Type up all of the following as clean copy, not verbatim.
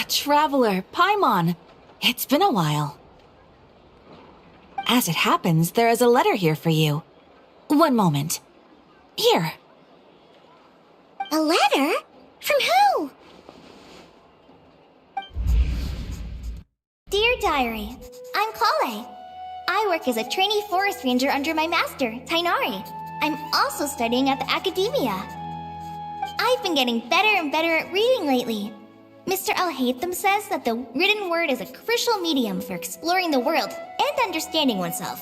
Traveler, Paimon. It's been a while. As it happens, there is a letter here for you. One moment. Here. A letter? From who? Dear Diary, I'm Kale. I work as a trainee forest ranger under my master, Tainari. I'm also studying at the academia. I've been getting better and better at reading lately. Mr. Al-Haytham says that the written word is a crucial medium for exploring the world and understanding oneself.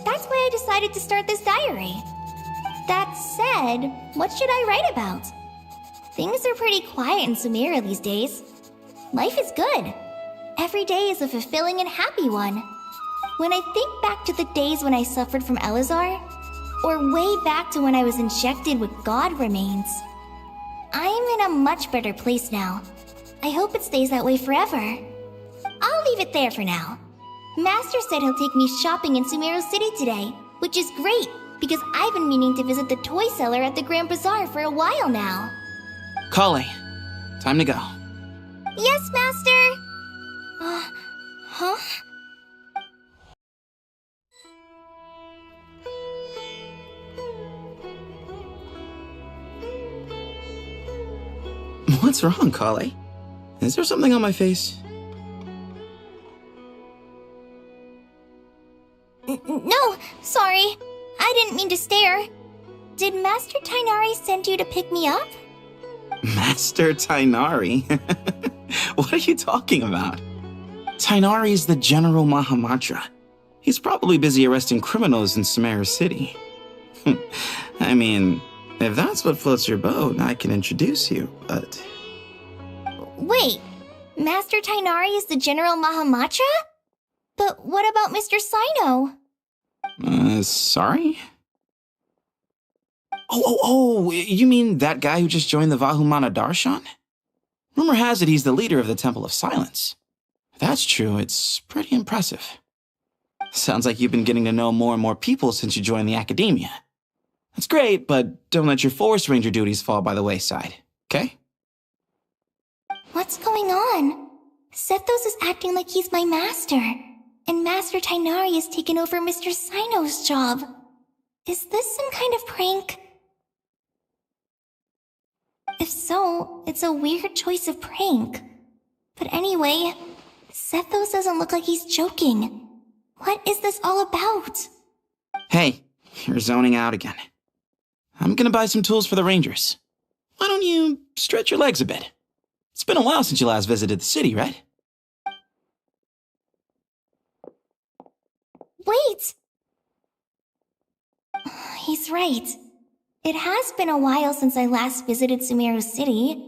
That's why I decided to start this diary. That said, what should I write about? Things are pretty quiet in Sumeria these days. Life is good. Every day is a fulfilling and happy one. When I think back to the days when I suffered from Elazar, or way back to when I was injected with God remains, I'm in a much better place now. I hope it stays that way forever. I'll leave it there for now. Master said he'll take me shopping in Sumeru City today, which is great because I've been meaning to visit the toy seller at the Grand Bazaar for a while now. Kale, time to go. Yes, Master! Huh? What's wrong, Kale? Is there something on my face? No, sorry. I didn't mean to stare. Did Master Tainari send you to pick me up? Master Tainari? What are you talking about? Tainari is the General Mahamatra. He's probably busy arresting criminals in Sumeru City. I mean, if that's what floats your boat, I can introduce you, but... Wait, Master Tainari is the General Mahamatra? But what about Mr. Sino? Sorry? Oh, you mean that guy who just joined the Vahumana Darshan? Rumor has it he's the leader of the Temple of Silence. If that's true, it's pretty impressive. Sounds like you've been getting to know more and more people since you joined the academia. That's great, but don't let your forest ranger duties fall by the wayside, okay? What's going on? Sethos is acting like he's my master, and Master Tainari has taken over Mr. Sino's job. Is this some kind of prank? If so, it's a weird choice of prank. But anyway, Sethos doesn't look like he's joking. What is this all about? Hey, you're zoning out again. I'm gonna buy some tools for the rangers. Why don't you stretch your legs a bit? It's been a while since you last visited the city, right? Wait! He's right. It has been a while since I last visited Sumeru City.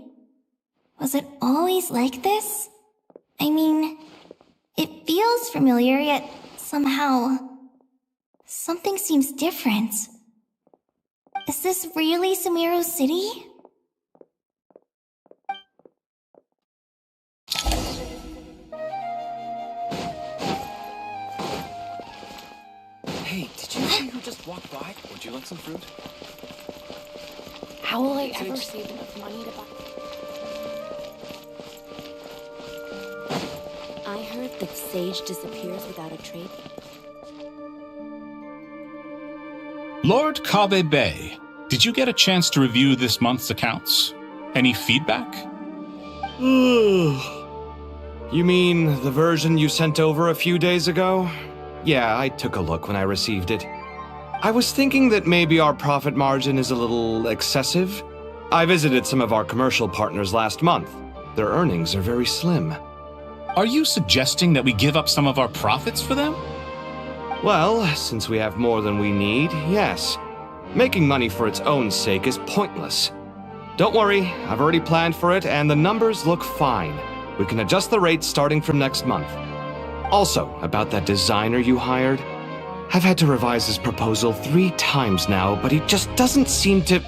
Was it always like this? I mean, it feels familiar, yet somehow... something seems different. Is this really Sumeru City? Hey, did you see who just walked by? Would you like some fruit? How will I ever save enough money to buy... I heard that Sage disappears without a trade. Lord Kabe Bay, did you get a chance to review this month's accounts? Any feedback? You mean the version you sent over a few days ago? Yeah, I took a look when I received it. I was thinking that maybe our profit margin is a little excessive. I visited some of our commercial partners last month. Their earnings are very slim. Are you suggesting that we give up some of our profits for them? Well, since we have more than we need, yes. Making money for its own sake is pointless. Don't worry, I've already planned for it and the numbers look fine. We can adjust the rates starting from next month. Also, about that designer you hired, I've had to revise his proposal 3 times now, but he just doesn't seem to...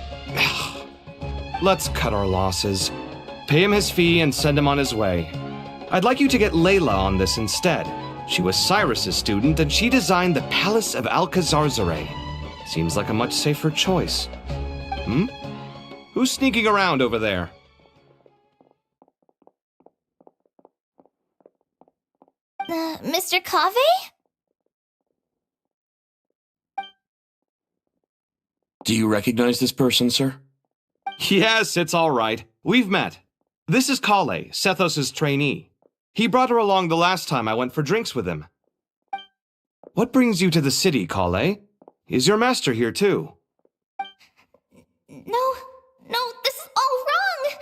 Let's cut our losses. Pay him his fee and send him on his way. I'd like you to get Layla on this instead. She was Cyrus's student, and she designed the Palace of Alcazarzare. Seems like a much safer choice. Who's sneaking around over there? Mr. Kave? Do you recognize this person, sir? Yes, it's all right. We've met. This is Kale, Sethos' trainee. He brought her along the last time I went for drinks with him. What brings you to the city, Kale? Is your master here too? No, this is all wrong!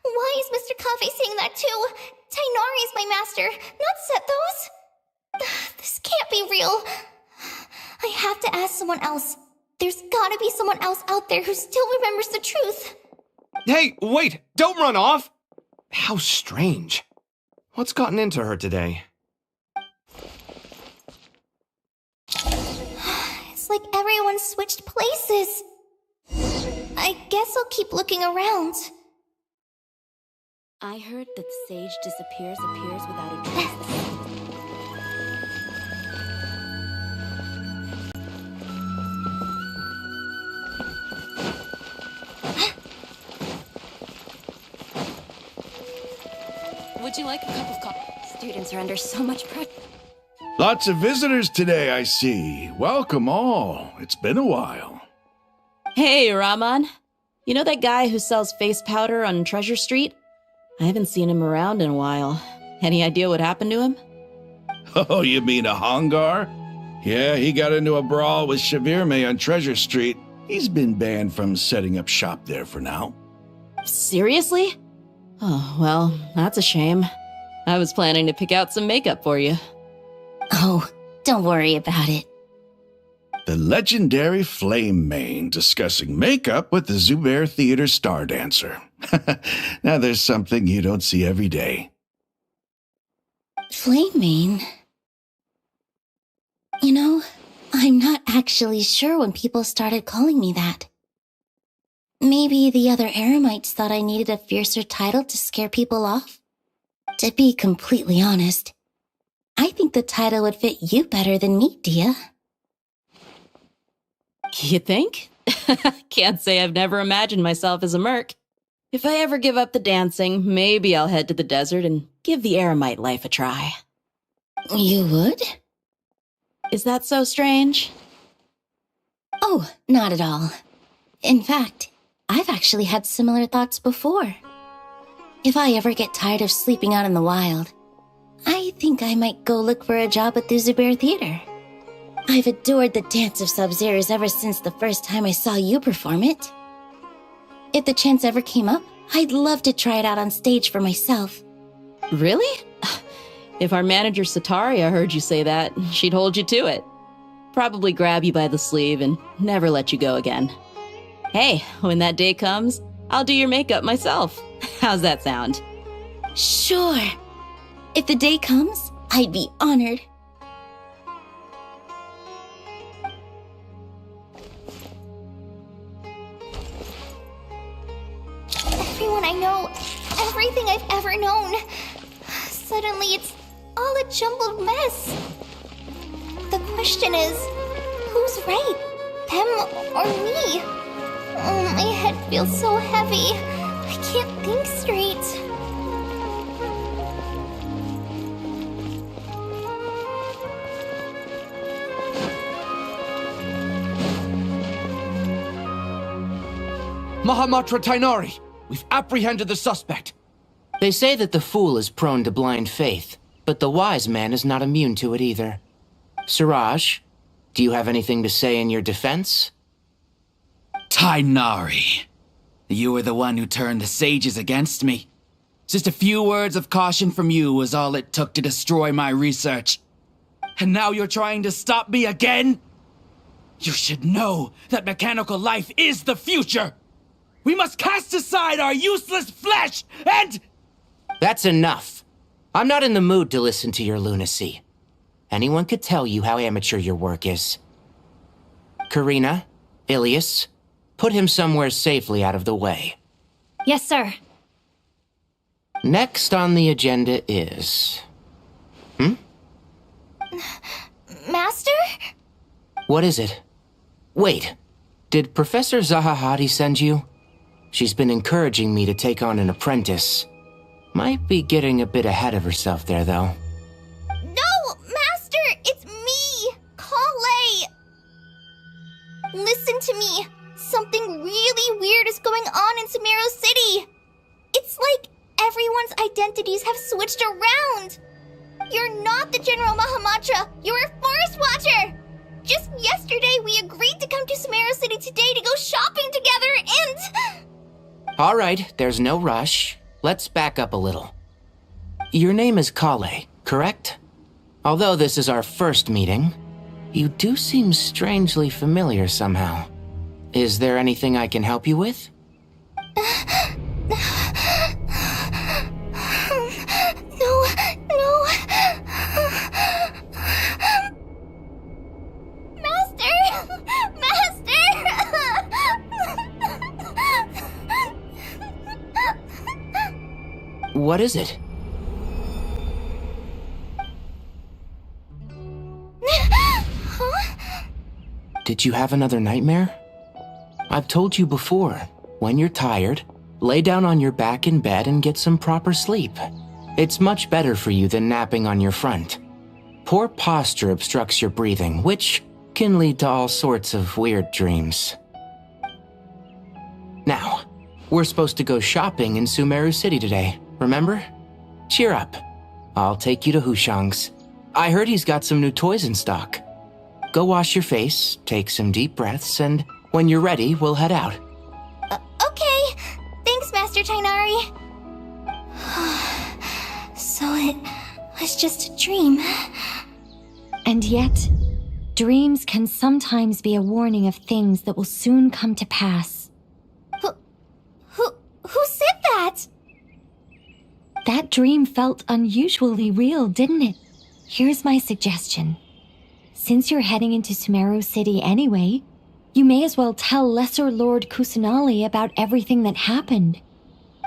Why is Mr. Kave saying that too? Tainari is my master, not Sethos! This can't be real. I have to ask someone else. There's gotta be someone else out there who still remembers the truth. Hey, wait! Don't run off! How strange. What's gotten into her today? It's like everyone switched places. I guess I'll keep looking around. I heard that Sage appears without a trace. Would you like a cup of coffee? Students are under so much pressure. Lots of visitors today, I see. Welcome all. It's been a while. Hey, Rahman. You know that guy who sells face powder on Treasure Street? I haven't seen him around in a while. Any idea what happened to him? Oh, you mean a Hongar? Yeah, he got into a brawl with Shavirme on Treasure Street. He's been banned from setting up shop there for now. Seriously? Oh, well, that's a shame. I was planning to pick out some makeup for you. Oh, don't worry about it. The legendary Flame Mane discussing makeup with the Zubair Theater star dancer. Now there's something you don't see every day. Flame Mane? You know, I'm not actually sure when people started calling me that. Maybe the other Eremites thought I needed a fiercer title to scare people off? To be completely honest, I think the title would fit you better than me, Dia. You think? Can't say I've never imagined myself as a merc. If I ever give up the dancing, maybe I'll head to the desert and give the Eremite life a try. You would? Is that so strange? Oh, not at all. In fact, I've actually had similar thoughts before. If I ever get tired of sleeping out in the wild, I think I might go look for a job at the Zubair Theater. I've adored the dance of Sub-Zeros ever since the first time I saw you perform it. If the chance ever came up, I'd love to try it out on stage for myself. Really? If our manager Sataria heard you say that, she'd hold you to it. Probably grab you by the sleeve and never let you go again. Hey, when that day comes, I'll do your makeup myself. How's that sound? Sure. If the day comes, I'd be honored. Everyone I know, everything I've ever known. Suddenly it's all a jumbled mess. The question is, who's right? Them or me? Oh, my head feels so heavy. I can't think straight. Mahamatra Tainari, we've apprehended the suspect. They say that the fool is prone to blind faith, but the wise man is not immune to it either. Siraj, do you have anything to say in your defense? Tainari, you were the one who turned the sages against me. Just a few words of caution from you was all it took to destroy my research. And now you're trying to stop me again? You should know that mechanical life is the future. We must cast aside our useless flesh and... That's enough. I'm not in the mood to listen to your lunacy. Anyone could tell you how amateur your work is. Karina, Ilias, put him somewhere safely out of the way. Yes, sir. Next on the agenda is... Master? What is it? Wait, did Professor Zahahadi send you? She's been encouraging me to take on an apprentice. Might be getting a bit ahead of herself there, though. listen to me. Something really weird is going on in Sumeru City. It's like everyone's identities have switched around. You're not the General Mahamatra. You're a Forest Watcher. Just yesterday, we agreed to come to Sumeru City today to go shopping together and... All right, there's no rush. Let's back up a little. Your name is Kale, correct? Although this is our first meeting, you do seem strangely familiar somehow. Is there anything I can help you with? No. Master! What is it? Did you have another nightmare? I've told you before, when you're tired, lay down on your back in bed and get some proper sleep. It's much better for you than napping on your front. Poor posture obstructs your breathing, which can lead to all sorts of weird dreams. Now, we're supposed to go shopping in Sumeru City today, remember? Cheer up. I'll take you to Hushang's. I heard he's got some new toys in stock. Go wash your face, take some deep breaths, and when you're ready, we'll head out. Okay. Thanks, Master Tainari. So it was just a dream. And yet, dreams can sometimes be a warning of things that will soon come to pass. Who said that? That dream felt unusually real, didn't it? Here's my suggestion. Since you're heading into Sumeru City anyway, you may as well tell Lesser Lord Kusanali about everything that happened.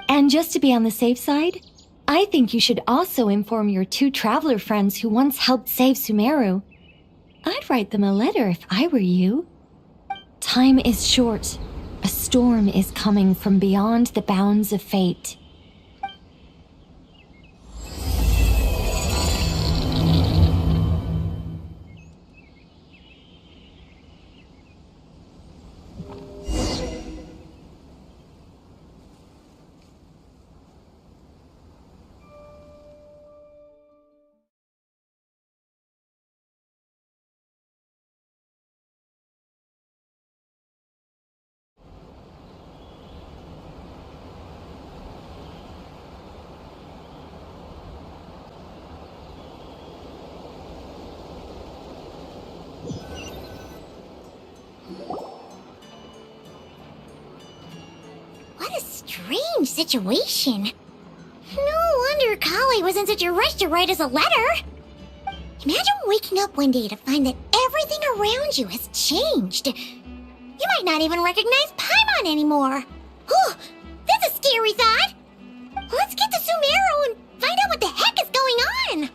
And just to be on the safe side, I think you should also inform your 2 traveler friends who once helped save Sumeru. I'd write them a letter if I were you. Time is short. A storm is coming from beyond the bounds of fate. What a strange situation. No wonder Kale was in such a rush to write us a letter. Imagine waking up one day to find that everything around you has changed. You might not even recognize Paimon anymore. Oh, that's a scary thought. Let's get to Sumeru and find out what the heck is going on.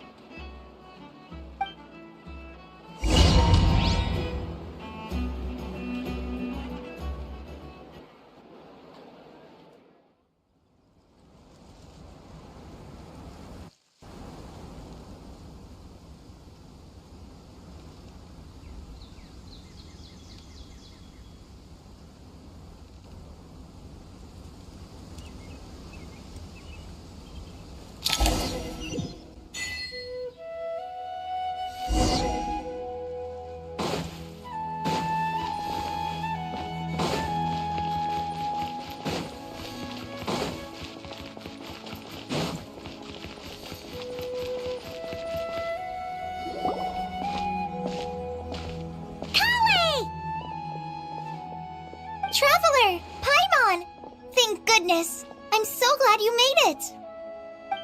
Traveler! Paimon! Thank goodness! I'm so glad you made it!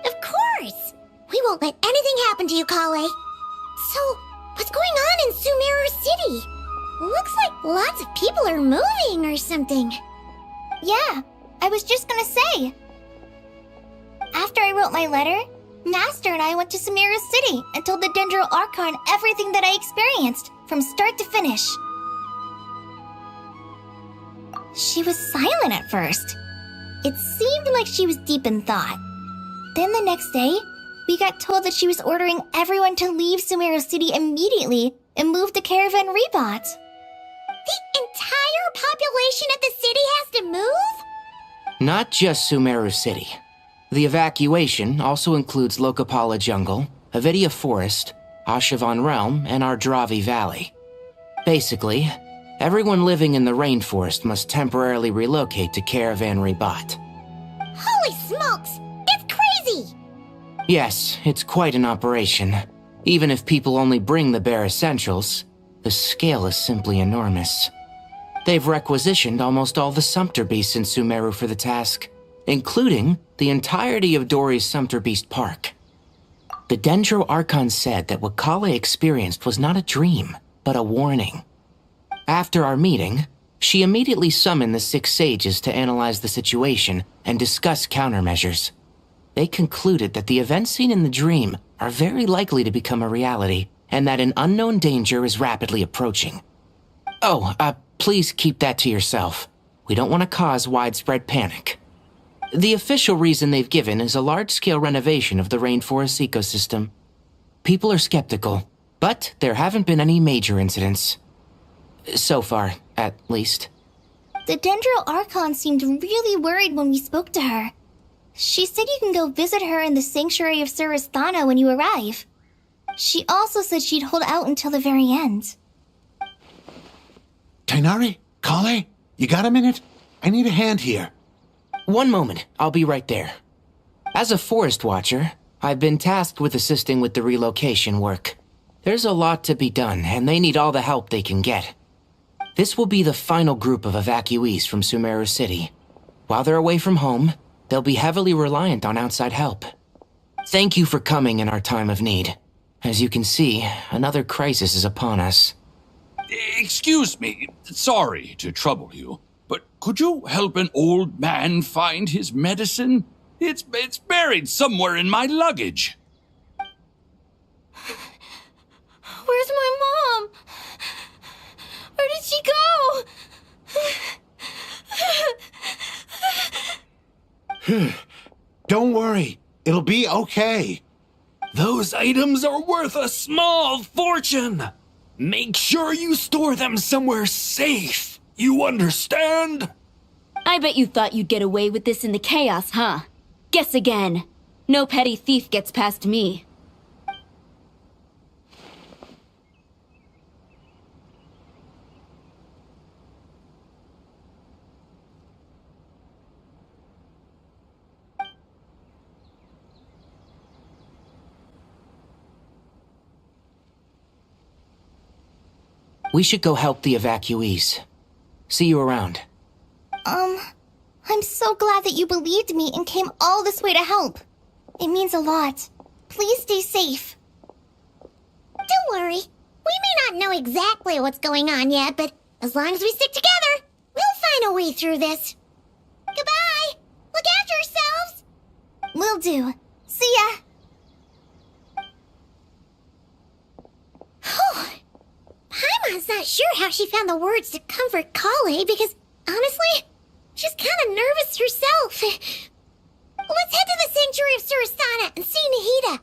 Of course! We won't let anything happen to you, Kale. So, what's going on in Sumeru City? Looks like lots of people are moving or something. Yeah, I was just gonna say. After I wrote my letter, Master and I went to Sumeru City and told the Dendro Archon everything that I experienced, from start to finish. She was silent at first. It seemed like she was deep in thought. Then the next day, we got told that she was ordering everyone to leave Sumeru City immediately and move to Caravan Rebot. The entire population of the city has to move? Not just Sumeru City. The evacuation also includes Lokapala Jungle, Avidia Forest, Ashavan Realm, and Ardravi Valley. Basically, everyone living in the rainforest must temporarily relocate to Caravan Ribat. Holy smokes! It's crazy! Yes, it's quite an operation. Even if people only bring the bare essentials, the scale is simply enormous. They've requisitioned almost all the Sumpter Beasts in Sumeru for the task, including the entirety of Dori's Sumpter Beast Park. The Dendro Archon said that what Kale experienced was not a dream, but a warning. After our meeting, she immediately summoned the 6 sages to analyze the situation and discuss countermeasures. They concluded that the events seen in the dream are very likely to become a reality, and that an unknown danger is rapidly approaching. Oh, please keep that to yourself. We don't want to cause widespread panic. The official reason they've given is a large-scale renovation of the rainforest ecosystem. People are skeptical, but there haven't been any major incidents. So far, at least. The Dendro Archon seemed really worried when we spoke to her. She said you can go visit her in the Sanctuary of Surasthana when you arrive. She also said she'd hold out until the very end. Tainari? Kale? You got a minute? I need a hand here. One moment, I'll be right there. As a forest watcher, I've been tasked with assisting with the relocation work. There's a lot to be done, and they need all the help they can get. This will be the final group of evacuees from Sumeru City. While they're away from home, they'll be heavily reliant on outside help. Thank you for coming in our time of need. As you can see, another crisis is upon us. Excuse me, sorry to trouble you, but could you help an old man find his medicine? It's buried somewhere in my luggage. Where's my mom? Where did she go? Don't worry, it'll be okay. Those items are worth a small fortune. Make sure you store them somewhere safe. You understand? I bet you thought you'd get away with this in the chaos, huh? Guess again. No petty thief gets past me. We should go help the evacuees. See you around. I'm so glad that you believed me and came all this way to help. It means a lot. Please stay safe. Don't worry. We may not know exactly what's going on yet, but as long as we stick together, we'll find a way through this. Goodbye! Look after yourselves! Will do. See ya! Paimon's not sure how she found the words to comfort Kale because, honestly, she's kind of nervous herself. Let's head to the Sanctuary of Surasthana and see Nahida.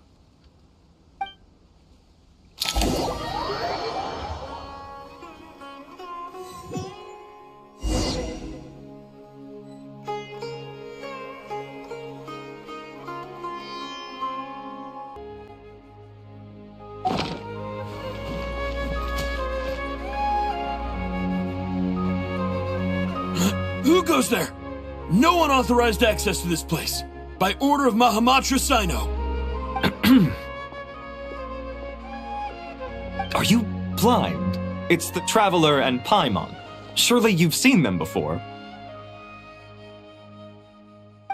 Who goes there? No unauthorized access to this place. By order of Mahamatra Sino. Are you blind? It's the Traveler and Paimon. Surely you've seen them before.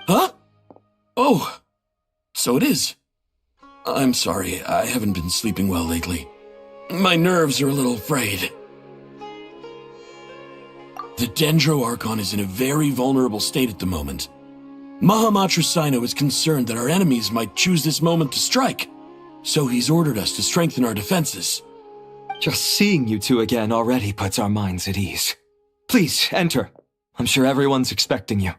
Huh? Oh, so it is. I'm sorry, I haven't been sleeping well lately. My nerves are a little frayed. The Dendro Archon is in a very vulnerable state at the moment. Mahamatra Sino is concerned that our enemies might choose this moment to strike, so he's ordered us to strengthen our defenses. Just seeing you two again already puts our minds at ease. Please, enter. I'm sure everyone's expecting you.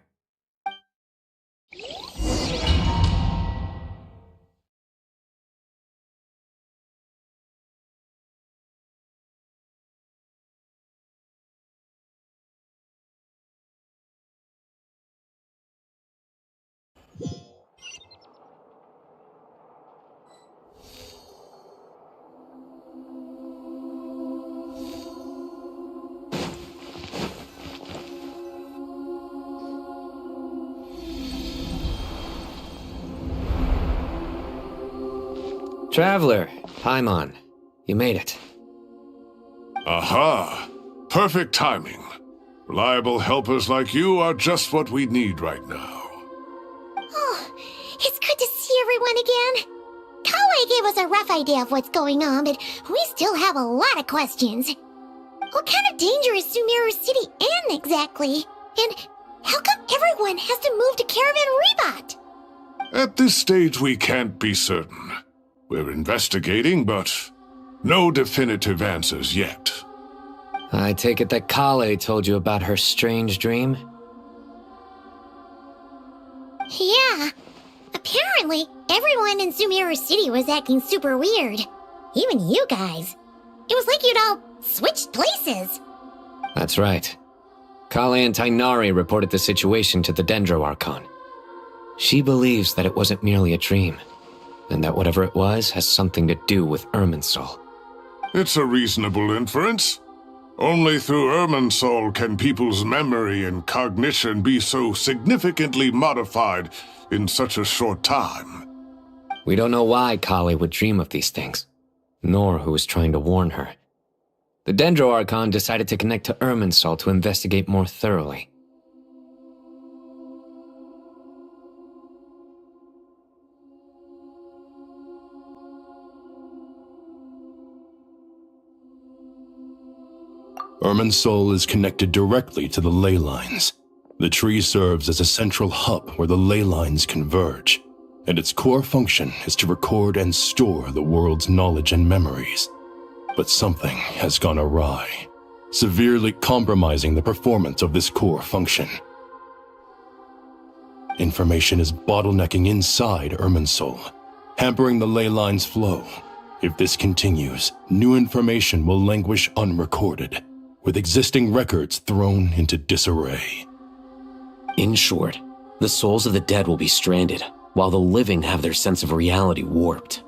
Traveler, Paimon, you made it. Aha! Perfect timing. Reliable helpers like you are just what we need right now. Oh, it's good to see everyone again. Kale gave us a rough idea of what's going on, but we still have a lot of questions. What kind of danger is Sumeru City in exactly? And how come everyone has to move to Caravan Rebot? At this stage, we can't be certain. We're investigating, but no definitive answers yet. I take it that Kale told you about her strange dream? Yeah. Apparently, everyone in Sumeru City was acting super weird. Even you guys. It was like you'd all switched places. That's right. Kale and Tainari reported the situation to the Dendro Archon. She believes that it wasn't merely a dream, and that whatever it was has something to do with Irminsul. It's a reasonable inference. Only through Irminsul can people's memory and cognition be so significantly modified in such a short time. We don't know why Kale would dream of these things, nor who was trying to warn her. The Dendro Archon decided to connect to Irminsul to investigate more thoroughly. Irminsul is connected directly to the ley lines. The tree serves as a central hub where the ley lines converge, and its core function is to record and store the world's knowledge and memories. But something has gone awry, severely compromising the performance of this core function. Information is bottlenecking inside Irminsul, hampering the ley line's flow. If this continues, new information will languish unrecorded, with existing records thrown into disarray. In short, the souls of the dead will be stranded, while the living have their sense of reality warped.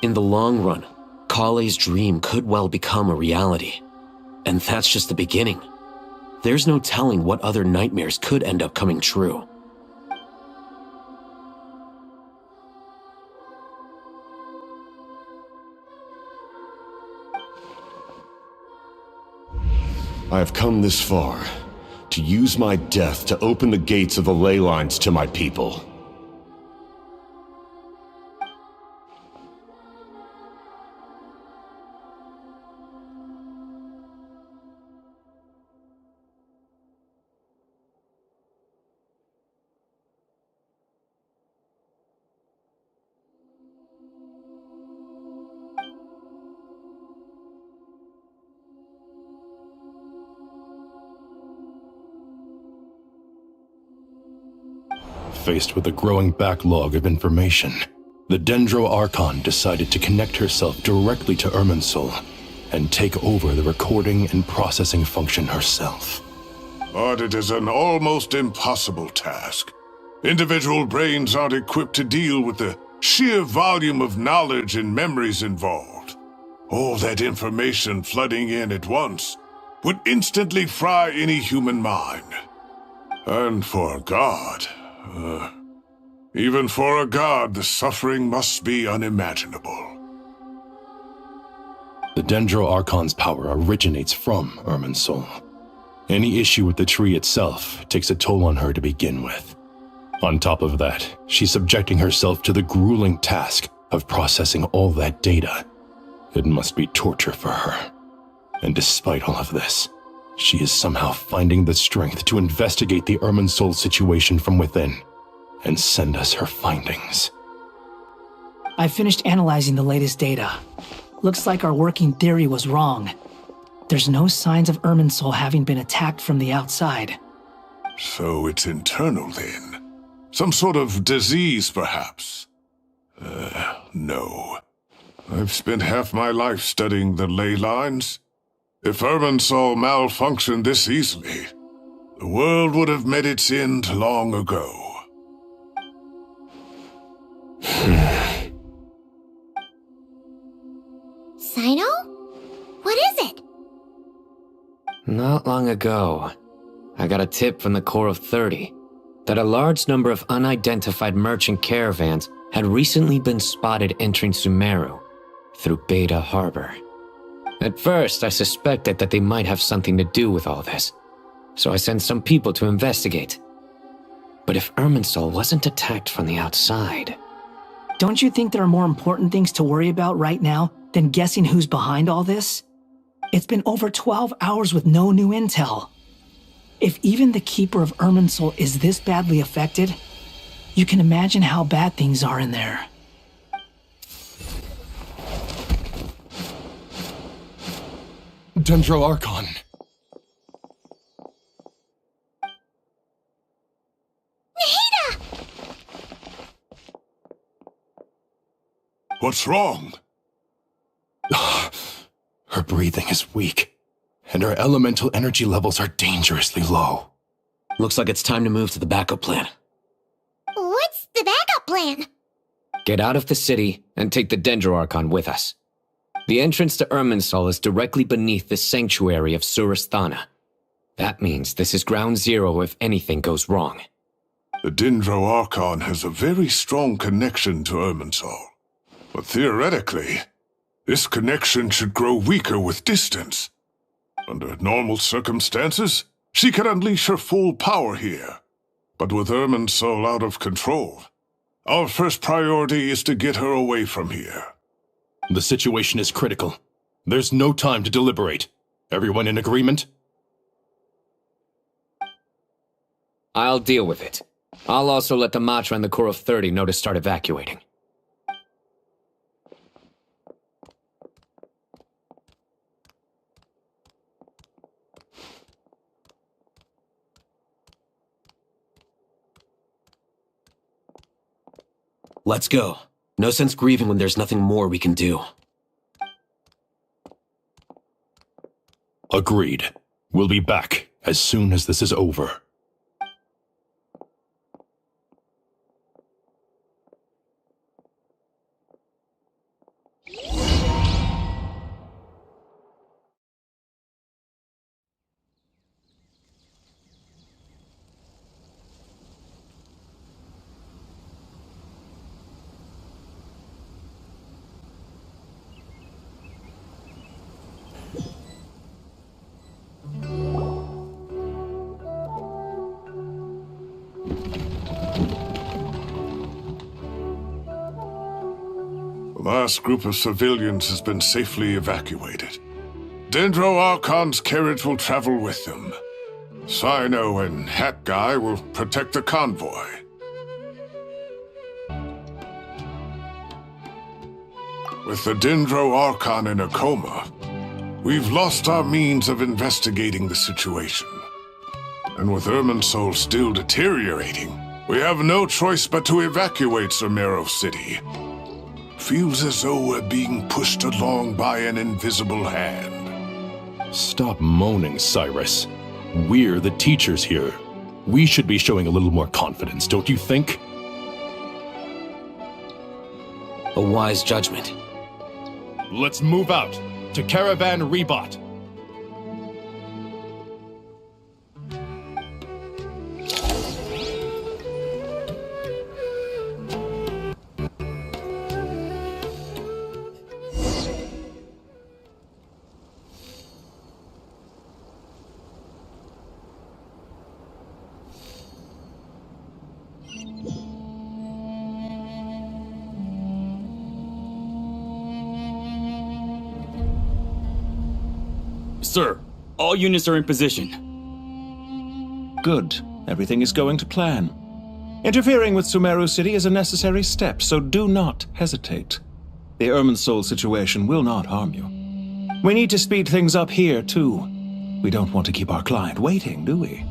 In the long run, Kale's dream could well become a reality. And that's just the beginning. There's no telling what other nightmares could end up coming true. I have come this far, to use my death to open the gates of the ley lines to my people. Faced with a growing backlog of information, the Dendro Archon decided to connect herself directly to Irminsul and take over the recording and processing function herself. But it is an almost impossible task. Individual brains aren't equipped to deal with the sheer volume of knowledge and memories involved. All that information flooding in at once would instantly fry any human mind. And for a god, even for a god, the suffering must be unimaginable. The Dendro Archon's power originates from Irminsul. Any issue with the tree itself takes a toll on her to begin with. On top of that, she's subjecting herself to the grueling task of processing all that data. It must be torture for her. And despite all of this, she is somehow finding the strength to investigate the Irminsul situation from within and send us her findings. I finished analyzing the latest data. Looks like our working theory was wrong. There's no signs of Irminsul having been attacked from the outside. So it's internal then? Some sort of disease, perhaps? No. I've spent half my life studying the ley lines. If Irminsul malfunctioned this easily, the world would have met its end long ago. Sino? What is it? Not long ago, I got a tip from the Core of 30 that a large number of unidentified merchant caravans had recently been spotted entering Sumeru through Beta Harbor. At first, I suspected that they might have something to do with all this, so I sent some people to investigate. But if Irminsul wasn't attacked from the outside... Don't you think there are more important things to worry about right now than guessing who's behind all this? It's been over 12 hours with no new intel. If even the Keeper of Irminsul is this badly affected, you can imagine how bad things are in there. Dendro Archon. Nahida! What's wrong? Her breathing is weak, and her elemental energy levels are dangerously low. Looks like it's time to move to the backup plan. What's the backup plan? Get out of the city and take the Dendro Archon with us. The entrance to Irminsul is directly beneath the sanctuary of Surasthana. That means this is ground zero if anything goes wrong. The Dendro Archon has a very strong connection to Irminsul. But theoretically, this connection should grow weaker with distance. Under normal circumstances, she can unleash her full power here. But with Irminsul out of control, our first priority is to get her away from here. The situation is critical. There's no time to deliberate. Everyone in agreement? I'll deal with it. I'll also let the Matra and the Core of 30 know to start evacuating. Let's go. No sense grieving when there's nothing more we can do. Agreed. We'll be back as soon as this is over. The last group of civilians has been safely evacuated. Dendro Archon's carriage will travel with them. Sino and Hat Guy will protect the convoy. With the Dendro Archon in a coma, we've lost our means of investigating the situation. And with Irminsul still deteriorating, we have no choice but to evacuate Sumeru City. Feels as though we're being pushed along by an invisible hand. Stop moaning, Cyrus. We're the teachers here. We should be showing a little more confidence, don't you think? A wise judgment. Let's move out to Caravan Rebot. Sir, all units are in position. Good. Everything is going to plan. Interfering with Sumeru City is a necessary step, so do not hesitate. The Irminsul situation will not harm you. We need to speed things up here, too. We don't want to keep our client waiting, do we?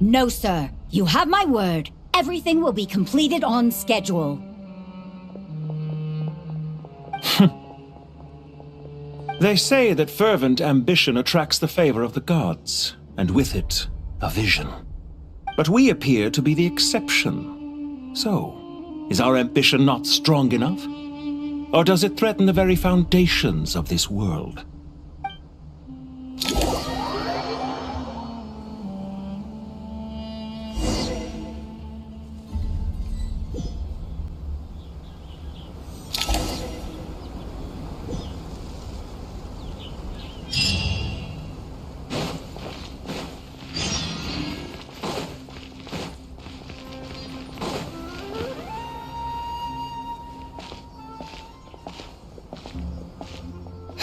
No, sir. You have my word. Everything will be completed on schedule. They say that fervent ambition attracts the favor of the gods, and with it, a vision. But we appear to be the exception. So, is our ambition not strong enough? Or does it threaten the very foundations of this world?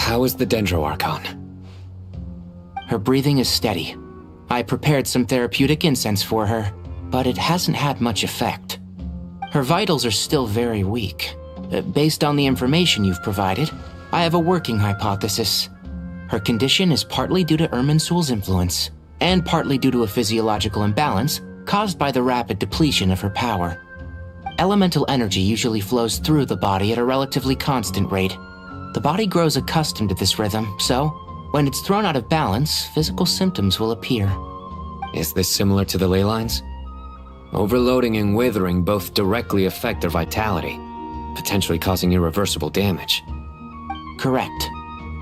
How is the Dendro-Archon? Her breathing is steady. I prepared some therapeutic incense for her, but it hasn't had much effect. Her vitals are still very weak. Based on the information you've provided, I have a working hypothesis. Her condition is partly due to Irminsul's influence, and partly due to a physiological imbalance caused by the rapid depletion of her power. Elemental energy usually flows through the body at a relatively constant rate. The body grows accustomed to this rhythm, so when it's thrown out of balance, physical symptoms will appear. Is this similar to the ley lines? Overloading and withering both directly affect their vitality, potentially causing irreversible damage. Correct.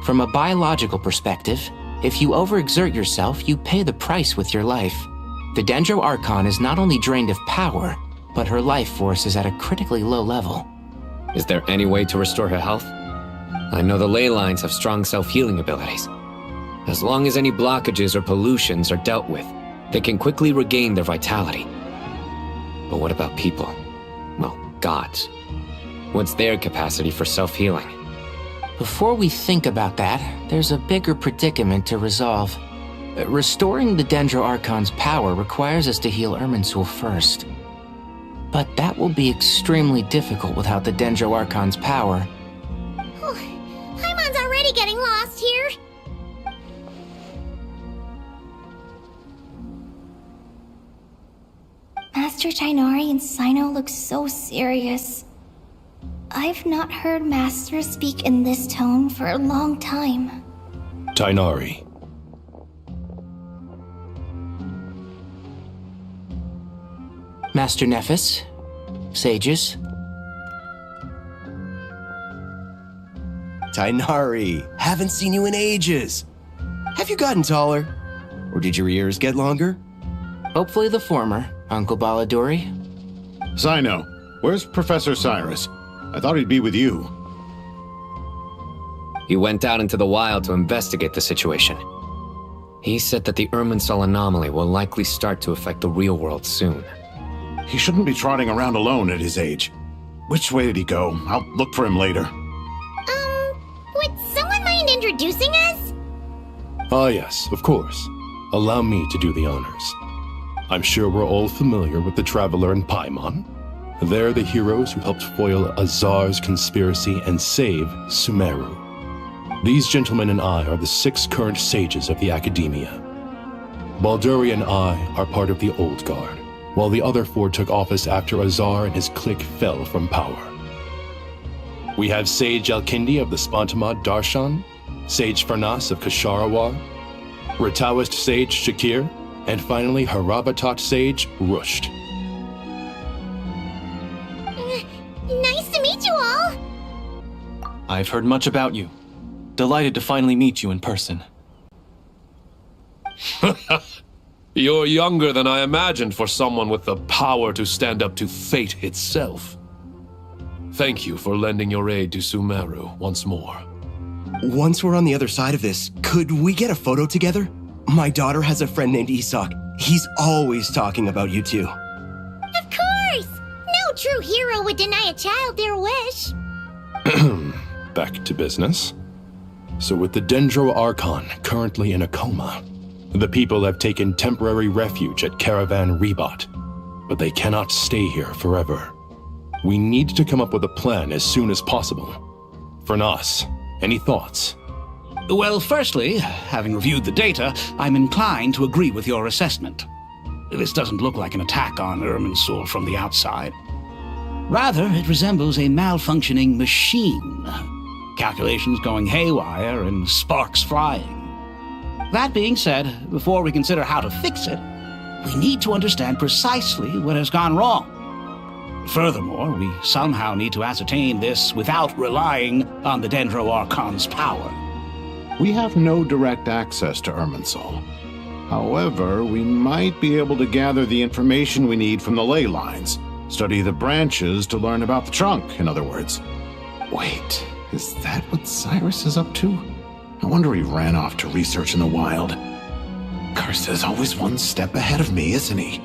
From a biological perspective, if you overexert yourself, you pay the price with your life. The Dendro-Archon is not only drained of power, but her life force is at a critically low level. Is there any way to restore her health? I know the ley lines have strong self-healing abilities. As long as any blockages or pollutions are dealt with, they can quickly regain their vitality. But what about people? Well, gods. What's their capacity for self-healing? Before we think about that, there's a bigger predicament to resolve. Restoring the Dendro-Archon's power requires us to heal Irminsul first. But that will be extremely difficult without the Dendro-Archon's power. Paimon's already getting lost here. Master Tighnari and Sino look so serious. I've not heard Master speak in this tone for a long time. Tighnari. Master Nephis, sages. Tighnari, haven't seen you in ages. Have you gotten taller? Or did your ears get longer? Hopefully the former, Uncle Baladuri. Sino, where's Professor Cyrus? I thought he'd be with you. He went out into the wild to investigate the situation. He said that the Irminsul anomaly will likely start to affect the real world soon. He shouldn't be trotting around alone at his age. Which way did he go? I'll look for him later. Would someone mind introducing us? Ah yes, of course. Allow me to do the honors. I'm sure we're all familiar with the Traveler and Paimon. They're the heroes who helped foil Azar's conspiracy and save Sumeru. These gentlemen and I are the 6 current sages of the Academia. Balduri and I are part of the Old Guard, while the other 4 took office after Azar and his clique fell from power. We have Sage Alkindi of the Spantamad Darshan, Sage Farnas of Kasharawar, Rataoist Sage Shakir, and finally Harabatot Sage Rusht. Nice to meet you all. I've heard much about you. Delighted to finally meet you in person. You're younger than I imagined for someone with the power to stand up to fate itself. Thank you for lending your aid to Sumeru once more. Once we're on the other side of this, could we get a photo together? My daughter has a friend named Isak. He's always talking about you two. Of course! No true hero would deny a child their wish. Back to business. So with the Dendro-Archon currently in a coma, the people have taken temporary refuge at Caravan Rebat, but they cannot stay here forever. We need to come up with a plan as soon as possible. Farnas, any thoughts? Well, firstly, having reviewed the data, I'm inclined to agree with your assessment. This doesn't look like an attack on Irminsul from the outside. Rather, it resembles a malfunctioning machine. Calculations going haywire and sparks flying. That being said, before we consider how to fix it, we need to understand precisely what has gone wrong. Furthermore, we somehow need to ascertain this without relying on the Dendro-Archon's power. We have no direct access to Irminsul. However, we might be able to gather the information we need from the ley lines. Study the branches to learn about the trunk, in other words. Wait, is that what Cyrus is up to? No wonder he ran off to research in the wild. Karsa's always one step ahead of me, isn't he?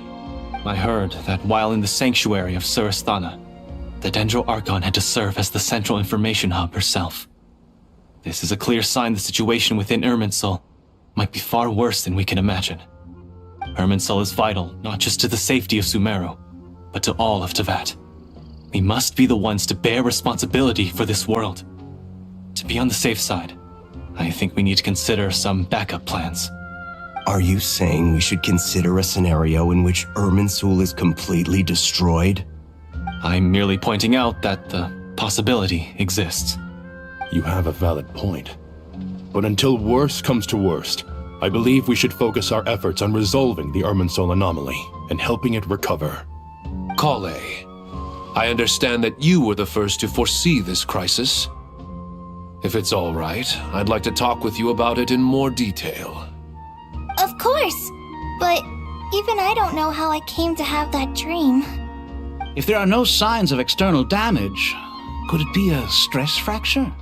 I heard that while in the sanctuary of Surasthana, the Dendro-Archon had to serve as the central information hub herself. This is a clear sign the situation within Irminsul might be far worse than we can imagine. Irminsul is vital not just to the safety of Sumeru, but to all of Teyvat. We must be the ones to bear responsibility for this world. To be on the safe side, I think we need to consider some backup plans. Are you saying we should consider a scenario in which Irminsul is completely destroyed? I'm merely pointing out that the possibility exists. You have a valid point. But until worst comes to worst, I believe we should focus our efforts on resolving the Irminsul anomaly and helping it recover. Kale, I understand that you were the first to foresee this crisis. If it's all right, I'd like to talk with you about it in more detail. Of course! But even I don't know how I came to have that dream. If there are no signs of external damage, could it be a stress fracture?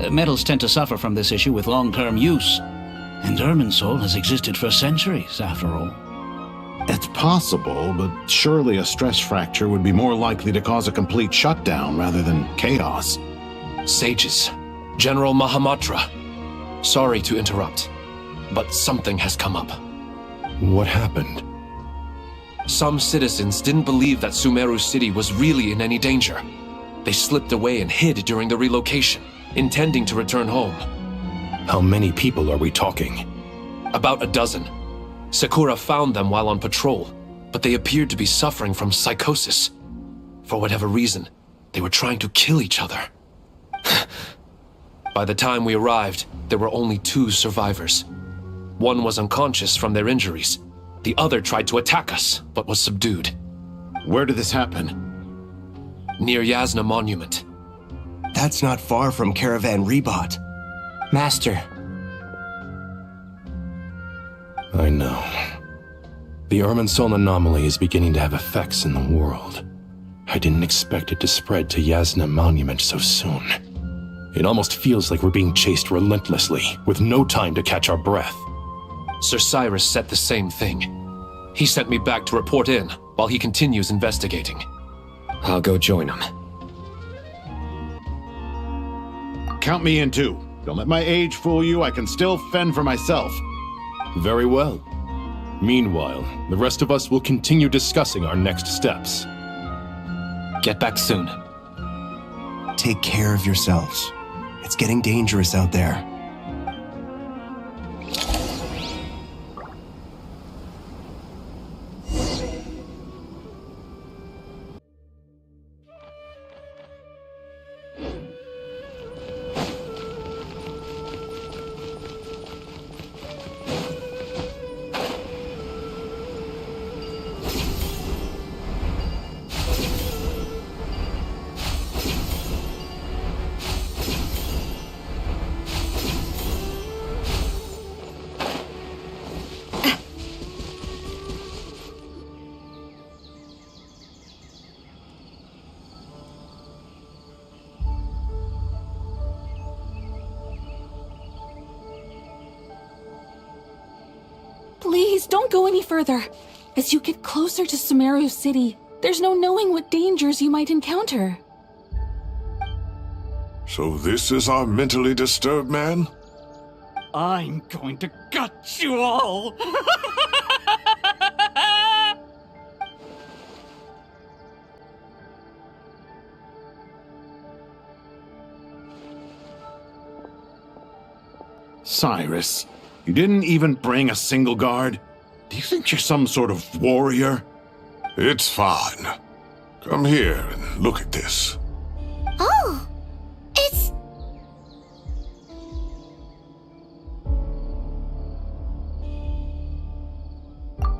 Metals tend to suffer from this issue with long-term use, and Irminsul has existed for centuries, after all. It's possible, but surely a stress fracture would be more likely to cause a complete shutdown rather than chaos. Sages, General Mahamatra, sorry to interrupt, but something has come up. What happened? Some citizens didn't believe that Sumeru City was really in any danger. They slipped away and hid during the relocation, intending to return home. How many people are we talking? About a dozen. Sakura found them while on patrol, but they appeared to be suffering from psychosis. For whatever reason, they were trying to kill each other. By the time we arrived, there were only 2 survivors. One was unconscious from their injuries. The other tried to attack us, but was subdued. Where did this happen? Near Yasna Monument. That's not far from Caravan Rebot. Master. I know. The Irminsul anomaly is beginning to have effects in the world. I didn't expect it to spread to Yasna Monument so soon. It almost feels like we're being chased relentlessly, with no time to catch our breath. Sir Cyrus said the same thing. He sent me back to report in, while he continues investigating. I'll go join him. Count me in too. Don't let my age fool you, I can still fend for myself. Very well. Meanwhile, the rest of us will continue discussing our next steps. Get back soon. Take care of yourselves. It's getting dangerous out there. Please, don't go any further. As you get closer to Sumeru City, there's no knowing what dangers you might encounter. So this is our mentally disturbed man? I'm going to gut you all! Cyrus, you didn't even bring a single guard? Do you think you're some sort of warrior? It's fine. Come here and look at this. Oh! It's...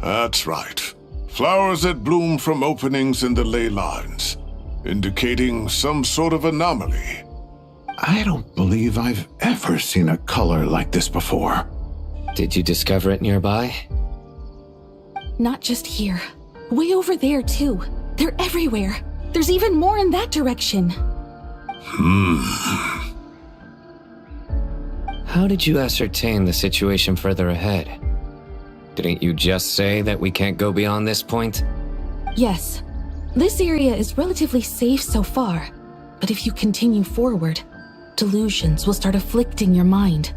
That's right. Flowers that bloom from openings in the ley lines, indicating some sort of anomaly. I don't believe I've ever seen a color like this before. Did you discover it nearby? Not just here. Way over there, too. They're everywhere. There's even more in that direction. How did you ascertain the situation further ahead? Didn't you just say that we can't go beyond this point? Yes. This area is relatively safe so far. But if you continue forward, delusions will start afflicting your mind.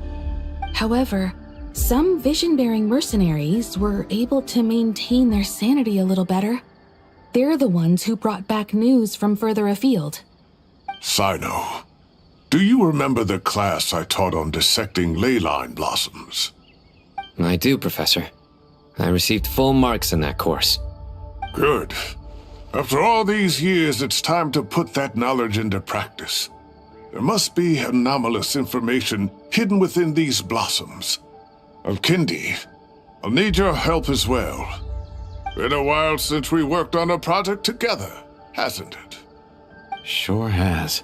However, some vision-bearing mercenaries were able to maintain their sanity a little better. They're the ones who brought back news from further afield. Sino, do you remember the class I taught on dissecting ley line blossoms? I do, Professor. I received full marks in that course. Good. After all these years, it's time to put that knowledge into practice. There must be anomalous information hidden within these blossoms. Alkindi, I'll need your help as well. Been a while since we worked on a project together, hasn't it? Sure has.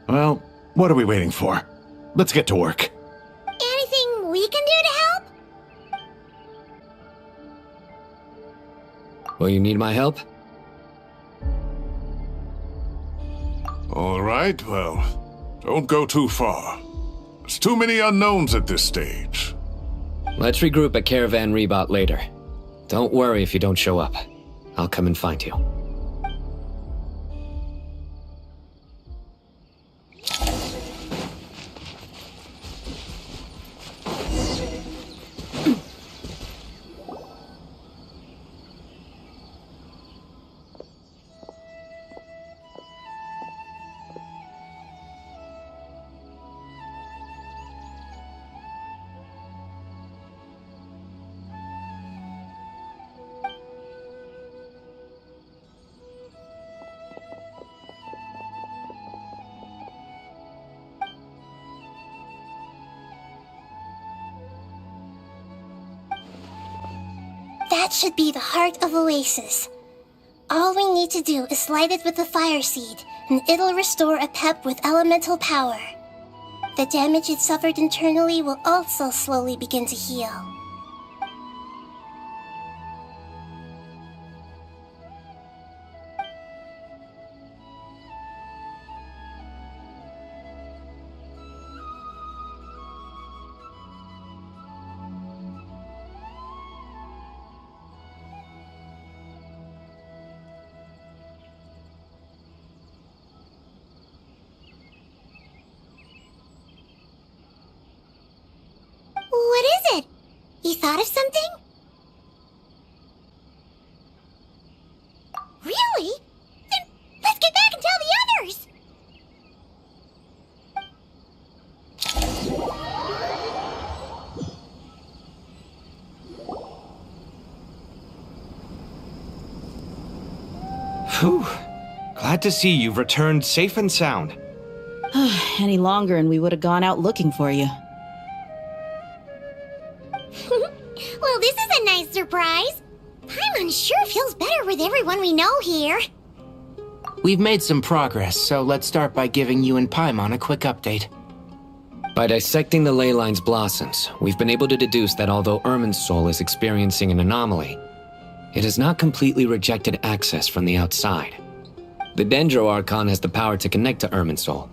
Well, what are we waiting for? Let's get to work. Anything we can do to help? Will you need my help? All right, well, don't go too far. There's too many unknowns at this stage. Let's regroup at Caravan Rebot later. Don't worry if you don't show up. I'll come and find you. That should be the heart of Oasis. All we need to do is light it with the fire seed, and it'll restore a pep with elemental power. The damage it suffered internally will also slowly begin to heal. What is it? You thought of something? Really? Then let's get back and tell the others! Whew. Glad to see you've returned safe and sound. Any longer and we would have gone out looking for you. Well, this is a nice surprise. Paimon sure feels better with everyone we know here. We've made some progress, so let's start by giving you and Paimon a quick update. By dissecting the ley line's blossoms, we've been able to deduce that although Irminsul is experiencing an anomaly, it has not completely rejected access from the outside. The Dendro Archon has the power to connect to Irminsul,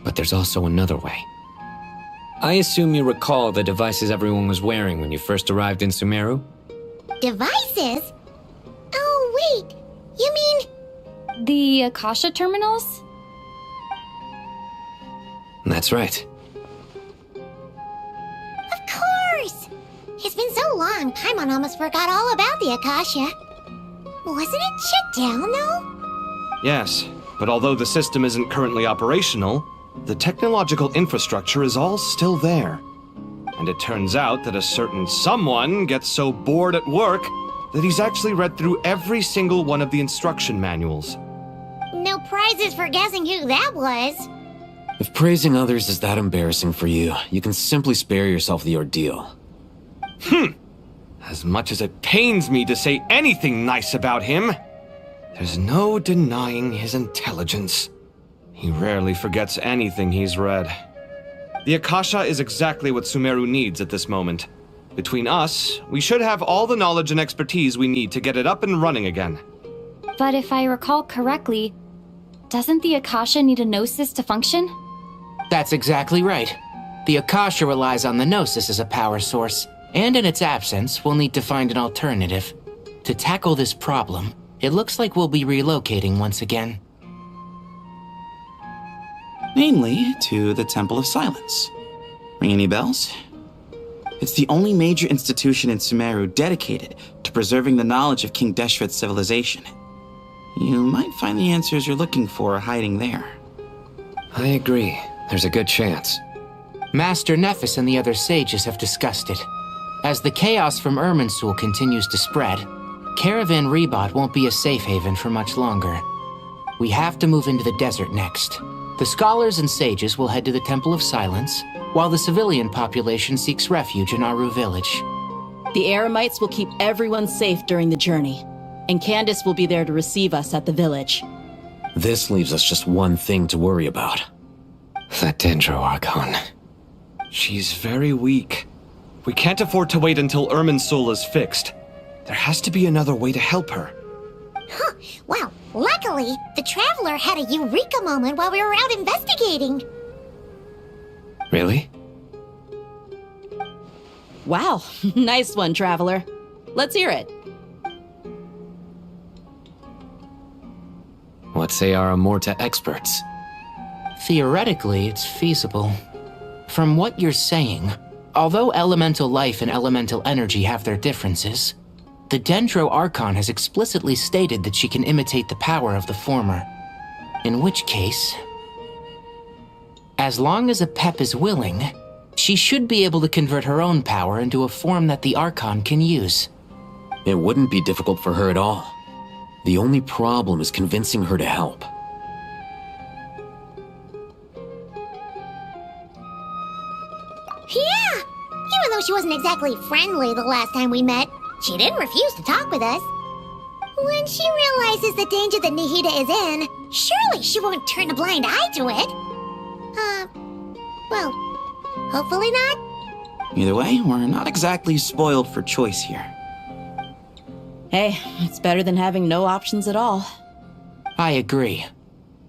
but there's also another way. I assume you recall the devices everyone was wearing when you first arrived in Sumeru? Devices? Oh, wait. You mean... The Akasha terminals? That's right. Of course! It's been so long, Paimon almost forgot all about the Akasha. Wasn't it shut down, though? Yes, but although the system isn't currently operational, the technological infrastructure is all still there. And it turns out that a certain someone gets so bored at work that he's actually read through every single one of the instruction manuals. No prizes for guessing who that was. If praising others is that embarrassing for you, you can simply spare yourself the ordeal. As much as it pains me to say anything nice about him, there's no denying his intelligence. He rarely forgets anything he's read. The Akasha is exactly what Sumeru needs at this moment. Between us, we should have all the knowledge and expertise we need to get it up and running again. But if I recall correctly, doesn't the Akasha need a gnosis to function? That's exactly right. The Akasha relies on the Gnosis as a power source, and in its absence, we'll need to find an alternative. To tackle this problem, it looks like we'll be relocating once again. namely to the Temple of Silence. Ring any bells? It's the only major institution in Sumeru dedicated to preserving the knowledge of King Deshret's civilization. You might find the answers you're looking for hiding there. I agree. There's a good chance. Master Nephis and the other sages have discussed it. As the chaos from Irminsul continues to spread, Caravan Rebot won't be a safe haven for much longer. We have to move into the desert next. The scholars and sages will head to the Temple of Silence, while the civilian population seeks refuge in Aru village. The Eremites will keep everyone safe during the journey, and Candace will be there to receive us at the village. This leaves us just one thing to worry about. That Dendro Archon. She's very weak. We can't afford to wait until Irminsul is fixed. There has to be another way to help her. Huh. Well, luckily, the Traveler had a eureka moment while we were out investigating. Really? Wow, nice one, Traveler. Let's hear it. What say our Amorta experts? Theoretically, it's feasible. From what you're saying, although elemental life and elemental energy have their differences, the Dendro Archon has explicitly stated that she can imitate the power of the former. In which case, as long as Apep is willing, she should be able to convert her own power into a form that the Archon can use. It wouldn't be difficult for her at all. The only problem is convincing her to help. Yeah! Even though she wasn't exactly friendly the last time we met, she didn't refuse to talk with us. When she realizes the danger that Nahida is in, surely she won't turn a blind eye to it. Well, hopefully not. Either way, we're not exactly spoiled for choice here. Hey, it's better than having no options at all. I agree.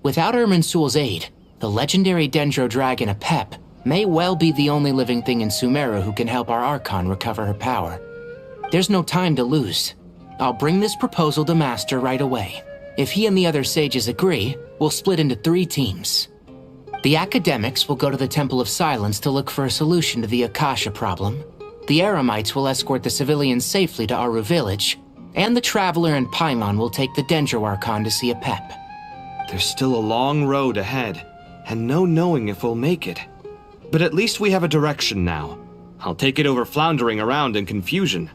Without Irminsul's aid, the legendary Dendro Dragon Apep may well be the only living thing in Sumeru who can help our Archon recover her power. There's no time to lose. I'll bring this proposal to Master right away. If he and the other sages agree, we'll split into 3 teams. The academics will go to the Temple of Silence to look for a solution to the Akasha problem. The Eremites will escort the civilians safely to Aru village, and the Traveler and Paimon will take the Dendro Archon to see Apep. There's still a long road ahead, and no knowing if we'll make it. But at least we have a direction now. I'll take it over floundering around in confusion.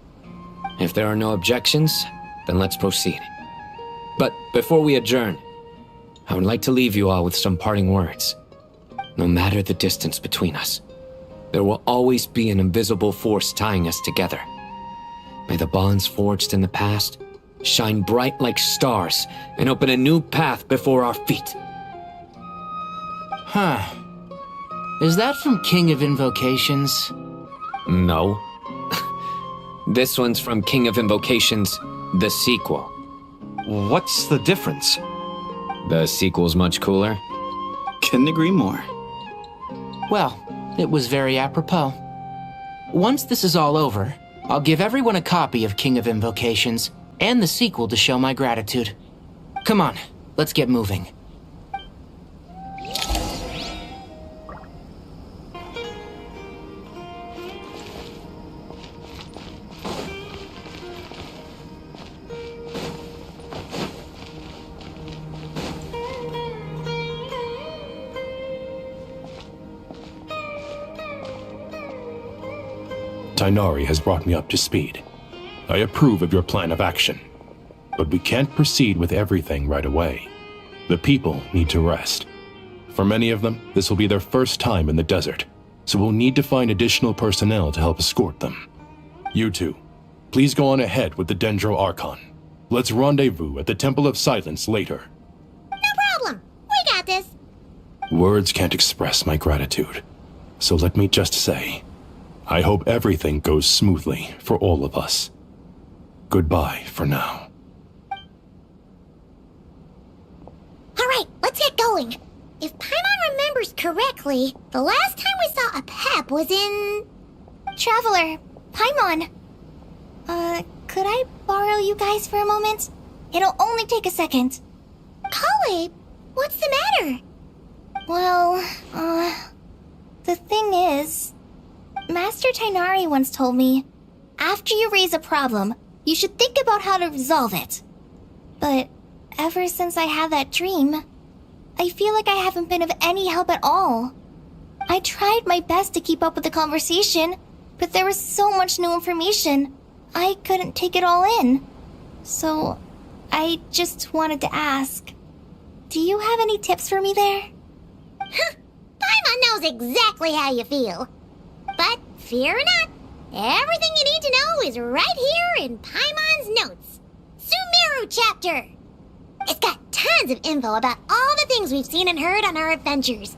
If there are no objections, then let's proceed. But before we adjourn, I would like to leave you all with some parting words. No matter the distance between us, there will always be an invisible force tying us together. May the bonds forged in the past shine bright like stars and open a new path before our feet. Huh. Is that from King of Invocations? No. This one's from King of Invocations, the sequel. What's the difference? The sequel's much cooler. Couldn't agree more. Well, it was very apropos. Once this is all over, I'll give everyone a copy of King of Invocations and the sequel to show my gratitude. Come on, let's get moving. Tainari has brought me up to speed. I approve of your plan of action, but we can't proceed with everything right away. The people need to rest. For many of them, this will be their first time in the desert, so we'll need to find additional personnel to help escort them. You two, please go on ahead with the Dendro Archon. Let's rendezvous at the Temple of Silence later. No problem. We got this. Words can't express my gratitude, so let me just say, I hope everything goes smoothly for all of us. Goodbye for now. All right, let's get going. If Paimon remembers correctly, the last time we saw Apep was in... Traveler, Paimon. Could I borrow you guys for a moment? It'll only take a second. Kale, what's the matter? Well, Tainari once told me, after you raise a problem, you should think about how to resolve it. But ever since I had that dream, I feel like I haven't been of any help at all. I tried my best to keep up with the conversation, but there was so much new information, I couldn't take it all in. So, I just wanted to ask, do you have any tips for me there? Paimon knows exactly how you feel. But fear not, everything you need to know is right here in Paimon's notes. Sumeru chapter! It's got tons of info about all the things we've seen and heard on our adventures.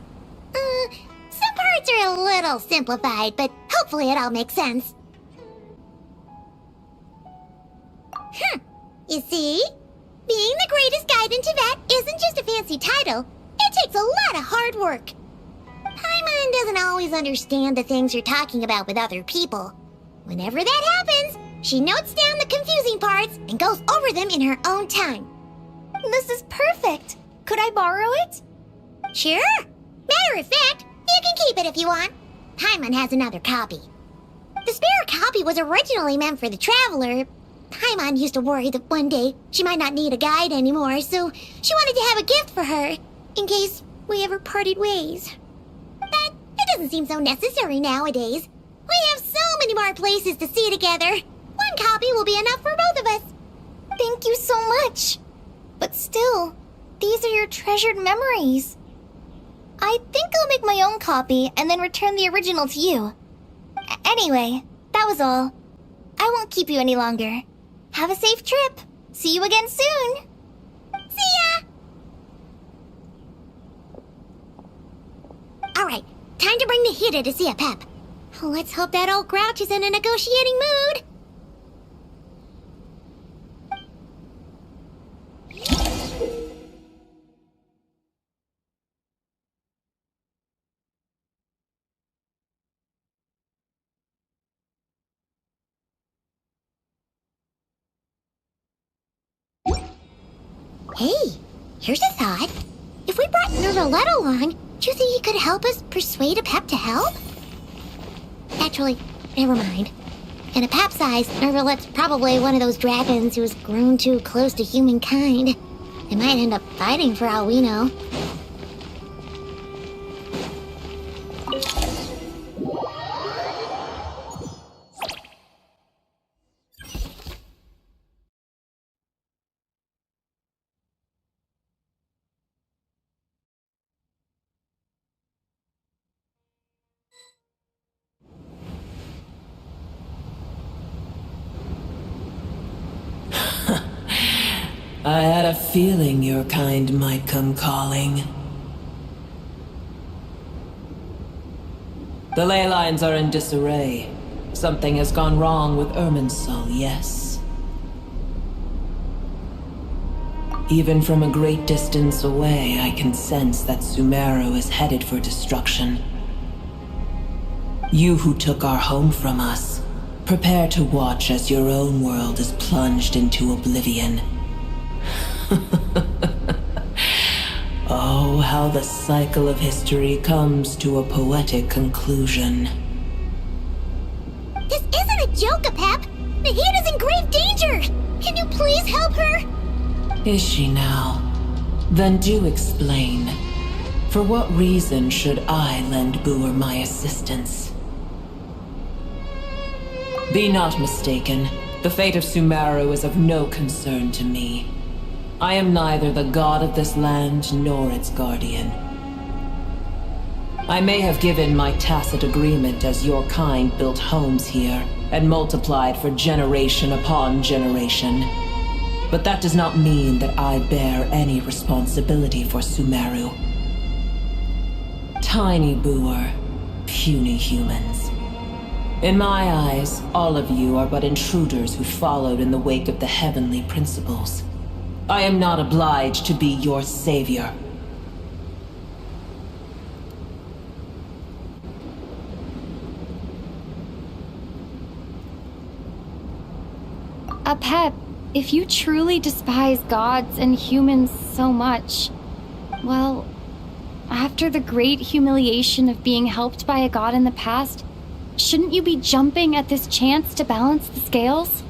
Some parts are a little simplified, but hopefully it all makes sense. You see? Being the greatest guide in Tibet isn't just a fancy title. It takes a lot of hard work. Paimon doesn't always understand the things you're talking about with other people. Whenever that happens, she notes down the confusing parts and goes over them in her own time. This is perfect. Could I borrow it? Sure. Matter of fact, you can keep it if you want. Paimon has another copy. The spare copy was originally meant for the traveler. Paimon used to worry that one day she might not need a guide anymore, so she wanted to have a gift for her, in case we ever parted ways. But it doesn't seem so necessary nowadays. We have so many more places to see together. One copy will be enough for both of us. Thank you so much. But still, these are your treasured memories. I think I'll make my own copy and then return the original to you. Anyway, that was all. I won't keep you any longer. Have a safe trip. See you again soon. See ya! Alright, time to bring the heater to see a Pep. Let's hope that old grouch is in a negotiating mood. Hey, here's a thought. If we brought Nervalet along, do you think he could help us persuade a Pep to help? Actually, never mind. In a Pep's eyes, Nervalet's probably one of those dragons who has grown too close to humankind. They might end up fighting for all we know. I had a feeling your kind might come calling. The ley lines are in disarray. Something has gone wrong with Irminsul, yes. Even from a great distance away, I can sense that Sumeru is headed for destruction. You who took our home from us, prepare to watch as your own world is plunged into oblivion. Oh, how the cycle of history comes to a poetic conclusion. This isn't a joke, Pep! Nahida's in grave danger! Can you please help her? Is she now? Then do explain. For what reason should I lend Boer my assistance? Be not mistaken. The fate of Sumeru is of no concern to me. I am neither the god of this land nor its guardian. I may have given my tacit agreement as your kind built homes here and multiplied for generation upon generation. But that does not mean that I bear any responsibility for Sumeru. Tiny Boer, puny humans. In my eyes, all of you are but intruders who followed in the wake of the heavenly principles. I am not obliged to be your savior. Pep, if you truly despise gods and humans so much, well, after the great humiliation of being helped by a god in the past, Shouldn't you be jumping at this chance to balance the scales?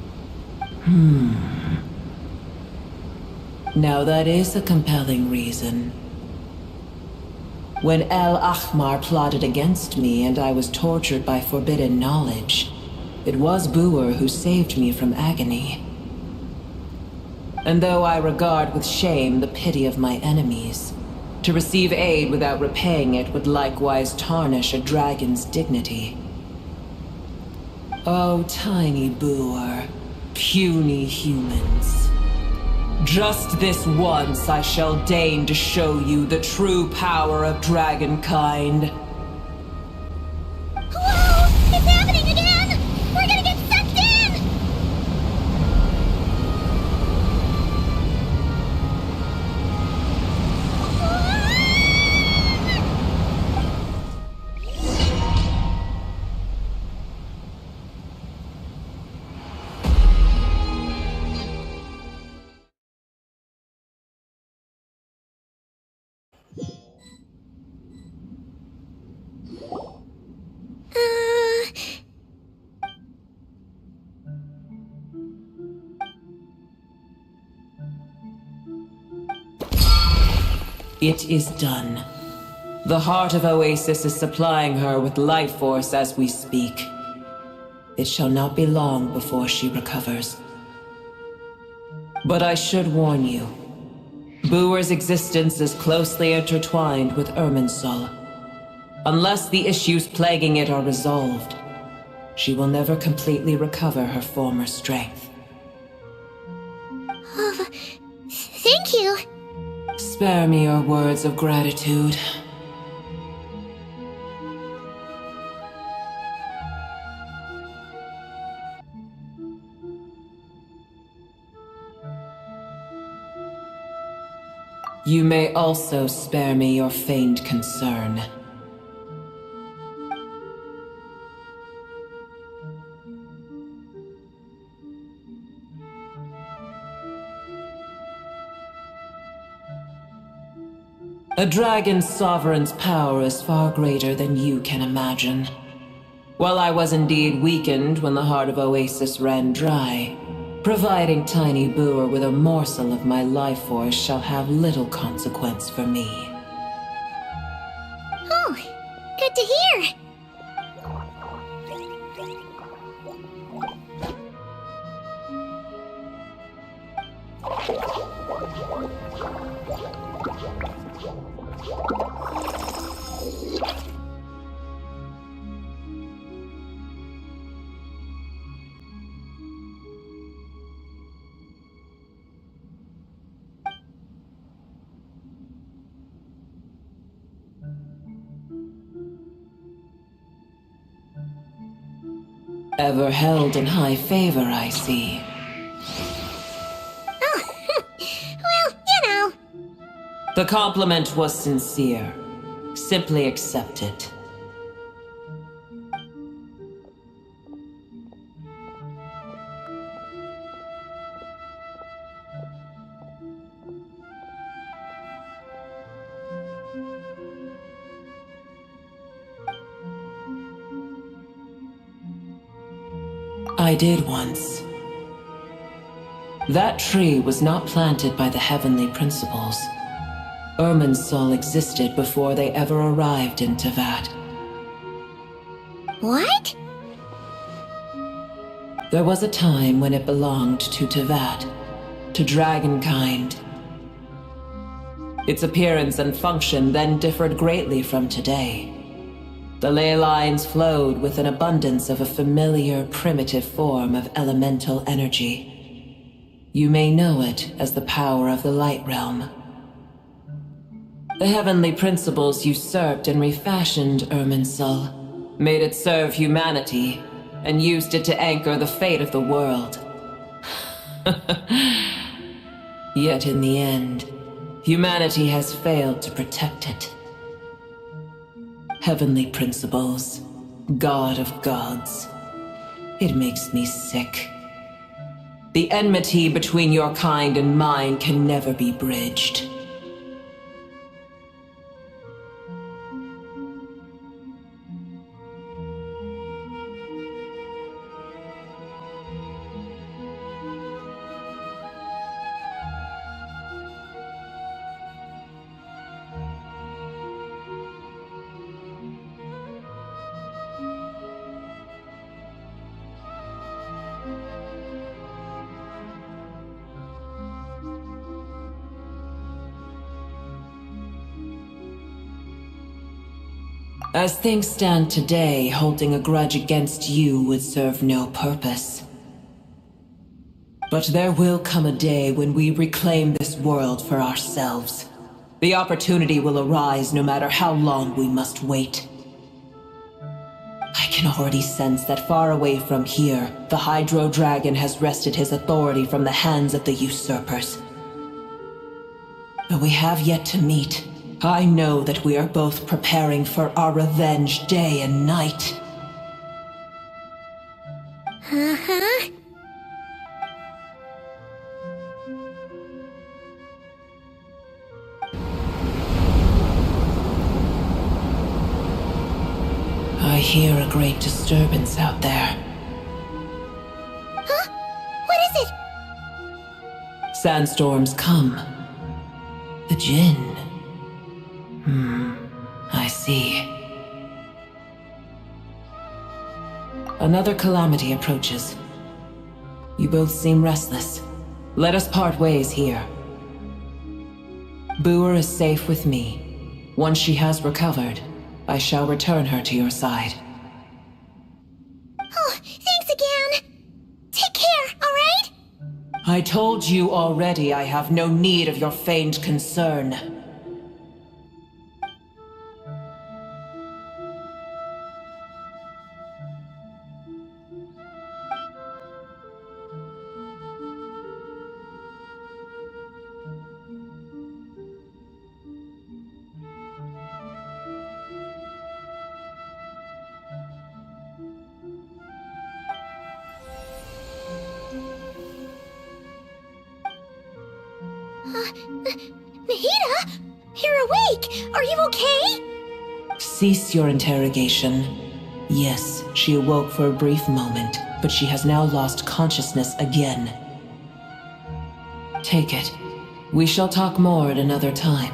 Now that is a compelling reason. When El Ahmar plotted against me and I was tortured by forbidden knowledge, it was Buer who saved me from agony. And though I regard with shame the pity of my enemies, to receive aid without repaying it would likewise tarnish a dragon's dignity. Oh, tiny Buer, puny humans. Just this once I shall deign to show you the true power of dragonkind. Whoa! It's happening again! We're gonna get sucked in! It is done. The heart of Oasis is supplying her with life force as we speak. It shall not be long before she recovers. But I should warn you. Buer's existence is closely intertwined with Irminsul. Unless the issues plaguing it are resolved, she will never completely recover her former strength. Oh, thank you. Spare me your words of gratitude. You may also spare me your feigned concern. A dragon's sovereign's power is far greater than you can imagine. While I was indeed weakened when the heart of Oasis ran dry, providing Tiny Buer with a morsel of my life force shall have little consequence for me. Oh, good to hear. Ever held in high favor, I see. Oh, well, you know. The compliment was sincere. Simply accept it. I did once. That tree was not planted by the heavenly principles. Irminsul existed before they ever arrived in Tevat. What? There was a time when it belonged to Tevat, to dragonkind. Its appearance and function then differed greatly from today. The ley lines flowed with an abundance of a familiar, primitive form of elemental energy. You may know it as the power of the Light Realm. The heavenly principles usurped and refashioned Irminsul, made it serve humanity, and used it to anchor the fate of the world. Yet in the end, humanity has failed to protect it. Heavenly principles, God of gods. It makes me sick. The enmity between your kind and mine can never be bridged. As things stand today, holding a grudge against you would serve no purpose. But there will come a day when we reclaim this world for ourselves. The opportunity will arise no matter how long we must wait. I can already sense that far away from here, the Hydro Dragon has wrested his authority from the hands of the usurpers. Though we have yet to meet, I know that we are both preparing for our revenge day and night. Uh-huh. I hear a great disturbance out there. Huh? What is it? Sandstorms come. The Jinn. I see. Another calamity approaches. You both seem restless. Let us part ways here. Boer is safe with me. Once she has recovered, I shall return her to your side. Oh, thanks again. Take care, alright? I told you already I have no need of your feigned concern. Nahida? You're awake! Are you okay? Cease your interrogation. Yes, she awoke for a brief moment, but she has now lost consciousness again. Take it. We shall talk more at another time.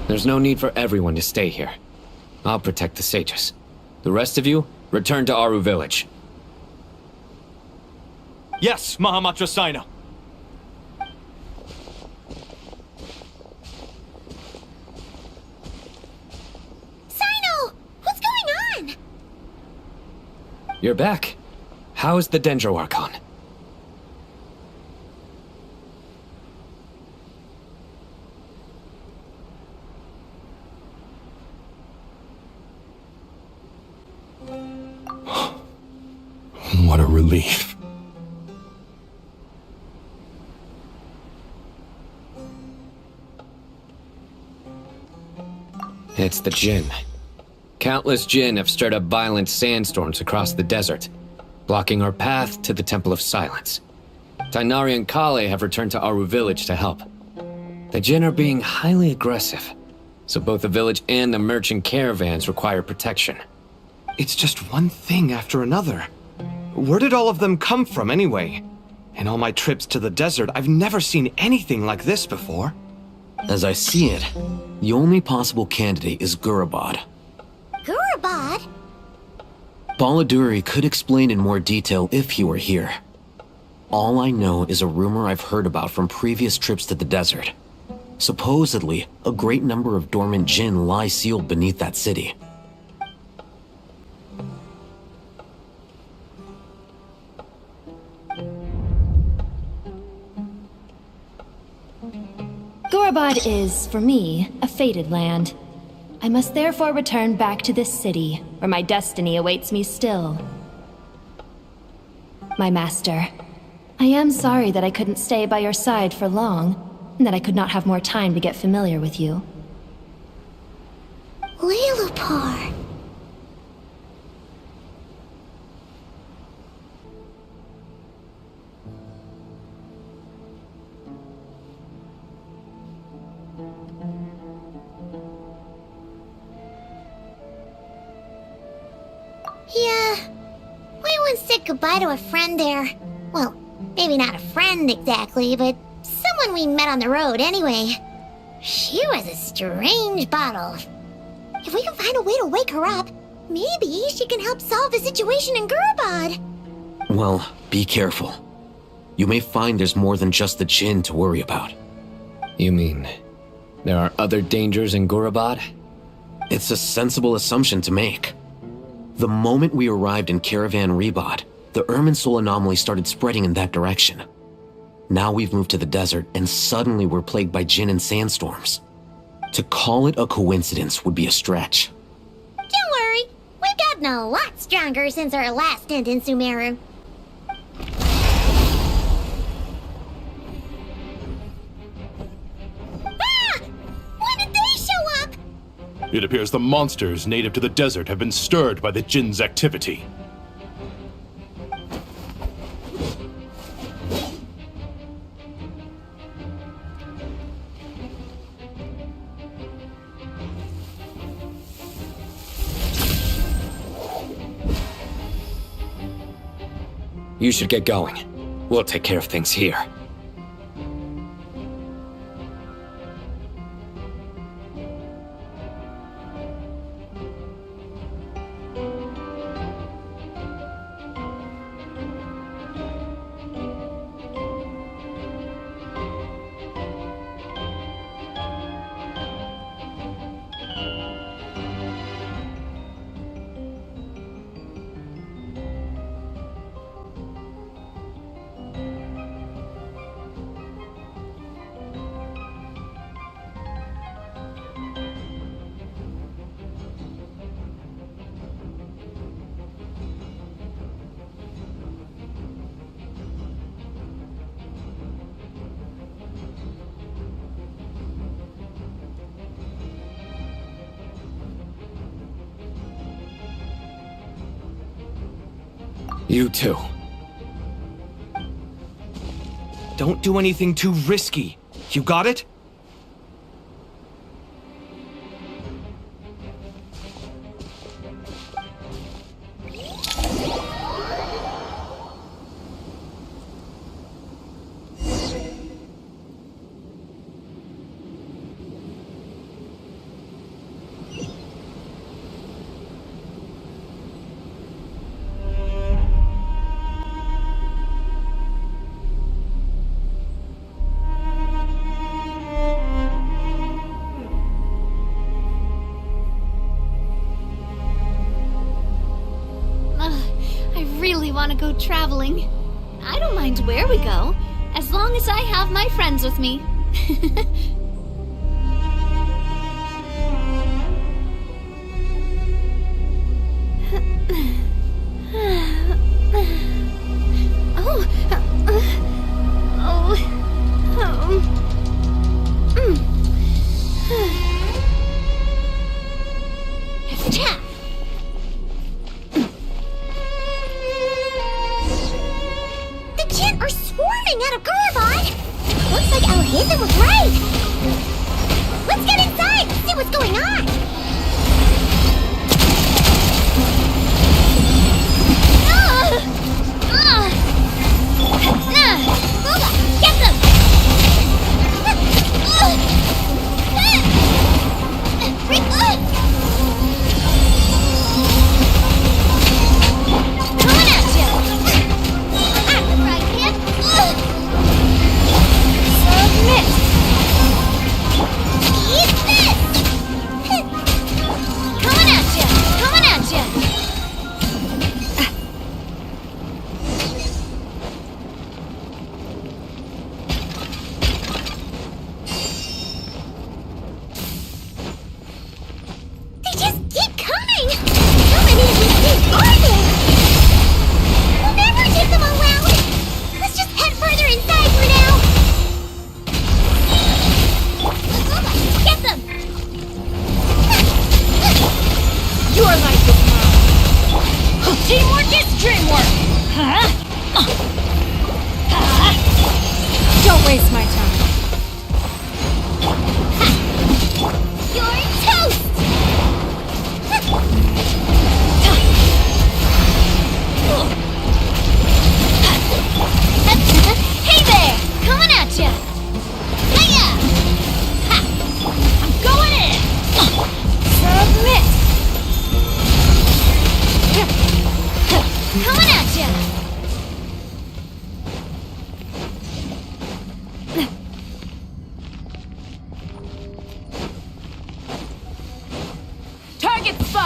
There's no need for everyone to stay here. I'll protect the sages. The rest of you, return to Aru village. Yes, Mahamatra Sino. Sino! What's going on? You're back. How's the Dendro Archon? What a relief. It's the Jinn. Countless Jinn have stirred up violent sandstorms across the desert, blocking our path to the Temple of Silence. Tainari and Kale have returned to Aru village to help. The Jinn are being highly aggressive, so both the village and the merchant caravans require protection. It's just one thing after another. Where did all of them come from anyway? In all my trips to the desert, I've never seen anything like this before. As I see it, the only possible candidate is Gurabad. Gurabad? Baladuri could explain in more detail if he were here. All I know is a rumor I've heard about from previous trips to the desert. Supposedly, a great number of dormant Jinn lie sealed beneath that city. Gurabad is, for me, a fated land. I must therefore return back to this city, where my destiny awaits me still. My master, I am sorry that I couldn't stay by your side for long, and that I could not have more time to get familiar with you. Leelupar. Yeah, we once said goodbye to a friend there. Well, maybe not a friend exactly, but someone we met on the road anyway. She was a strange bottle. If we can find a way to wake her up, maybe she can help solve the situation in Gurabad. Well, be careful. You may find there's more than just the Jinn to worry about. You mean there are other dangers in Gurabad? It's a sensible assumption to make. The moment we arrived in Caravan Rebad, the Irminsul anomaly started spreading in that direction. Now we've moved to the desert, and suddenly we're plagued by Jinn and sandstorms. To call it a coincidence would be a stretch. Don't worry, we've gotten a lot stronger since our last stint in Sumeru. Ah! When did they show up? It appears the monsters native to the desert have been stirred by the Jinn's activity. You should get going. We'll take care of things here. You too. Don't do anything too risky. You got it? Want to go traveling. I don't mind where we go, as long as I have my friends with me.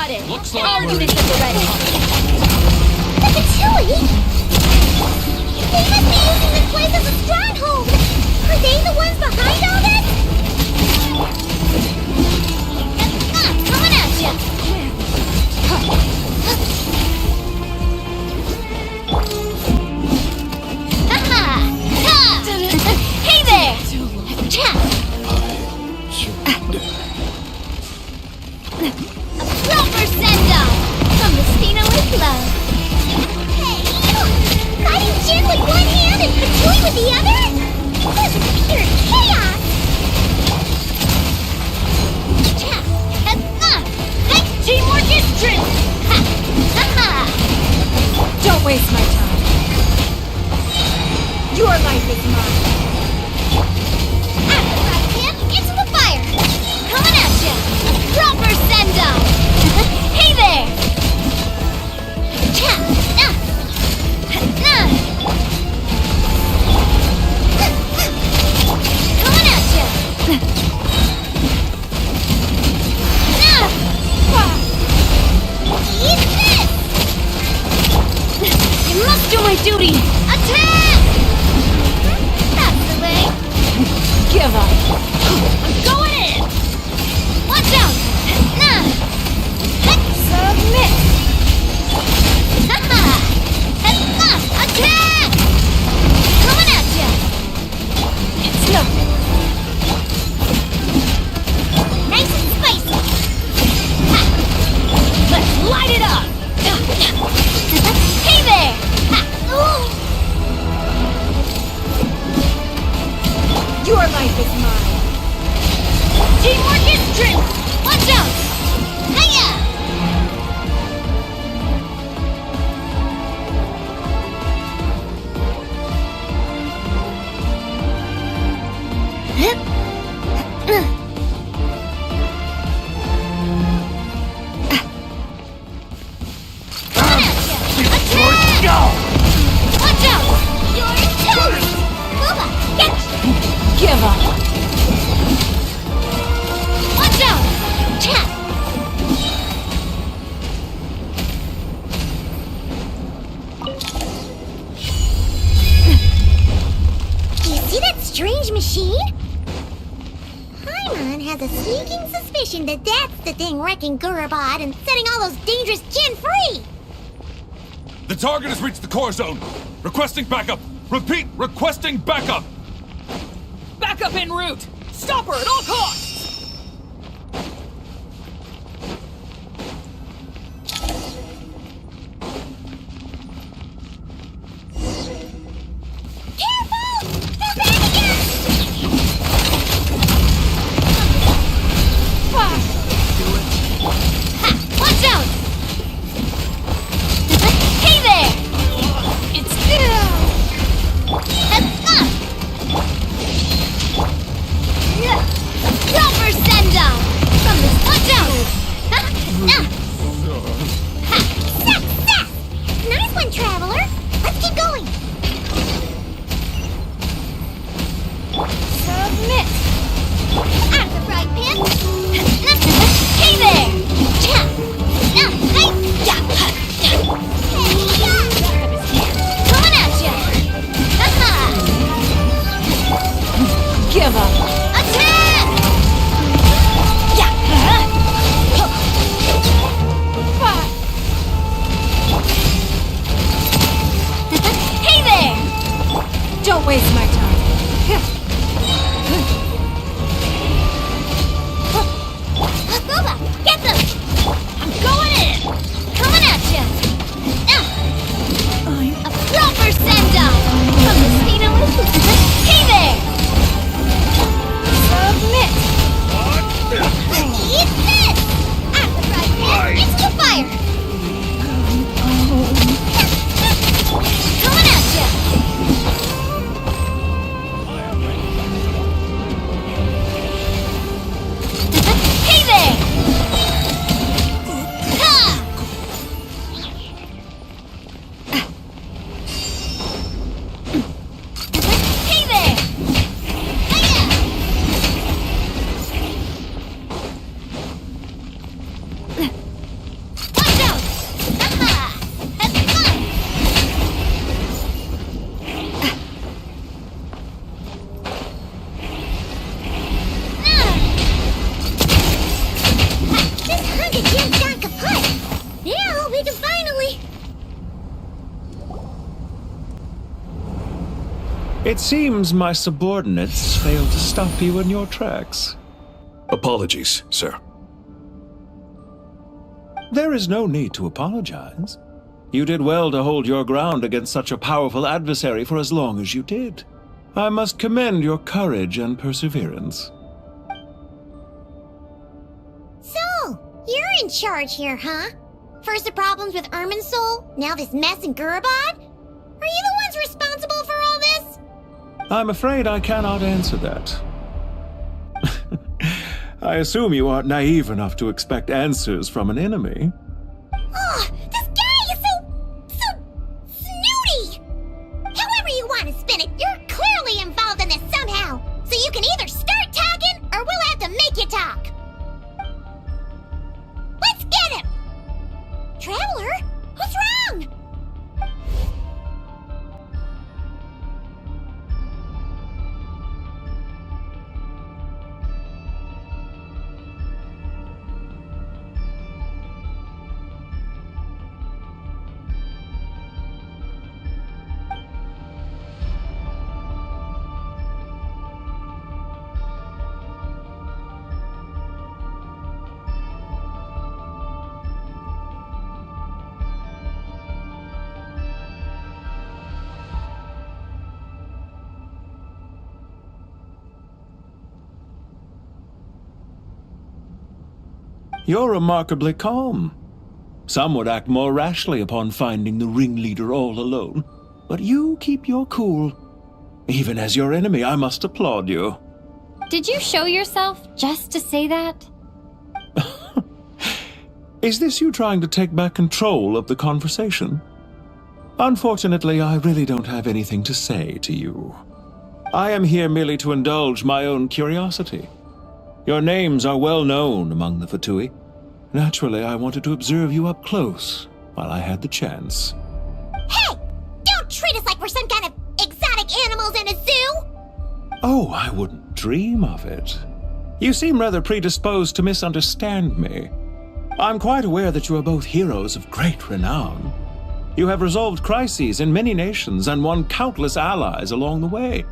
got it. Looks like I'll do we're- this at the ready. The Patui? They must be using this place as a stronghold! Are they the ones behind all this? Coming at ya! Hey there! A proper send-off from the Stina with love. Fighting Jin with one hand and Patui with the other? This is pure chaos! Teamwork is true! Don't waste my time. Your life is mine. After right hand, into the fire! Coming at ya! A proper send-off! Hey there! Coming at ya! Eat this! I must do my duty. Attack! That's the way. Give up. I'm going in! Watch out! Submit. Attack! Coming at ya! It's nothing. Nice and spicy! Let's light it up. Hey there! Your life is mine. Teamwork is true! Watch out! Hiya! Watch out! You're toast! Booba, get! Give up. Watch out! Chat! You see that strange machine? Paimon has a sneaking suspicion that that's the thing wrecking Gurabad and setting all those dangerous Jin free! The target has reached the core zone. Requesting backup. Repeat, requesting backup. Backup en route! Stop her at all costs! Careful! They're back again! Watch out! Hey there! It's proper send-off from this. Watch out! Success! Nice one, Traveler! Let's keep going! Submit! Out of the frying pan! Hey there! Coming at ya! Give up. Attack! Hey there! Don't waste my time. Booba, get them! I'm going in! Coming at ya! A proper send-off from the Stina with Hey there! Submit! Eat this! Out the frying pan, into the fire! Coming at ya! It seems my subordinates failed to stop you in your tracks. Apologies, sir. There is no need to apologize. You did well to hold your ground against such a powerful adversary for as long as you did. I must commend your courage and perseverance. So, you're in charge here, huh? First the problems with Irminsul, now this mess in Gurabad? Are you the ones responsible for all this? I'm afraid I cannot answer that. I assume you aren't naive enough to expect answers from an enemy. Oh, this guy is so snooty! However you want to spin it, you're clearly involved in this somehow. So you can either start talking, or we'll have to make you talk. Let's get him! Traveler, what's wrong? You're remarkably calm. Some would act more rashly upon finding the ringleader all alone, but you keep your cool. Even as your enemy, I must applaud you. Did you show yourself just to say that? Is this you trying to take back control of the conversation? Unfortunately, I really don't have anything to say to you. I am here merely to indulge my own curiosity. Your names are well known among the Fatui. Naturally, I wanted to observe you up close while I had the chance. Hey! Don't treat us like we're some kind of exotic animals in a zoo! Oh, I wouldn't dream of it. You seem rather predisposed to misunderstand me. I'm quite aware that you are both heroes of great renown. You have resolved crises in many nations and won countless allies along the way.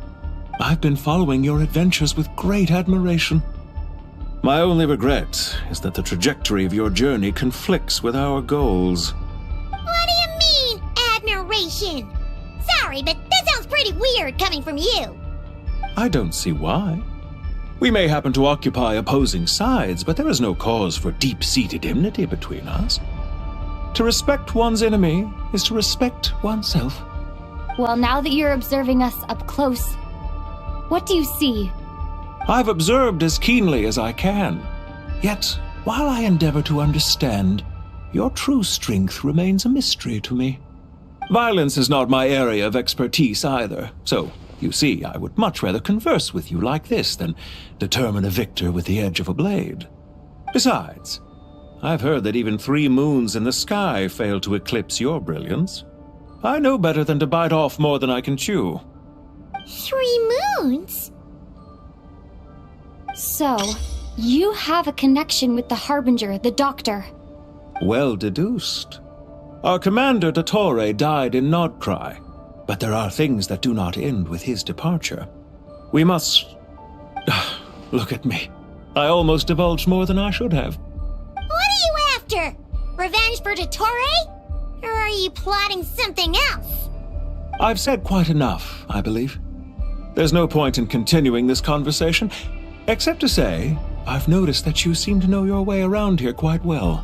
I've been following your adventures with great admiration. My only regret is that the trajectory of your journey conflicts with our goals. What do you mean, admiration? Sorry, but that sounds pretty weird coming from you. I don't see why. We may happen to occupy opposing sides, but there is no cause for deep-seated enmity between us. To respect one's enemy is to respect oneself. Well, now that you're observing us up close, what do you see? I've observed as keenly as I can. Yet, while I endeavor to understand, your true strength remains a mystery to me. Violence is not my area of expertise either, so, you see, I would much rather converse with you like this than determine a victor with the edge of a blade. Besides, I've heard that even 3 moons in the sky fail to eclipse your brilliance. I know better than to bite off more than I can chew. 3 moons? So, you have a connection with the Harbinger, the Doctor. Well deduced. Our commander, Dottore, died in Nodcry, but there are things that do not end with his departure. We must... Look at me. I almost divulged more than I should have. What are you after? Revenge for Dottore? Or are you plotting something else? I've said quite enough, I believe. There's no point in continuing this conversation, except to say, I've noticed that you seem to know your way around here quite well.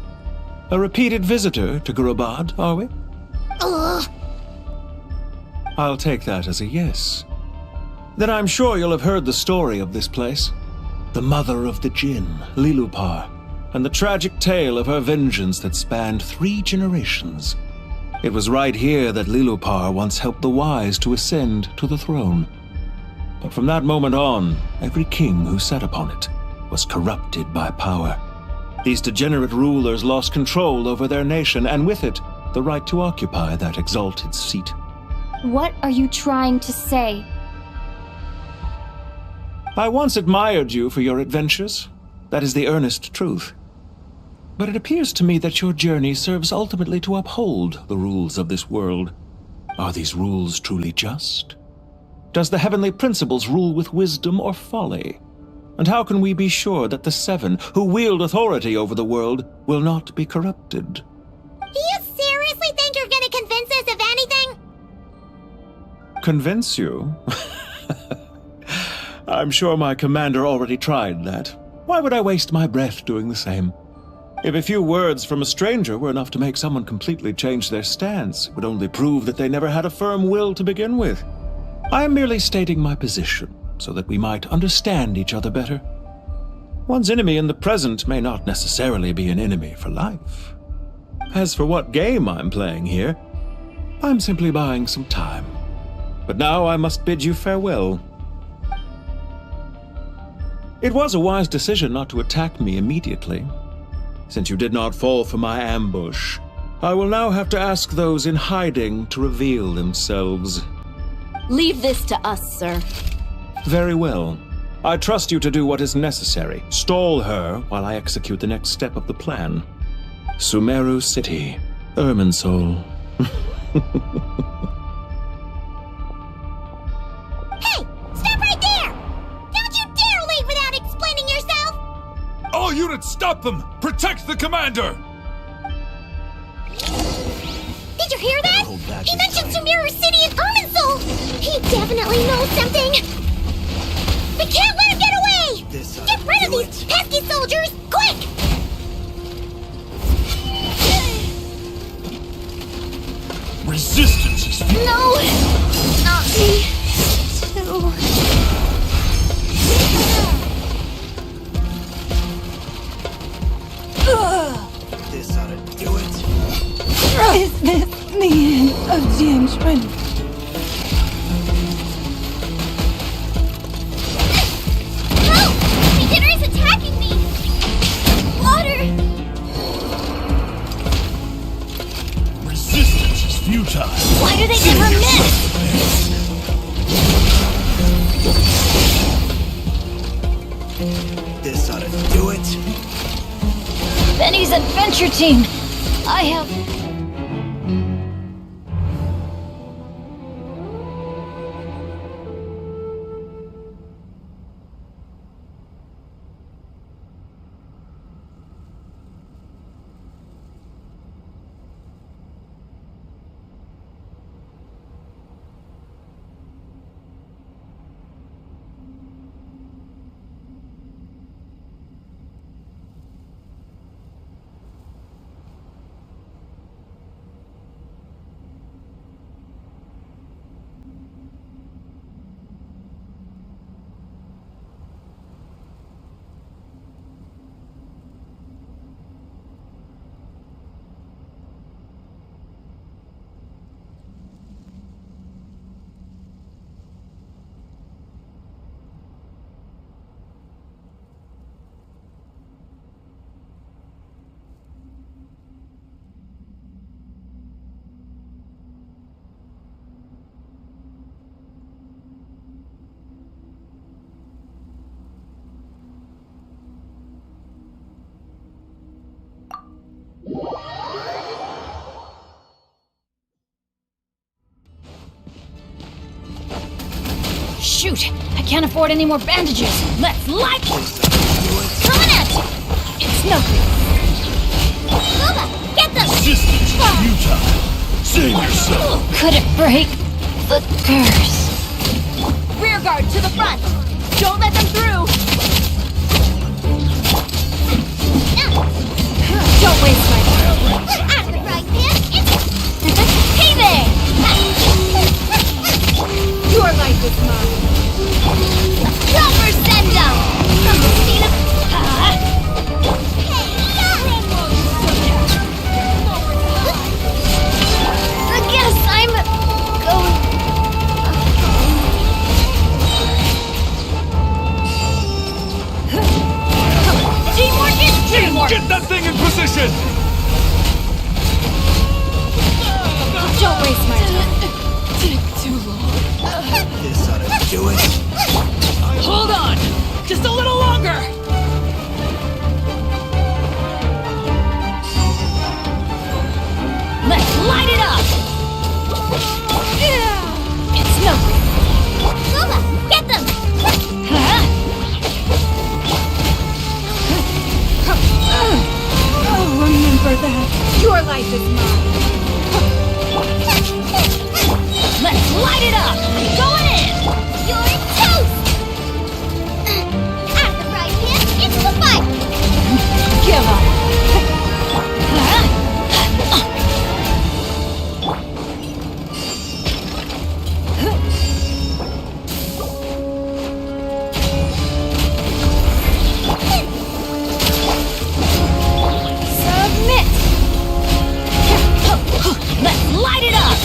A repeated visitor to Gurabad, are we? Ugh. I'll take that as a yes. Then I'm sure you'll have heard the story of this place. The mother of the Jinn, Lilupar, and the tragic tale of her vengeance that spanned 3 generations. It was right here that Lilupar once helped the wise to ascend to the throne. But from that moment on, every king who sat upon it was corrupted by power. These degenerate rulers lost control over their nation, and with it, the right to occupy that exalted seat. What are you trying to say? I once admired you for your adventures. That is the earnest truth. But it appears to me that your journey serves ultimately to uphold the rules of this world. Are these rules truly just? Does the heavenly principles rule with wisdom or folly? And how can we be sure that the seven who wield authority over the world will not be corrupted? Do you seriously think you're gonna convince us of anything? Convince you? I'm sure my commander already tried that. Why would I waste my breath doing the same? If a few words from a stranger were enough to make someone completely change their stance, it would only prove that they never had a firm will to begin with. I am merely stating my position, so that we might understand each other better. One's enemy in the present may not necessarily be an enemy for life. As for what game I'm playing here, I'm simply buying some time. But now I must bid you farewell. It was a wise decision not to attack me immediately. Since you did not fall for my ambush, I will now have to ask those in hiding to reveal themselves. Leave this to us, sir. Very well. I trust you to do what is necessary. Stall her while I execute the next step of the plan. Sumeru City, Irminsul. Hey! Stop right there! Don't you dare leave without explaining yourself! All units, stop them! Protect the commander! Did you hear that? He mentioned Sumeru City and Irminsul! He definitely knows something! We can't let him get away! Get rid of these pesky soldiers! Quick! Resistance is futile. No! Not me. Too. This ought to do it. Is this the end of Jianxun? Help! Beginner is attacking me! Water! Resistance is futile. Why do they never miss? This ought to do it. Benny's adventure team! I have... Shoot! I can't afford any more bandages! Let's light them! Coming at you! It's nothing! Luba, get them! Resistance is futile. Save yourself. Could it break the curse? Rear guard to the front! Don't let them through! Don't waste my time! Out of the frying pan! Hey there! Your life is mine! Proper send-up! From the speed of... I guess I'm going... Teamwork is teamwork! Get that thing in position! Don't waste my time. Too long. This ought to do it. Hold on! Just a little longer! Let's light it up! It's nothing. Get them! Oh, remember that. Your life is mine. Let's light it up! I'm going in! You're toast! Out of the frying pan, into the fire! Give up! Submit! Let's light it up!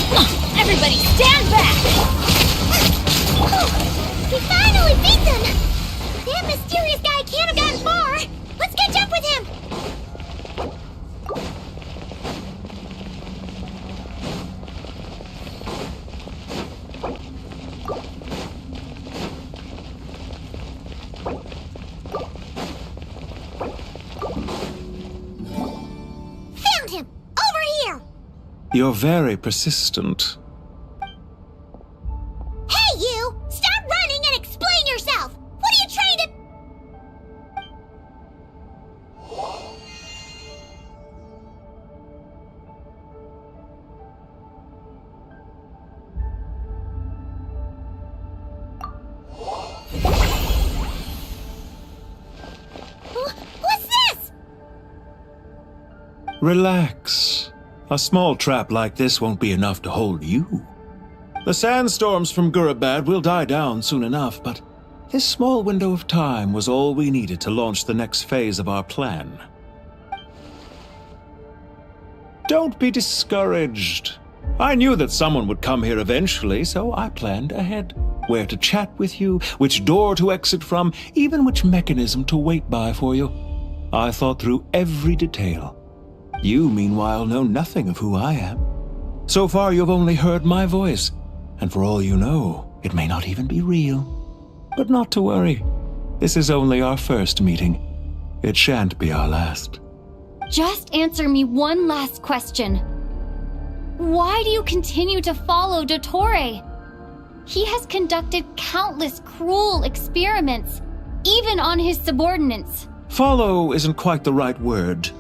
Everybody stand back! We finally beat them! That mysterious guy can't have gotten far! Let's catch up with him! Found him! Over here! You're very persistent. Hey, you! Stop running and explain yourself! What are you trying to... What's this? Relax. A small trap like this won't be enough to hold you. The sandstorms from Gurabad will die down soon enough, but this small window of time was all we needed to launch the next phase of our plan. Don't be discouraged. I knew that someone would come here eventually, so I planned ahead. Where to chat with you, which door to exit from, even which mechanism to wait by for you. I thought through every detail. You, meanwhile, know nothing of who I am. So far, you've only heard my voice, and for all you know, it may not even be real. But not to worry. This is only our first meeting. It shan't be our last. Just answer me one last question. Why do you continue to follow Dottore? He has conducted countless cruel experiments, even on his subordinates. Follow isn't quite the right word.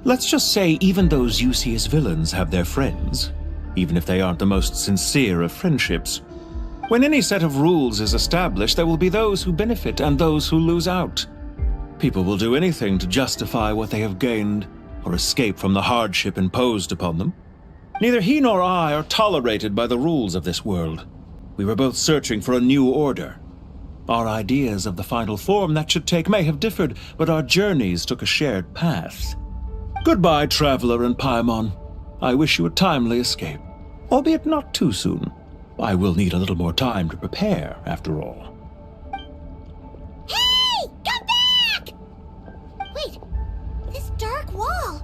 Let's just say even those you see as villains have their friends, even if they aren't the most sincere of friendships. When any set of rules is established, there will be those who benefit and those who lose out. People will do anything to justify what they have gained or escape from the hardship imposed upon them. Neither he nor I are tolerated by the rules of this world. We were both searching for a new order. Our ideas of the final form that should take may have differed, but our journeys took a shared path. Goodbye, Traveler and Paimon. I wish you a timely escape, albeit not too soon. I will need a little more time to prepare, after all. Hey! Come back! Wait, this dark wall.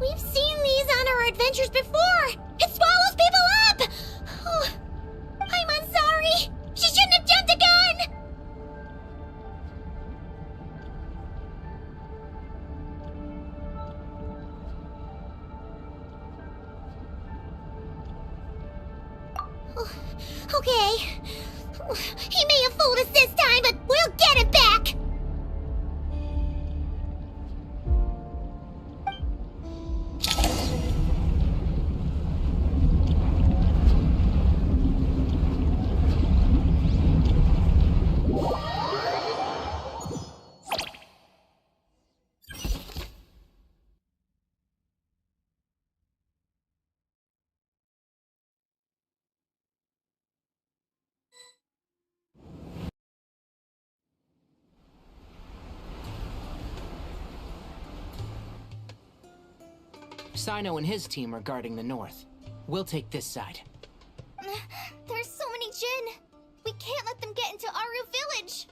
We've seen these on our adventures before. It swallows people up! Oh, I'm sorry. She shouldn't have jumped the gun! Okay. He may have fooled us this time, but we'll get it back! Sino and his team are guarding the north. We'll take this side. There's so many Jinn. We can't let them get into Aru village.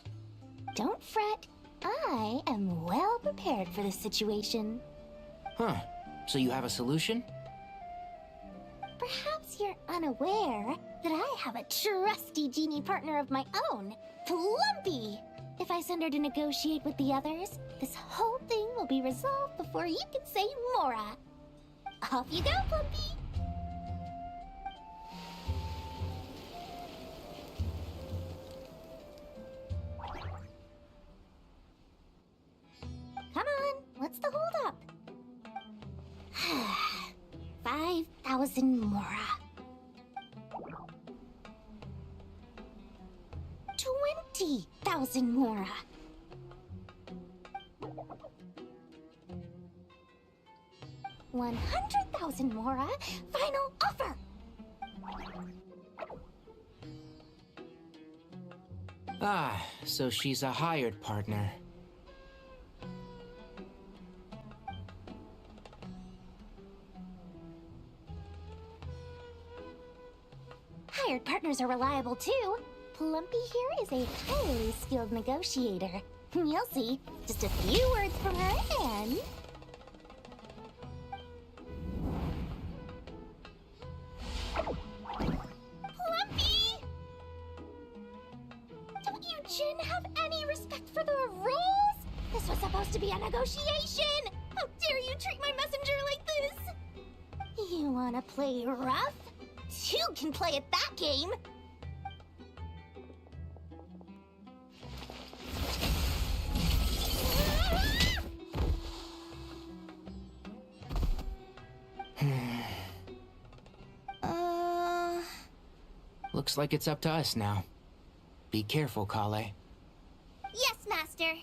Don't fret. I am well prepared for this situation. Huh. So you have a solution? Perhaps you're unaware that I have a trusty genie partner of my own, Plumpy. If I send her to negotiate with the others, this whole thing will be resolved before you can say Mora. Off you go, Plumpy! 20,000 mora. 20,000 mora. 100,000 mora. Final offer. Ah, so she's a hired partner. Hired partners are reliable too. Plumpy here is a highly skilled negotiator. You'll see. Just a few words from her and... Plumpy! Don't you, Jin, have any respect for the rules? This was supposed to be a negotiation! How dare you treat my messenger like this? You wanna play rough? Two can play at that game! Looks like it's up to us now. Be careful, Kale. Yes, Master.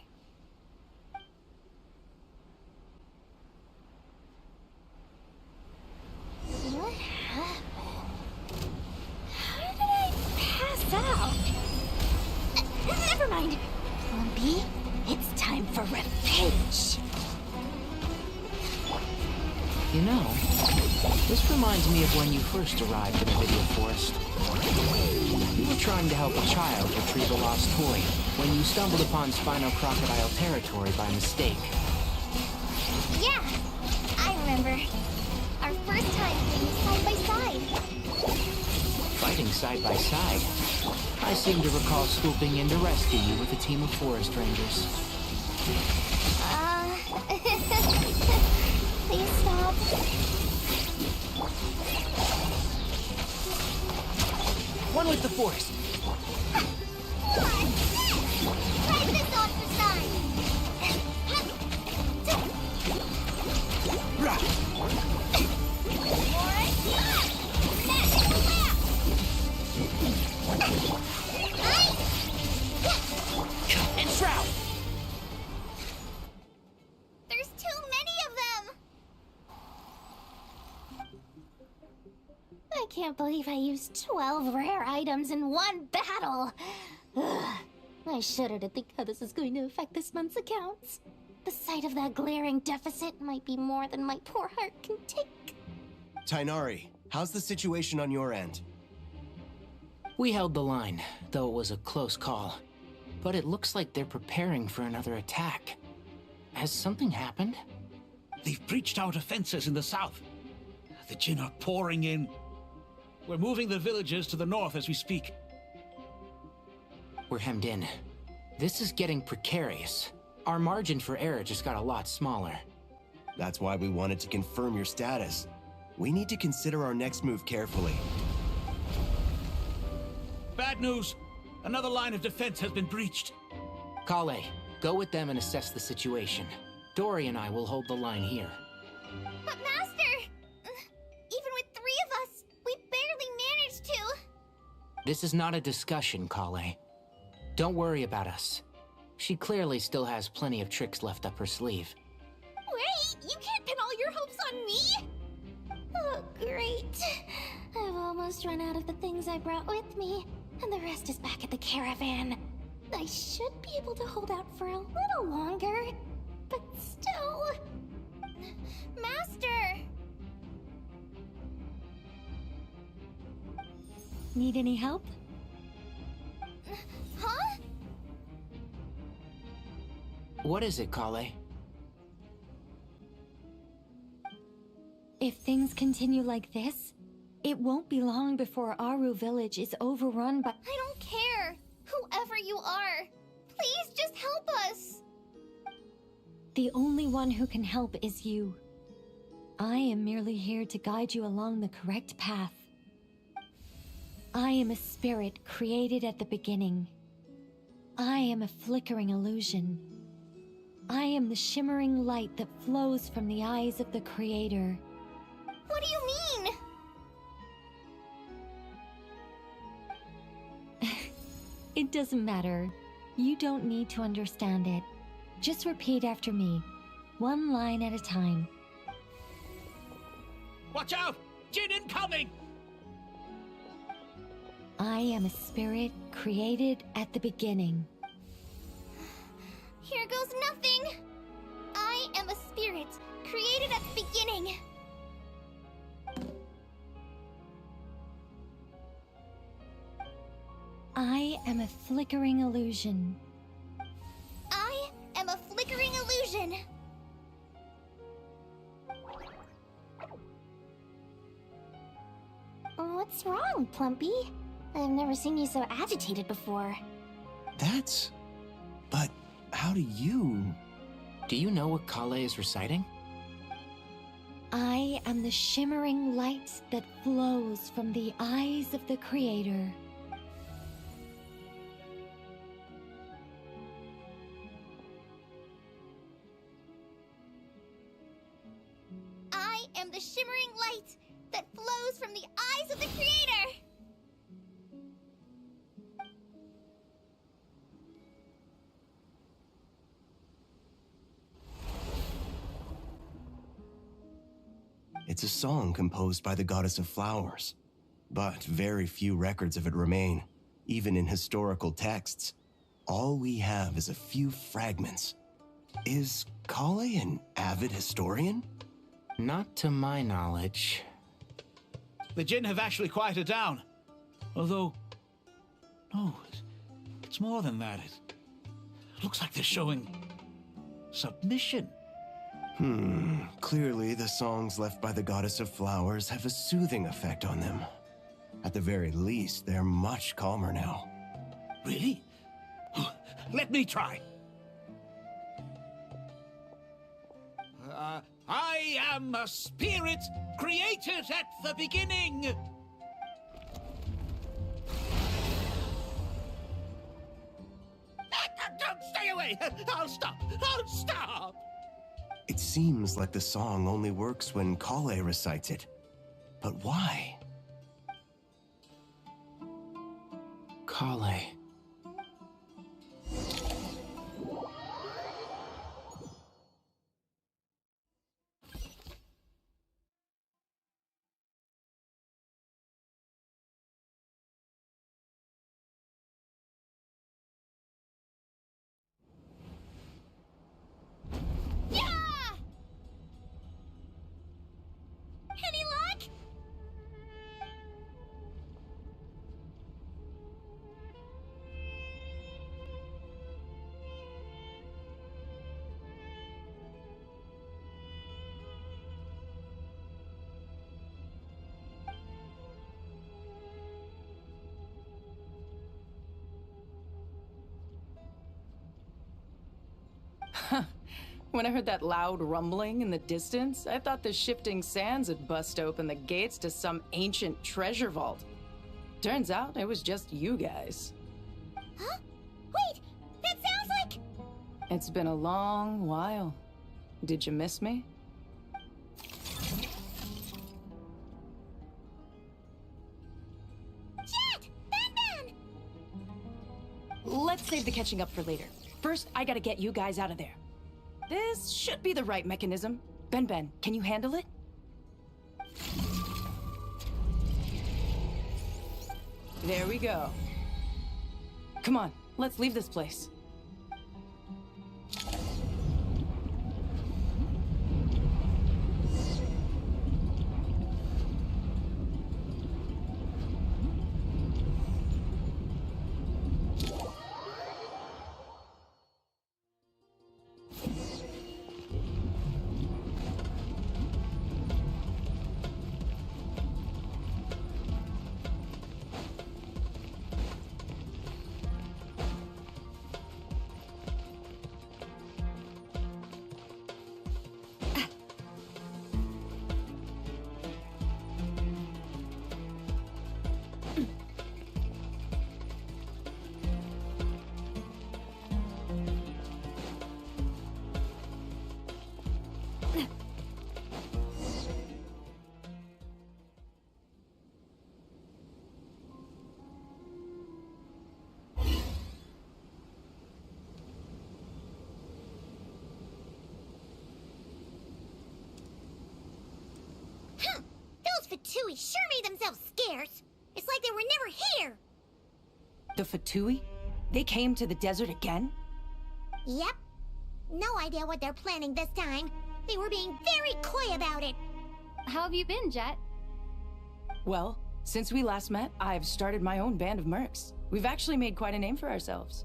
What happened? How did I pass out? Never mind. Plumpy, it's time for revenge. You know, this reminds me of when you first arrived in the video forest. You were trying to help a child retrieve a lost toy when you stumbled upon Spino Crocodile territory by mistake. Yeah, I remember. Our first time playing side by side. Fighting side by side. I seem to recall swooping in to rescue you with a team of forest rangers. Please stop. One with the force. Try this on for size. And shroud. There's too many of them. I can't believe I used 12 rare items in one battle. Ugh. I shudder to think how this is going to affect this month's accounts. The sight of that glaring deficit might be more than my poor heart can take. Tainari, how's the situation on your end? We held the line, though it was a close call. But it looks like they're preparing for another attack. Has something happened? They've breached our defenses in the south. The Jin are pouring in. We're moving the villages to the north as we speak. We're hemmed in. This is getting precarious. Our margin for error just got a lot smaller. That's why we wanted to confirm your status. We need to consider our next move carefully. Bad news! Another line of defense has been breached. Kale, go with them and assess the situation. Dory and I will hold the line here. But Master! Even with 3 of us, we barely managed to. This is not a discussion, Kale. Don't worry about us. She clearly still has plenty of tricks left up her sleeve. Wait, you can't pin all your hopes on me! Oh, great. I've almost run out of the things I brought with me, and the rest is back at the caravan. I should be able to hold out for a little longer, but still... Master! Need any help? Huh? What is it, Kale? If things continue like this, it won't be long before Aru village is overrun by— I don't care. Whoever you are, please just help us. The only one who can help is you. I am merely here to guide you along the correct path. I am a spirit created at the beginning. I am a flickering illusion. I am the shimmering light that flows from the eyes of the Creator. What do you mean? It doesn't matter. You don't need to understand it. Just repeat after me, one line at a time. Watch out! Jin incoming! I am a spirit created at the beginning. Here goes nothing! I am a spirit created at the beginning. I am a flickering illusion. I am a flickering illusion. What's wrong, Plumpy? I've never seen you so agitated before. But how do you... Do you know what Kale is reciting? I am the shimmering light that flows from the eyes of the Creator. I am the shimmering light that flows from the eyes of the Creator! It's a song composed by the goddess of flowers, but very few records of it remain, even in historical texts. All we have is a few fragments. Is Kale an avid historian? Not to my knowledge. The Jinn have actually quieted down. Although... No, it's more than that. It looks like they're showing... submission. Clearly the songs left by the goddess of flowers have a soothing effect on them. At the very least, they're much calmer now. Really? Let me try. I am a spirit created at the beginning. Don't stay away! I'll stop! I'll stop! It seems like the song only works when Kale recites it. But why? Kale. Any luck? When I heard that loud rumbling in the distance, I thought the shifting sands had bust open the gates to some ancient treasure vault. Turns out it was just you guys. Huh? Wait! That sounds like... It's been a long while. Did you miss me? Jet! Ben! Let's save the catching up for later. First, I gotta get you guys out of there. This should be the right mechanism. Ben, can you handle it? There we go. Come on, let's leave this place. Fatui sure made themselves scarce. It's like they were never here. The Fatui? They came to the desert again? Yep. No idea what they're planning this time. They were being very coy about it. How have you been, Jet? Well, since we last met, I've started my own band of mercs. We've actually made quite a name for ourselves.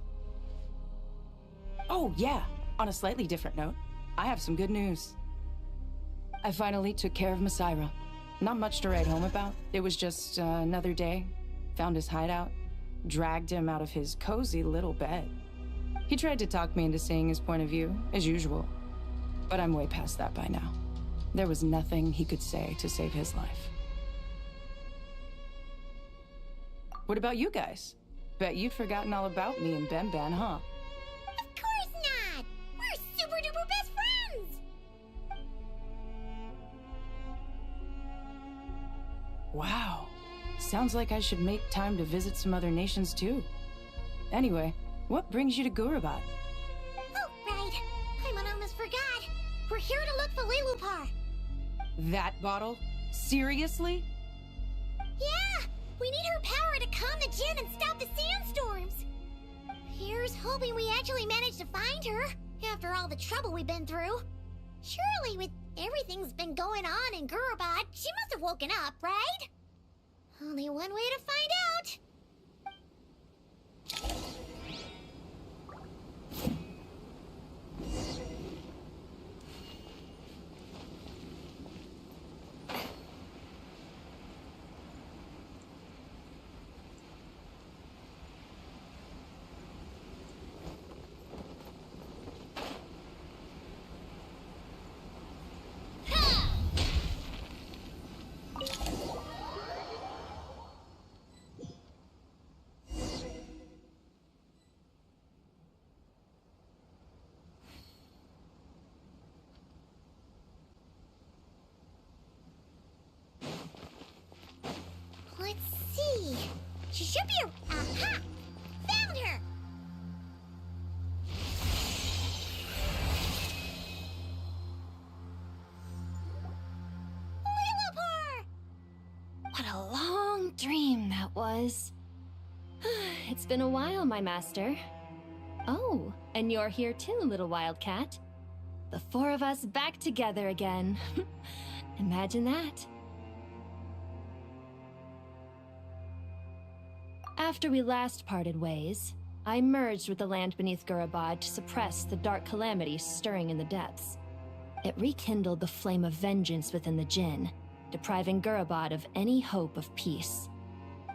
Oh, yeah. On a slightly different note, I have some good news. I finally took care of Masaira. Not much to write home about. It was just another day. Found his hideout. Dragged him out of his cozy little bed. He tried to talk me into seeing his point of view, as usual. But I'm way past that by now. There was nothing he could say to save his life. What about you guys? Bet you'd forgotten all about me and Benban, huh? Of course not! We're super duper best friends! Wow. Sounds like I should make time to visit some other nations too. Anyway, what brings you to Gurabat? Oh, right. I almost forgot. We're here to look for Lilupar. That bottle? Seriously? Yeah! We need her power to calm the Jinn and stop the sandstorms. Here's hoping we actually manage to find her, after all the trouble we've been through. Surely, with everything's been going on in Gurabat, she must have woken up, right? Only one way to find out. Let's see. She should be aha! Found her! Lilupar! What a long dream that was. It's been a while, my master. Oh, and you're here too, little wildcat. The four of us back together again. Imagine that. After we last parted ways, I merged with the land beneath Gurabad to suppress the dark calamity stirring in the depths. It rekindled the flame of vengeance within the Jinn, depriving Gurabad of any hope of peace.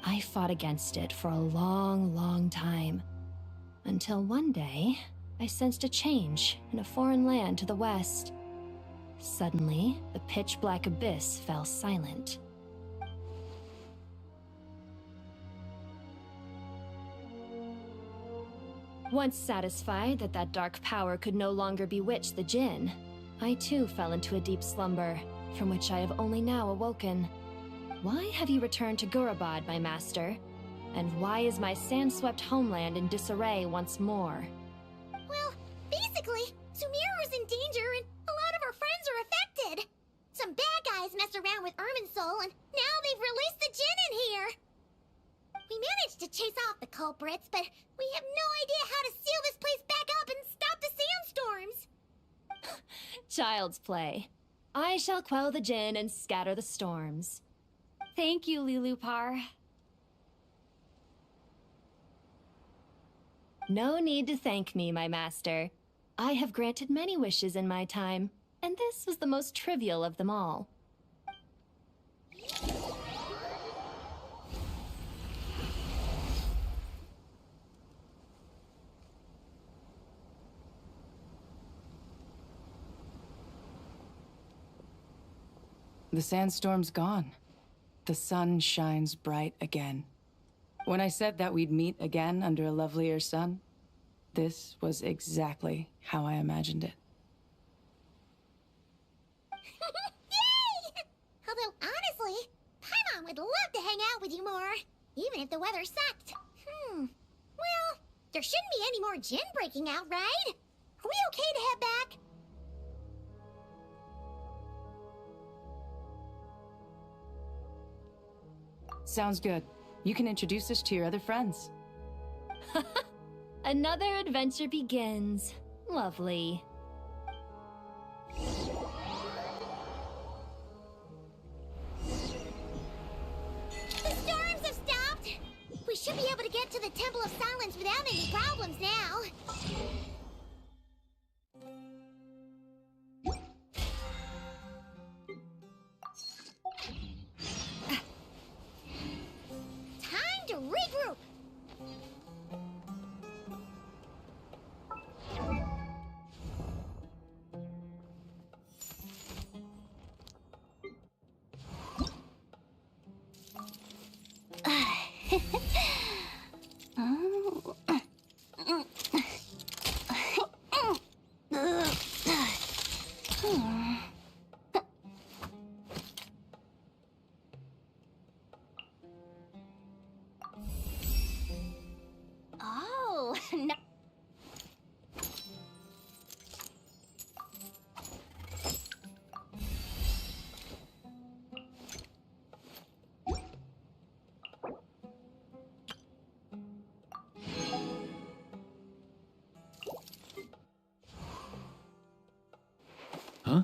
I fought against it for a long, long time, until one day, I sensed a change in a foreign land to the west. Suddenly, the pitch-black abyss fell silent. Once satisfied that that dark power could no longer bewitch the Jinn, I too fell into a deep slumber, from which I have only now awoken. Why have you returned to Gurabad, my master? And why is my sand-swept homeland in disarray once more? Well, basically, Sumeru's in danger and a lot of our friends are affected. Some bad guys messed around with Irminsul and now they've released the Jinn in here. We managed to chase off the culprits, but we have no idea how to seal this place back up and stop the sandstorms. Child's play. I shall quell the Jinn and scatter the storms. Thank you, Lilupar. No need to thank me, my master. I have granted many wishes in my time, and this was the most trivial of them all. The sandstorm's gone. The sun shines bright again. When I said that we'd meet again under a lovelier sun, this was exactly how I imagined it. Yay! Although, honestly, Paimon would love to hang out with you more, even if the weather sucked. Well, there shouldn't be any more Jinn breaking out, right? Are we okay to head back? Sounds good. You can introduce us to your other friends. Another adventure begins. Lovely. The storms have stopped! We should be able to get to the Temple of Silence without any problems now. Time to regroup! Oh, no. Huh?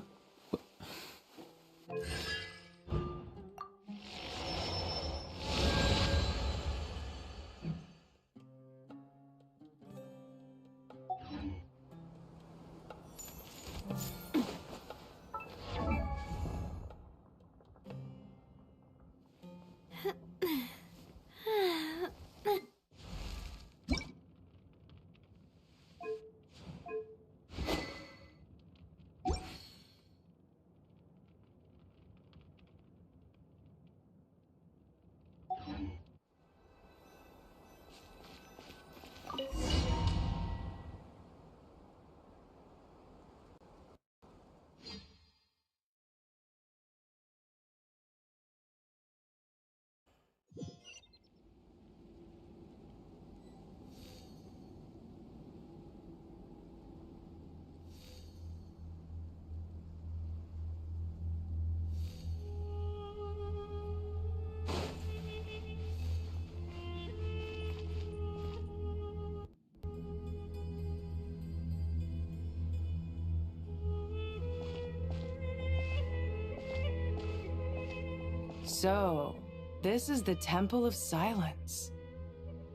So, this is the Temple of Silence.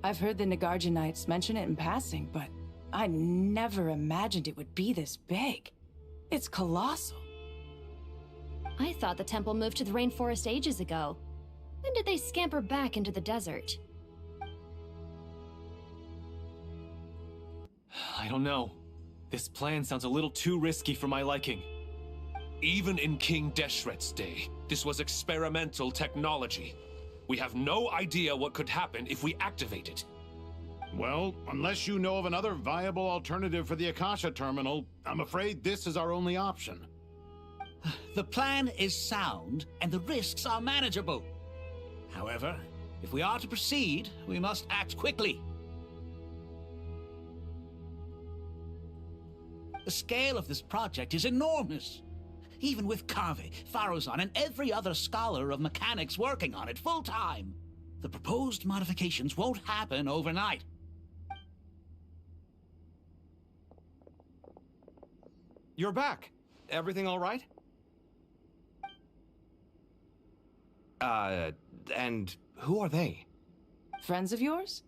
I've heard the Nagarjanites mention it in passing, but I never imagined it would be this big. It's colossal. I thought the temple moved to the rainforest ages ago. When did they scamper back into the desert? I don't know. This plan sounds a little too risky for my liking. Even in King Deshret's day, this was experimental technology. We have no idea what could happen if we activate it. Well, unless you know of another viable alternative for the Akasha terminal, I'm afraid this is our only option. The plan is sound, and the risks are manageable. However, if we are to proceed, we must act quickly. The scale of this project is enormous. Even with Carvey, Farozan, and every other scholar of mechanics working on it full-time, the proposed modifications won't happen overnight. You're back. Everything all right? And who are they? Friends of yours?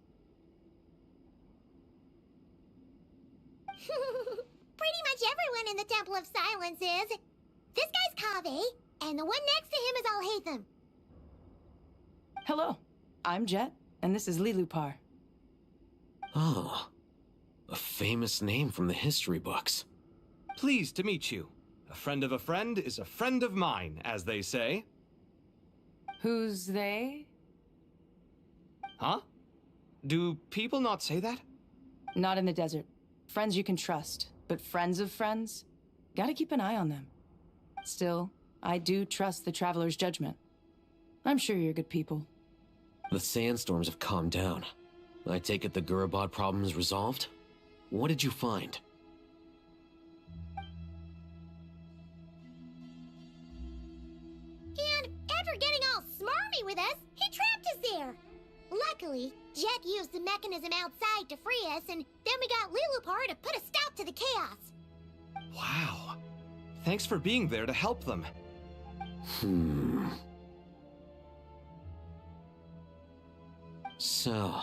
Pretty much everyone in the Temple of Silence is. This guy's Kaveh, and the one next to him is Alhaitham. Hello, I'm Jet, and this is Lilupar. Oh, a famous name from the history books. Pleased to meet you. A friend of a friend is a friend of mine, as they say. Who's they? Huh? Do people not say that? Not in the desert. Friends you can trust, but friends of friends? Gotta keep an eye on them. Still, I do trust the Traveler's judgment. I'm sure you're good people. The sandstorms have calmed down. I take it the Gurabad problem is resolved? What did you find? And after getting all smarmy with us, he trapped us there. Luckily, Jet used the mechanism outside to free us, and then we got Lilupar to put a stop to the chaos. Wow. Thanks for being there to help them. So,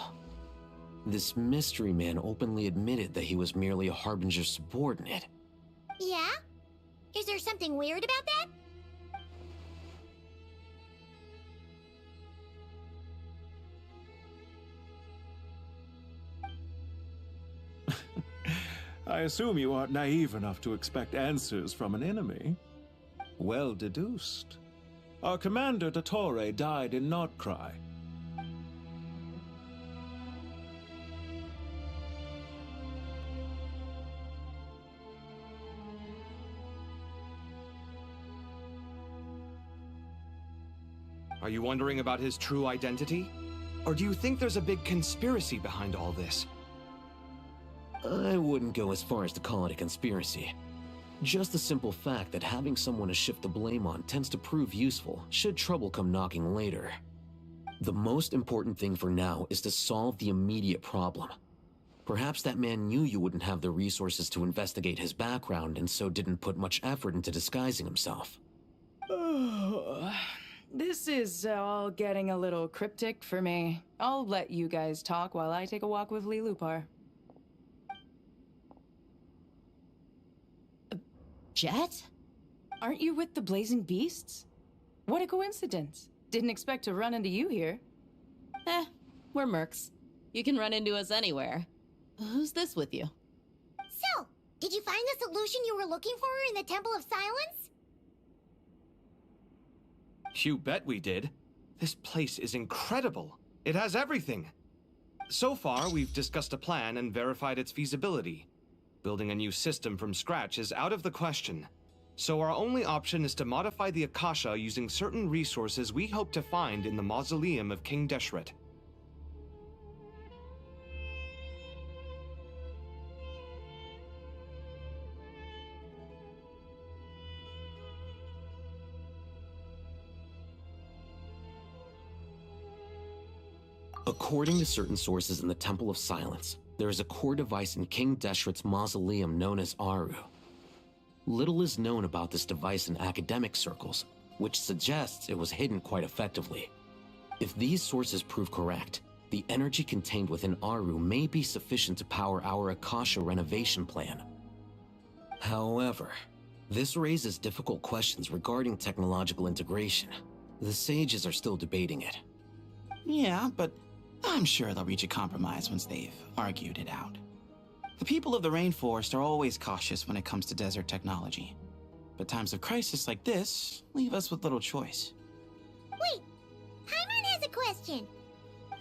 this mystery man openly admitted that he was merely a Harbinger's subordinate. Yeah? Is there something weird about that? I assume you aren't naive enough to expect answers from an enemy. Well deduced. Our commander, Dottore, died in Notcry. Are you wondering about his true identity? Or do you think there's a big conspiracy behind all this? I wouldn't go as far as to call it a conspiracy. Just the simple fact that having someone to shift the blame on tends to prove useful should trouble come knocking later. The most important thing for now is to solve the immediate problem. Perhaps that man knew you wouldn't have the resources to investigate his background and so didn't put much effort into disguising himself. This is all getting a little cryptic for me. I'll let you guys talk while I take a walk with Lilupar. Jet? Aren't you with the Blazing Beasts? What a coincidence. Didn't expect to run into you here. We're mercs. You can run into us anywhere. Who's this with you? So, did you find the solution you were looking for in the Temple of Silence? You bet we did. This place is incredible. It has everything. So far, we've discussed a plan and verified its feasibility. Building a new system from scratch is out of the question. So our only option is to modify the Akasha using certain resources we hope to find in the mausoleum of King Deshret. According to certain sources in the Temple of Silence, there is a core device in King Deshret's mausoleum known as Aru. Little is known about this device in academic circles, which suggests it was hidden quite effectively. If these sources prove correct, the energy contained within Aru may be sufficient to power our Akasha renovation plan. However, this raises difficult questions regarding technological integration. The sages are still debating it. Yeah, but I'm sure they'll reach a compromise once they've argued it out. The people of the rainforest are always cautious when it comes to desert technology. But times of crisis like this leave us with little choice. Wait, Paimon has a question.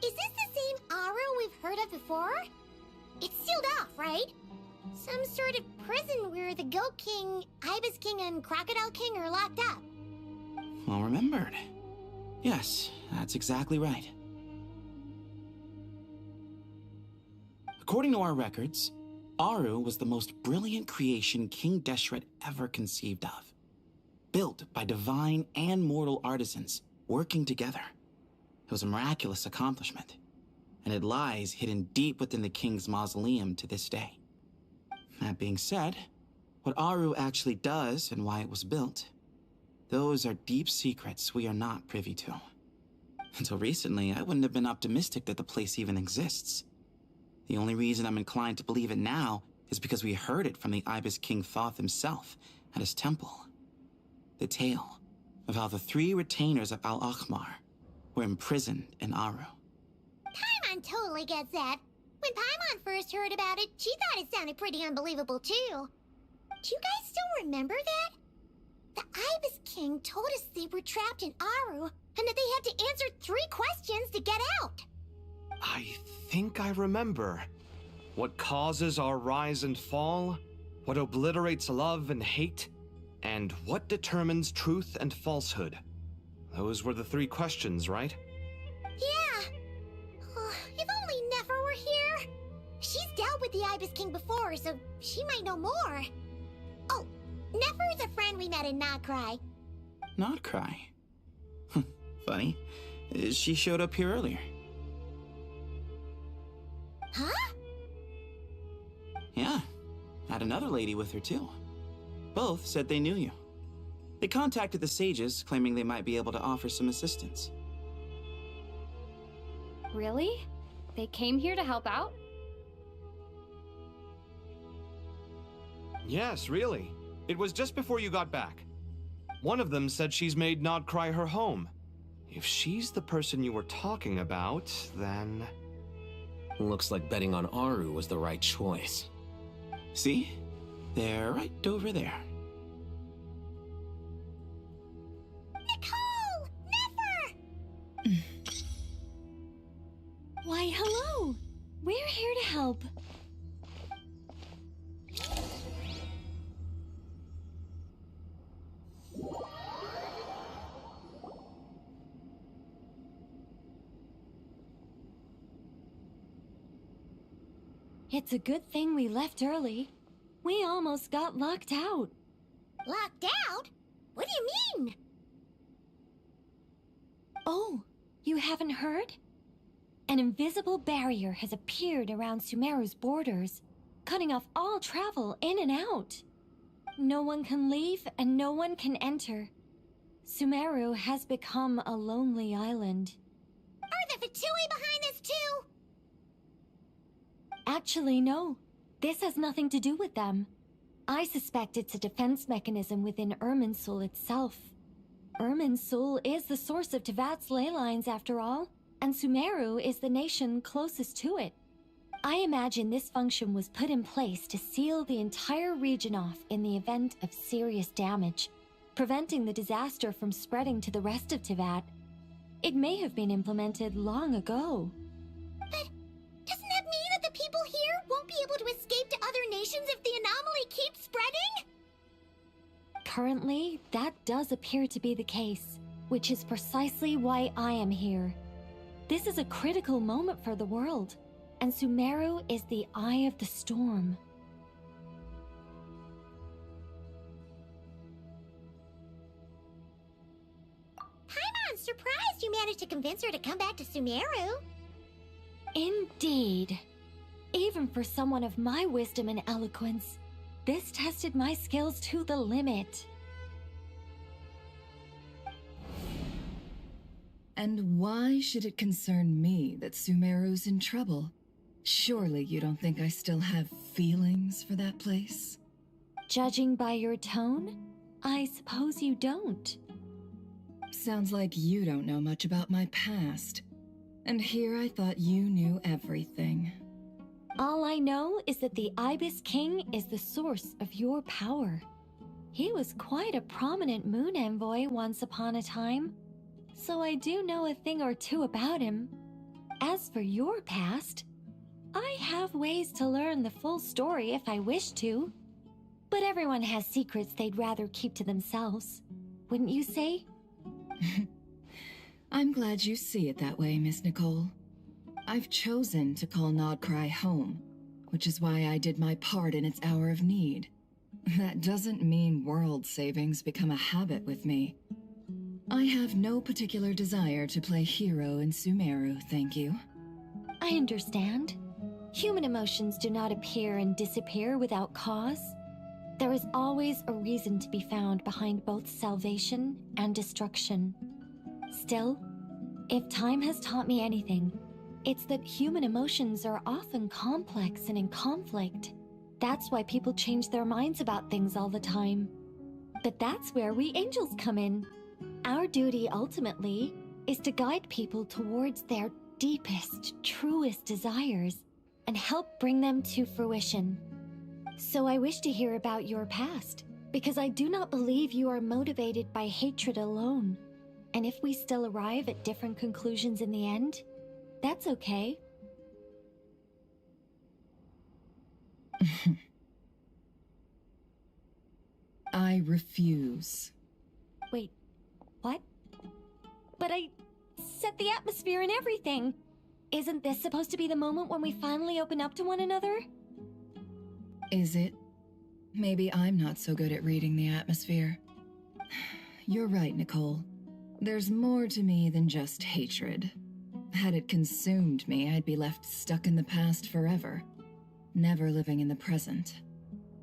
Is this the same Aru we've heard of before? It's sealed off, right? Some sort of prison where the Goat King, Ibis King, and Crocodile King are locked up. Well remembered. Yes, that's exactly right. According to our records, Aru was the most brilliant creation King Deshret ever conceived of. Built by divine and mortal artisans working together. It was a miraculous accomplishment, and it lies hidden deep within the king's mausoleum to this day. That being said, what Aru actually does and why it was built, those are deep secrets we are not privy to. Until recently, I wouldn't have been optimistic that the place even exists. The only reason I'm inclined to believe it now is because we heard it from the Ibis King Thoth himself at his temple. The tale of how the 3 retainers of Al-Akhmar were imprisoned in Aru. Paimon totally gets that. When Paimon first heard about it, she thought it sounded pretty unbelievable too. Do you guys still remember that? The Ibis King told us they were trapped in Aru and that they had to answer 3 questions to get out. I think I remember. What causes our rise and fall? What obliterates love and hate? And what determines truth and falsehood? Those were the 3 questions, right? Yeah. If only Nefer were here. She's dealt with the Ibis King before, so she might know more. Oh, Nefer is a friend we met in Notcry. Notcry? Funny. She showed up here earlier. Huh? Yeah. Had another lady with her, too. Both said they knew you. They contacted the sages, claiming they might be able to offer some assistance. Really? They came here to help out? Yes, really. It was just before you got back. One of them said she's made Nod Cry her home. If she's the person you were talking about, then... Looks like betting on Aru was the right choice. See? They're right over there. Nicole! Never! Why, hello! We're here to help. It's a good thing we left early. We almost got locked out. Locked out? What do you mean? Oh, you haven't heard? An invisible barrier has appeared around Sumeru's borders, cutting off all travel in and out. No one can leave and no one can enter. Sumeru has become a lonely island. Are the Fatui behind this too? Actually, no. This has nothing to do with them. I suspect it's a defense mechanism within Irminsul itself. Irminsul is the source of Tevat's ley lines, after all, and Sumeru is the nation closest to it. I imagine this function was put in place to seal the entire region off in the event of serious damage, preventing the disaster from spreading to the rest of Tevat. It may have been implemented long ago. But doesn't that mean that the people here won't be able to escape to other nations if the anomaly keeps spreading? Currently, that does appear to be the case, which is precisely why I am here. This is a critical moment for the world, and Sumeru is the eye of the storm. Paimon's surprised you managed to convince her to come back to Sumeru. Indeed. Even for someone of my wisdom and eloquence, this tested my skills to the limit. And why should it concern me that Sumeru's in trouble? Surely you don't think I still have feelings for that place? Judging by your tone, I suppose you don't. Sounds like you don't know much about my past. And here I thought you knew everything. All I know is that the Ibis King is the source of your power. He was quite a prominent moon envoy once upon a time, so I do know a thing or two about him. As for your past, I have ways to learn the full story if I wish to. But everyone has secrets they'd rather keep to themselves, wouldn't you say? I'm glad you see it that way, Miss Nicole. I've chosen to call Nod Cry home, which is why I did my part in its hour of need. That doesn't mean world savings become a habit with me. I have no particular desire to play hero in Sumeru, thank you. I understand. Human emotions do not appear and disappear without cause. There is always a reason to be found behind both salvation and destruction. Still, if time has taught me anything, it's that human emotions are often complex and in conflict. That's why people change their minds about things all the time. But that's where we angels come in. Our duty, ultimately, is to guide people towards their deepest, truest desires and help bring them to fruition. So I wish to hear about your past, because I do not believe you are motivated by hatred alone. And if we still arrive at different conclusions in the end, that's okay. I refuse. Wait, what? But I set the atmosphere and everything. Isn't this supposed to be the moment when we finally open up to one another? Is it? Maybe I'm not so good at reading the atmosphere. You're right, Nicole. There's more to me than just hatred. Had it consumed me, I'd be left stuck in the past forever, never living in the present.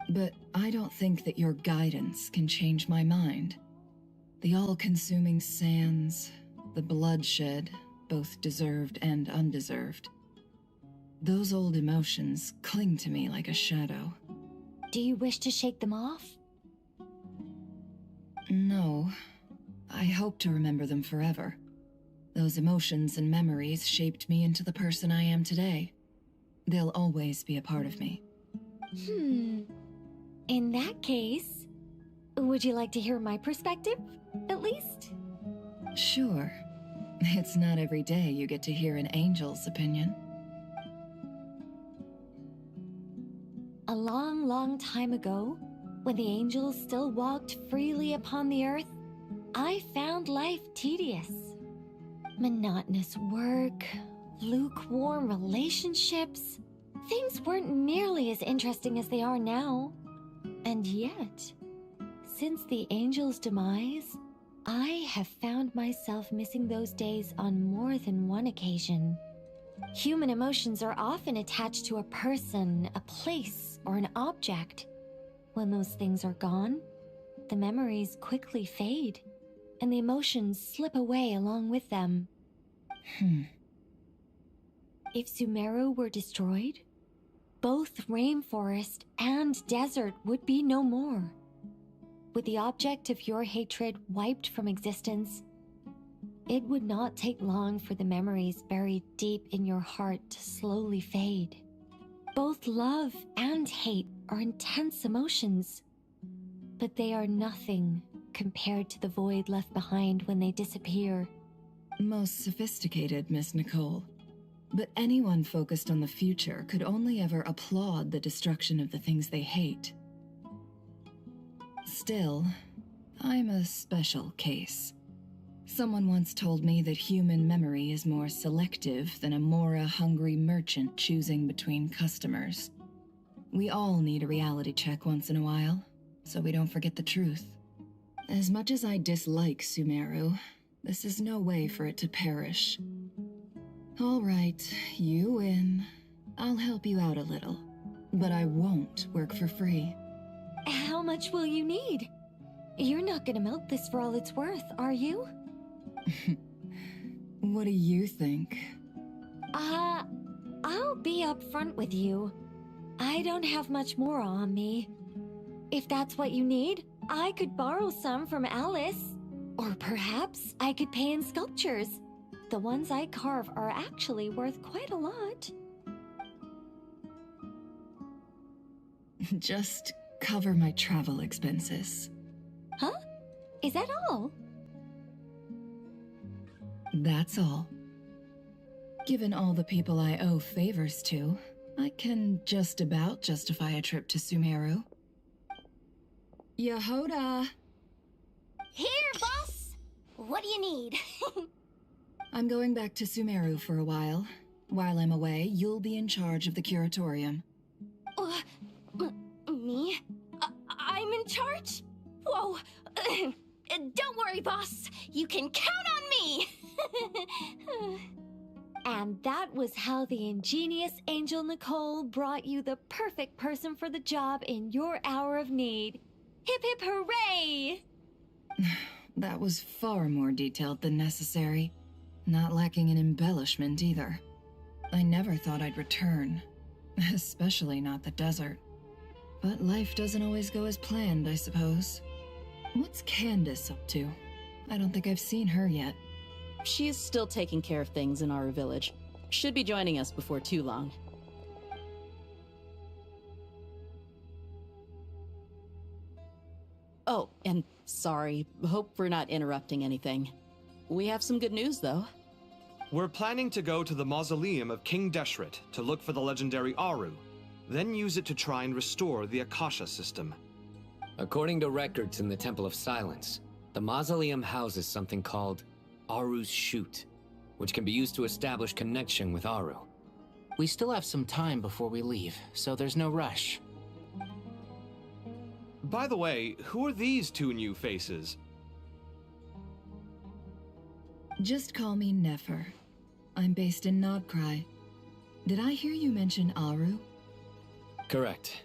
But I don't think that your guidance can change my mind. The all-consuming sands, the bloodshed, both deserved and undeserved. Those old emotions cling to me like a shadow. Do you wish to shake them off? No. I hope to remember them forever. Those emotions and memories shaped me into the person I am today. They'll always be a part of me. In that case, would you like to hear my perspective, at least? Sure. It's not every day you get to hear an angel's opinion. A long, long time ago, when the angels still walked freely upon the earth, I found life tedious. Monotonous work, lukewarm relationships. Things weren't nearly as interesting as they are now. And yet, since the angels' demise, I have found myself missing those days on more than one occasion. Human emotions are often attached to a person, a place, or an object. When those things are gone, the memories quickly fade, and the emotions slip away along with them. If Sumeru were destroyed, both rainforest and desert would be no more. With the object of your hatred wiped from existence, it would not take long for the memories buried deep in your heart to slowly fade. Both love and hate are intense emotions, but they are nothing compared to the void left behind when they disappear. Most sophisticated, Miss Nicole. But anyone focused on the future could only ever applaud the destruction of the things they hate. Still, I'm a special case. Someone once told me that human memory is more selective than a Mora-hungry merchant choosing between customers. We all need a reality check once in a while, so we don't forget the truth. As much as I dislike Sumeru, this is no way for it to perish. All right, you win. I'll help you out a little, but I won't work for free. How much will you need? You're not gonna milk this for all it's worth, are you? What do you think? I'll be upfront with you. I don't have much more on me. If that's what you need, I could borrow some from Alice. Or perhaps I could pay in sculptures. The ones I carve are actually worth quite a lot. Just cover my travel expenses. Huh? Is that all? That's all. Given all the people I owe favors to, I can just about justify a trip to Sumeru. Yehoda! Here, boss! What do you need? I'm going back to Sumeru for a while. While I'm away, you'll be in charge of the curatorium. Me? I'm in charge? Whoa! Don't worry, boss. You can count on me! And that was how the ingenious Angel Nicole brought you the perfect person for the job in your hour of need. Hip hip hooray! That was far more detailed than necessary. Not lacking in embellishment either. I never thought I'd return. Especially not the desert. But life doesn't always go as planned, I suppose. What's Candace up to? I don't think I've seen her yet. She is still taking care of things in our village. Should be joining us before too long. Oh, and sorry. Hope we're not interrupting anything. We have some good news, though. We're planning to go to the mausoleum of King Deshret to look for the legendary Aru, then use it to try and restore the Akasha system. According to records in the Temple of Silence, the mausoleum houses something called Aru's Chute, which can be used to establish connection with Aru. We still have some time before we leave, so there's no rush. By the way, who are these two new faces? Just call me Nefer. I'm based in Nodcry. Did I hear you mention Aru? Correct.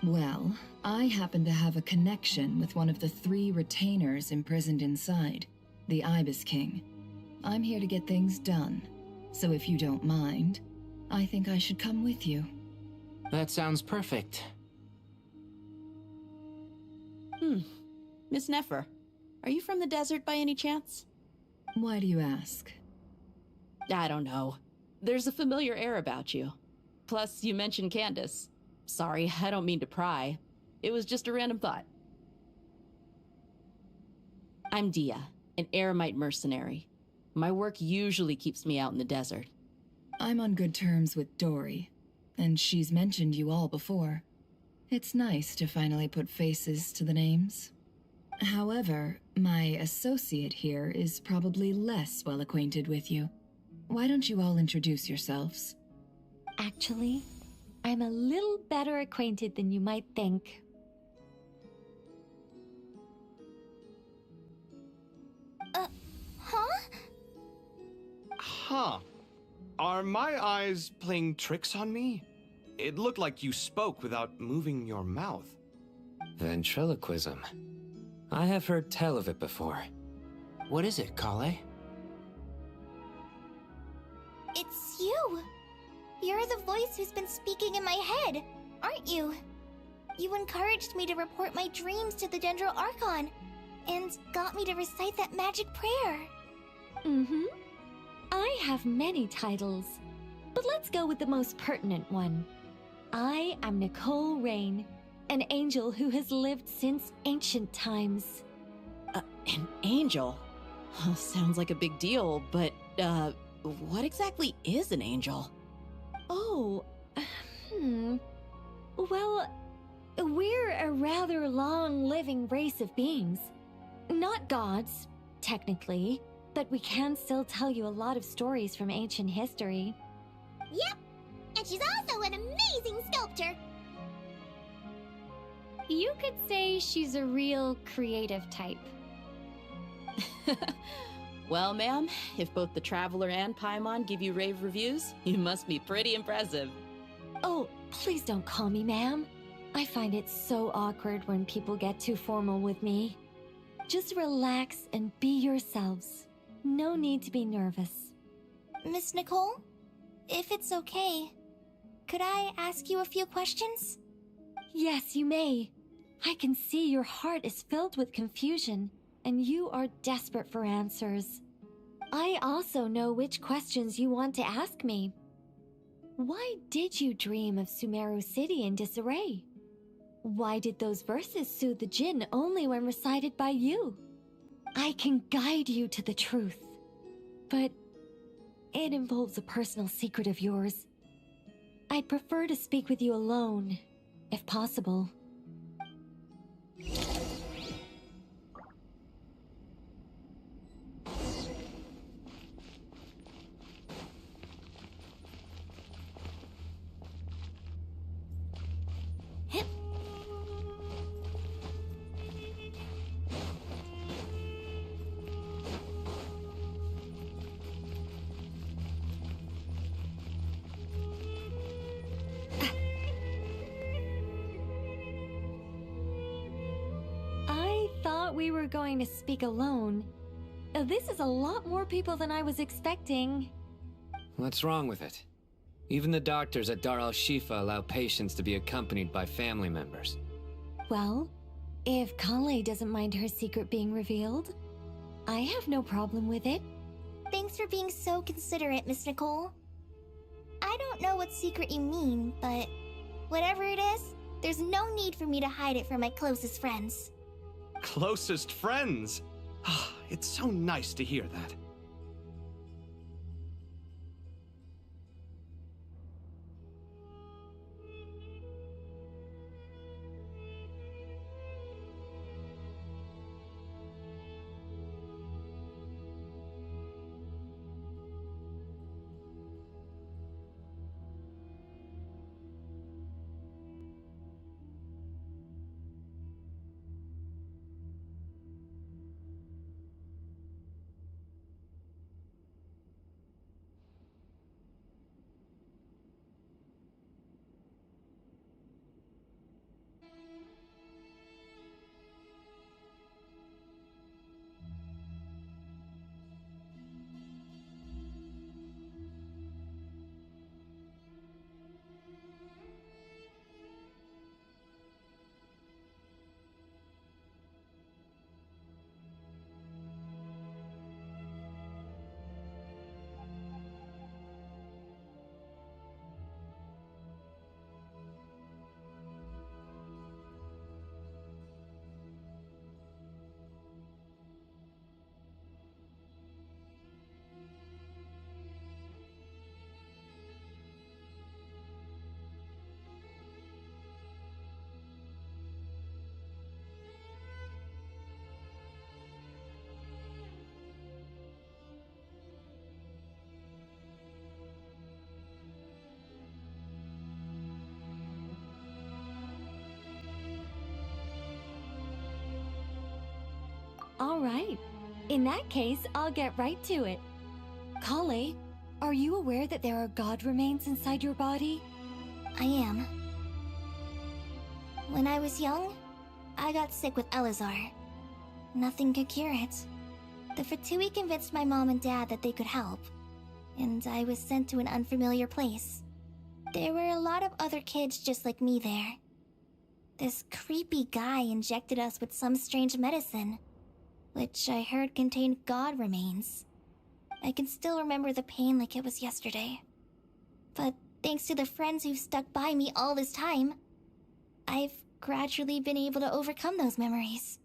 Well, I happen to have a connection with one of the 3 retainers imprisoned inside, the Ibis King. I'm here to get things done, so if you don't mind, I think I should come with you. That sounds perfect. Miss Nefer, are you from the desert by any chance? Why do you ask? I don't know. There's a familiar air about you. Plus, you mentioned Candace. Sorry, I don't mean to pry. It was just a random thought. I'm Dia, an Eremite mercenary. My work usually keeps me out in the desert. I'm on good terms with Dory, and she's mentioned you all before. It's nice to finally put faces to the names. However, my associate here is probably less well acquainted with you. Why don't you all introduce yourselves? Actually, I'm a little better acquainted than you might think. Huh? Huh. Are my eyes playing tricks on me? It looked like you spoke without moving your mouth. Ventriloquism. I have heard tell of it before. What is it, Kale? It's you! You're the voice who's been speaking in my head, aren't you? You encouraged me to report my dreams to the Dendro Archon, and got me to recite that magic prayer. Mm-hmm. I have many titles, but let's go with the most pertinent one. I am Nicole Rain, an angel who has lived since ancient times. An angel? Sounds like a big deal, but, what exactly is an angel? Oh, Well, we're a rather long-living race of beings. Not gods, technically, but we can still tell you a lot of stories from ancient history. Yep, and she's also an amazing sculptor. You could say she's a real creative type. Well, ma'am, if both the Traveler and Paimon give you rave reviews, you must be pretty impressive. Oh, please don't call me ma'am. I find it so awkward when people get too formal with me. Just relax and be yourselves. No need to be nervous. Miss Nicole, if it's okay, could I ask you a few questions? Yes, you may. I can see your heart is filled with confusion, and you are desperate for answers. I also know which questions you want to ask me. Why did you dream of Sumeru City in disarray? Why did those verses soothe the Jinn only when recited by you? I can guide you to the truth, but it involves a personal secret of yours. I'd prefer to speak with you alone, if possible. We were going to speak alone. This is a lot more people than I was expecting. What's wrong with it? Even the doctors at Dar al-Shifa allow patients to be accompanied by family members. Well, if Kale doesn't mind her secret being revealed, I have no problem with it. Thanks for being so considerate, Miss Nicole. I don't know what secret you mean, but whatever it is, there's no need for me to hide it from my closest friends. Closest friends? It's so nice to hear that. All right. In that case, I'll get right to it. Kale, are you aware that there are god remains inside your body? I am. When I was young, I got sick with Elazar. Nothing could cure it. The Fatui convinced my mom and dad that they could help, and I was sent to an unfamiliar place. There were a lot of other kids just like me there. This creepy guy injected us with some strange medicine, which I heard contained god remains. I can still remember the pain like it was yesterday. But thanks to the friends who've stuck by me all this time, I've gradually been able to overcome those memories.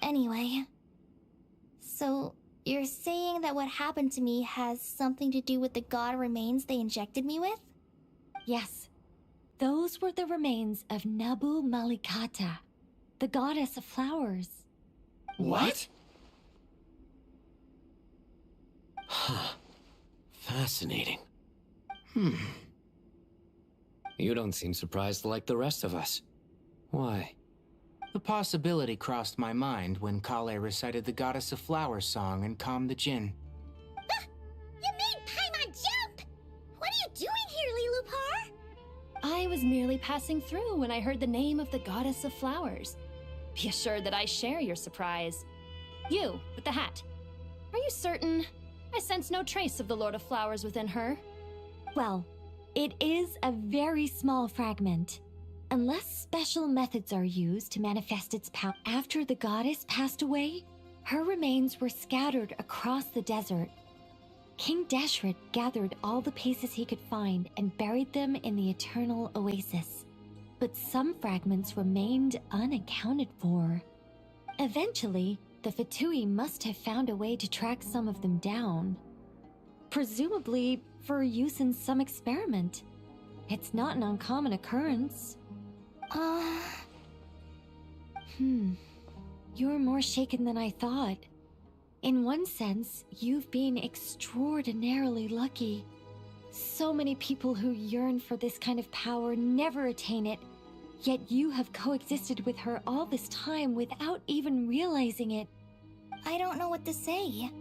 Anyway, so you're saying that what happened to me has something to do with the god remains they injected me with? Yes. Those were the remains of Nabu Malikata, the goddess of flowers. What? Huh. Fascinating. You don't seem surprised like the rest of us. Why? The possibility crossed my mind when Kale recited the Goddess of Flowers song and calmed the Jinn. You made Paimon jump! What are you doing here, Lilupar? I was merely passing through when I heard the name of the Goddess of Flowers. Be assured that I share your surprise. You, with the hat. Are you certain? I sense no trace of the Lord of Flowers within her. Well, it is a very small fragment. Unless special methods are used to manifest its power. After the goddess passed away, her remains were scattered across the desert. King Deshret gathered all the pieces he could find and buried them in the eternal oasis. But some fragments remained unaccounted for. Eventually, the Fatui must have found a way to track some of them down. Presumably for use in some experiment. It's not an uncommon occurrence. You're more shaken than I thought. In one sense, you've been extraordinarily lucky. So many people who yearn for this kind of power never attain it, yet you have coexisted with her all this time without even realizing it. I don't know what to say.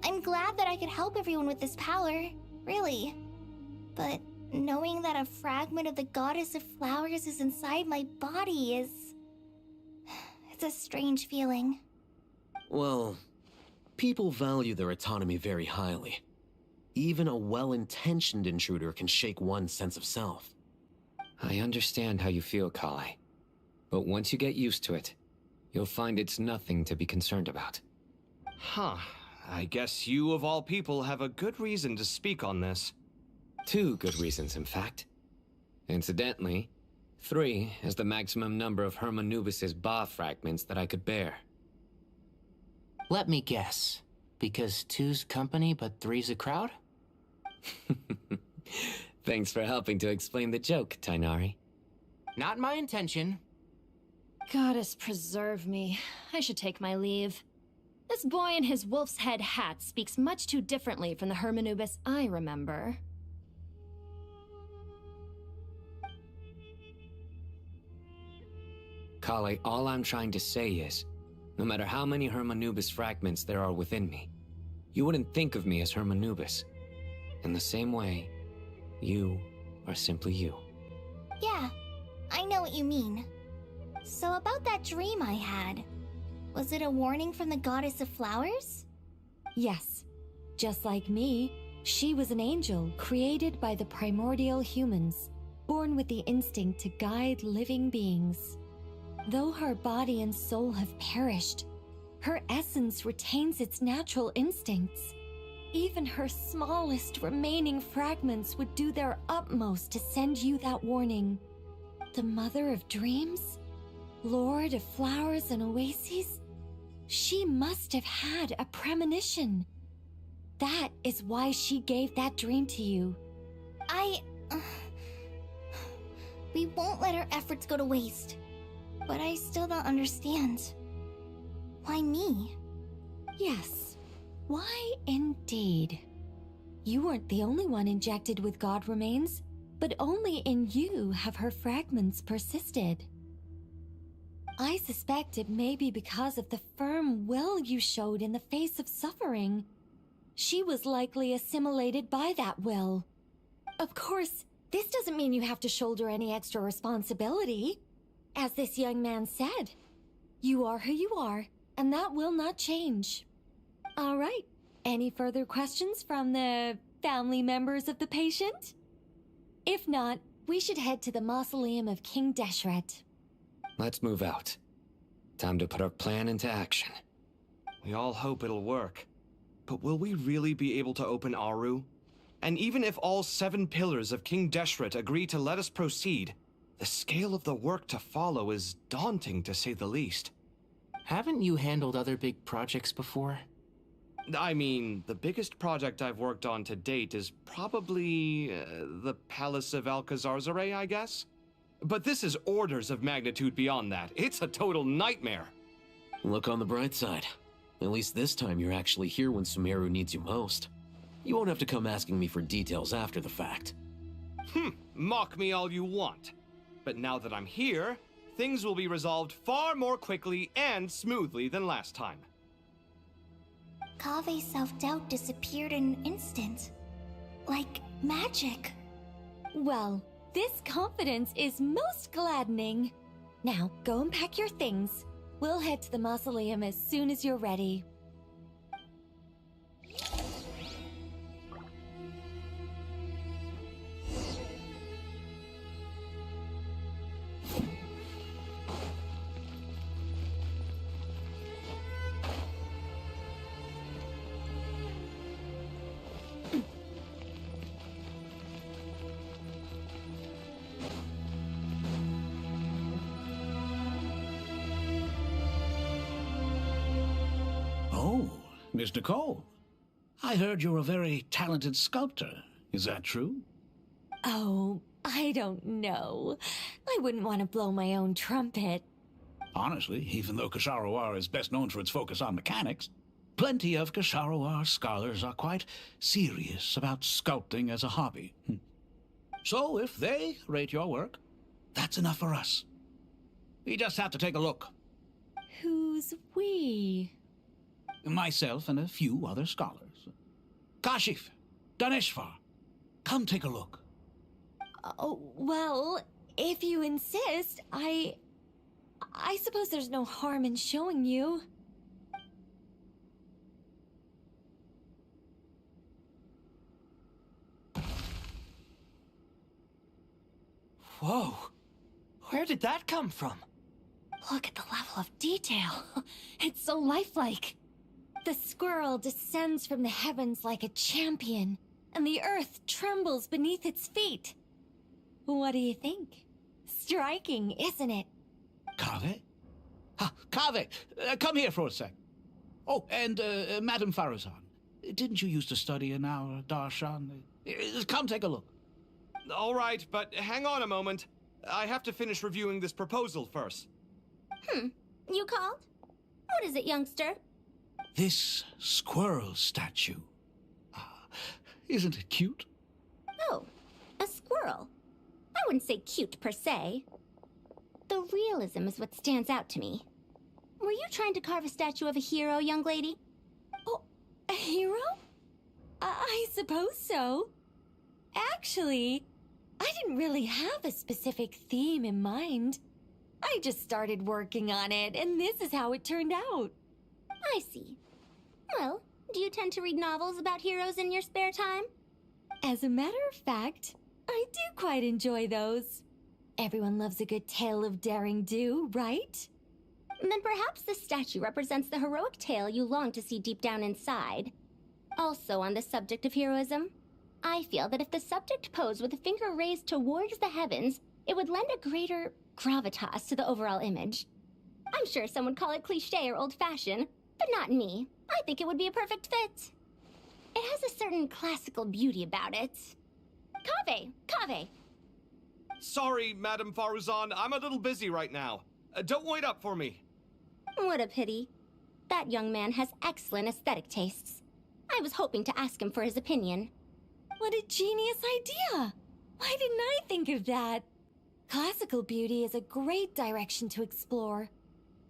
I'm glad that I could help everyone with this power, really. But knowing that a fragment of the Goddess of Flowers is inside my body is... it's a strange feeling. Well, people value their autonomy very highly. Even a well-intentioned intruder can shake one's sense of self. I understand how you feel, Kale. But once you get used to it, you'll find it's nothing to be concerned about. Huh. I guess you, of all people, have a good reason to speak on this. 2 good reasons, in fact. Incidentally, 3 is the maximum number of Hermanubis' Ba fragments that I could bear. Let me guess. Because 2's company, but 3's a crowd? Thanks for helping to explain the joke, Tainari. Not my intention. Goddess preserve me. I should take my leave. This boy in his wolf's head hat speaks much too differently from the Hermanubis I remember. Kale, all I'm trying to say is, no matter how many Hermanubis fragments there are within me, you wouldn't think of me as Hermanubis. In the same way, you are simply you. Yeah, I know what you mean. So about that dream I had, was it a warning from the Goddess of Flowers? Yes. Just like me, she was an angel created by the primordial humans, born with the instinct to guide living beings. Though her body and soul have perished, her essence retains its natural instincts. Even her smallest remaining fragments would do their utmost to send you that warning. The Mother of Dreams? Lord of Flowers and Oases? She must have had a premonition. That is why she gave that dream to you. We won't let our efforts go to waste. But I still don't understand. Why me? Yes. Why indeed? You weren't the only one injected with god remains, but only in you have her fragments persisted. I suspect it may be because of the firm will you showed in the face of suffering. She was likely assimilated by that will. Of course, this doesn't mean you have to shoulder any extra responsibility. As this young man said, you are who you are, and that will not change. All right, any further questions from the family members of the patient? If not, we should head to the mausoleum of King Deshret. Let's move out. Time to put our plan into action. We all hope it'll work. But will we really be able to open Aru? And even if all 7 pillars of King Deshret agree to let us proceed, the scale of the work to follow is daunting to say the least. Haven't you handled other big projects before? I mean, the biggest project I've worked on to date is probably the Palace of Alcazarzaray, I guess? But this is orders of magnitude beyond that. It's a total nightmare. Look on the bright side. At least this time you're actually here when Sumeru needs you most. You won't have to come asking me for details after the fact. Mock me all you want. But now that I'm here, things will be resolved far more quickly and smoothly than last time. Kave's self-doubt disappeared in an instant. Like magic. Well, this confidence is most gladdening. Now, go and pack your things. We'll head to the mausoleum as soon as you're ready. Oh, Mr. Cole. I heard you're a very talented sculptor. Is that true? Oh, I don't know. I wouldn't want to blow my own trumpet. Honestly, even though Kasharawar is best known for its focus on mechanics, plenty of Kasharawar scholars are quite serious about sculpting as a hobby. So if they rate your work, that's enough for us. We just have to take a look. Who's we? Myself and a few other scholars. Kashif, Daneshvar, come take a look. Oh, well, if you insist, I suppose there's no harm in showing you. Whoa! Where did that come from? Look at the level of detail. It's so lifelike. The squirrel descends from the heavens like a champion, and the earth trembles beneath its feet. What do you think? Striking, isn't it? Kave? Kave, come here for a sec. Oh, and Madame Farazan, didn't you used to study in our darshan? Come take a look. All right, but hang on a moment. I have to finish reviewing this proposal first. You called? What is it, youngster? This squirrel statue. Isn't it cute? Oh, a squirrel. I wouldn't say cute per se. The realism is what stands out to me. Were you trying to carve a statue of a hero, young lady? Oh, a hero? I suppose so. Actually, I didn't really have a specific theme in mind. I just started working on it, and this is how it turned out. I see. Well, do you tend to read novels about heroes in your spare time? As a matter of fact, I do quite enjoy those. Everyone loves a good tale of daring do, right? Then perhaps this statue represents the heroic tale you long to see deep down inside. Also on the subject of heroism, I feel that if the subject posed with a finger raised towards the heavens, it would lend a greater gravitas to the overall image. I'm sure some would call it cliché or old-fashioned, but not me. I think it would be a perfect fit. It has a certain classical beauty about it. Kave! Sorry, Madame Faruzan, I'm a little busy right now. Don't wait up for me. What a pity. That young man has excellent aesthetic tastes. I was hoping to ask him for his opinion. What a genius idea! Why didn't I think of that? Classical beauty is a great direction to explore.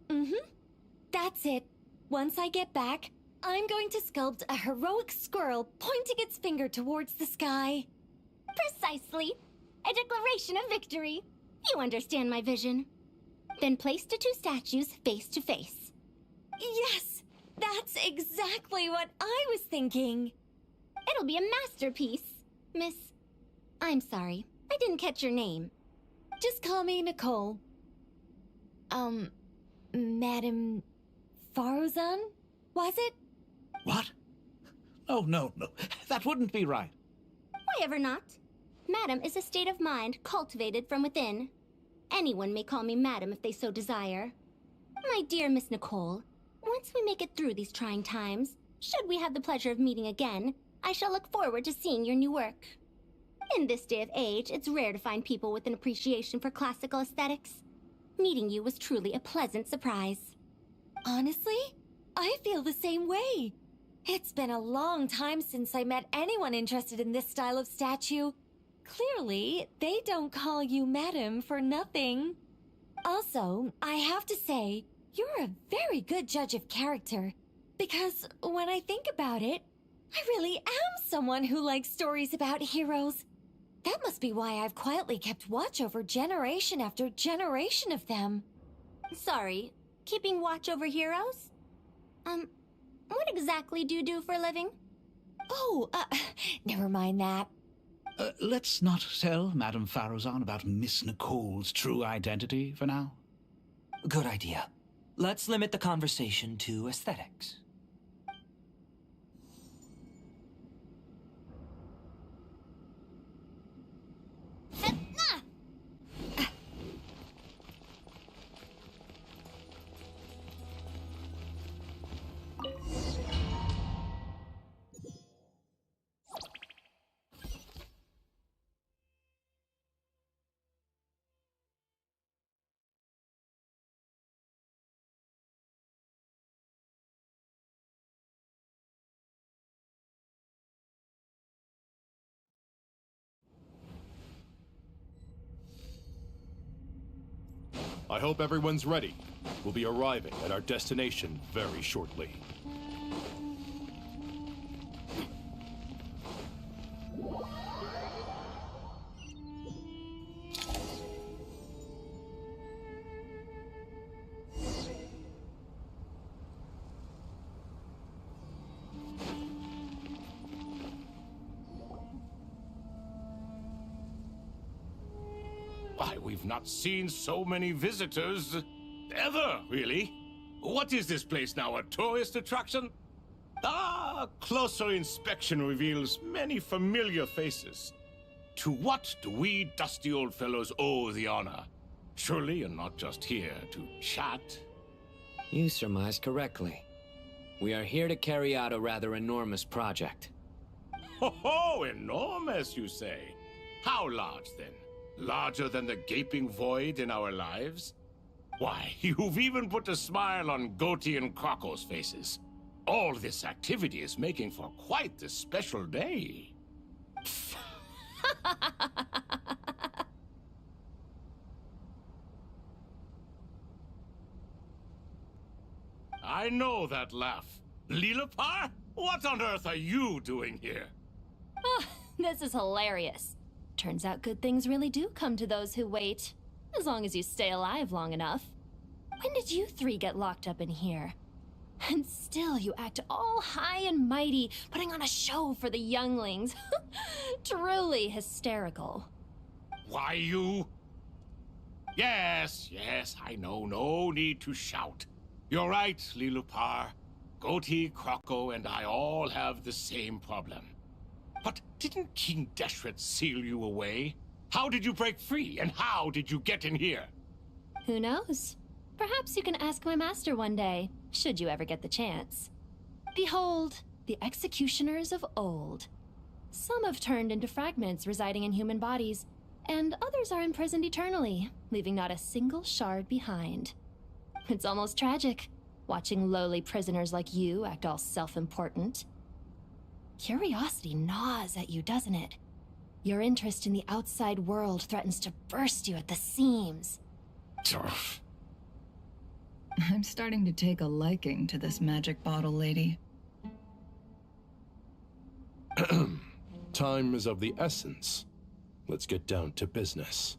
Mm-hmm. That's it. Once I get back, I'm going to sculpt a heroic squirrel pointing its finger towards the sky. Precisely. A declaration of victory. You understand my vision. Then place the two statues face to face. Yes, that's exactly what I was thinking. It'll be a masterpiece, Miss... I'm sorry, I didn't catch your name. Just call me Nicole. Madame Faruzan? Was it? What? Oh, no. That wouldn't be right. Why ever not? Madam is a state of mind cultivated from within. Anyone may call me Madam if they so desire. My dear Miss Nicole, once we make it through these trying times, should we have the pleasure of meeting again, I shall look forward to seeing your new work. In this day of age, it's rare to find people with an appreciation for classical aesthetics. Meeting you was truly a pleasant surprise. Honestly, I feel the same way. It's been a long time since I met anyone interested in this style of statue. Clearly, they don't call you Madam for nothing. Also, I have to say, you're a very good judge of character. Because when I think about it, I really am someone who likes stories about heroes. That must be why I've quietly kept watch over generation after generation of them. Sorry, keeping watch over heroes? What exactly do you do for a living? Oh, never mind that. Let's not tell Madame Faruzan about Miss Nicole's true identity for now. Good idea. Let's limit the conversation to aesthetics. I hope everyone's ready. We'll be arriving at our destination very shortly. Why, we've not seen so many visitors ever, really. What is this place now, a tourist attraction? Ah, closer inspection reveals many familiar faces. To what do we dusty old fellows owe the honor? Surely you're not just here to chat. You surmised correctly. We are here to carry out a rather enormous project. Ho, enormous, you say? How large, then? Larger than the gaping void in our lives? Why, you've even put a smile on Goatee and Crocco's faces. All this activity is making for quite the special day. I know that laugh. Lilipar? What on earth are you doing here? Oh, this is hilarious. Turns out good things really do come to those who wait. As long as you stay alive long enough. When did you three get locked up in here? And still you act all high and mighty, putting on a show for the younglings. Truly hysterical. Why, you... Yes, I know. No need to shout. You're right, Lilipar. Goatee, Crocco, and I all have the same problem. But didn't King Deshret seal you away? How did you break free, and how did you get in here? Who knows? Perhaps you can ask my master one day, should you ever get the chance. Behold, the executioners of old. Some have turned into fragments residing in human bodies, and others are imprisoned eternally, leaving not a single shard behind. It's almost tragic, watching lowly prisoners like you act all self-important. Curiosity gnaws at you, doesn't it? Your interest in the outside world threatens to burst you at the seams. I'm starting to take a liking to this magic bottle lady. Time is of the essence. Let's get down to business.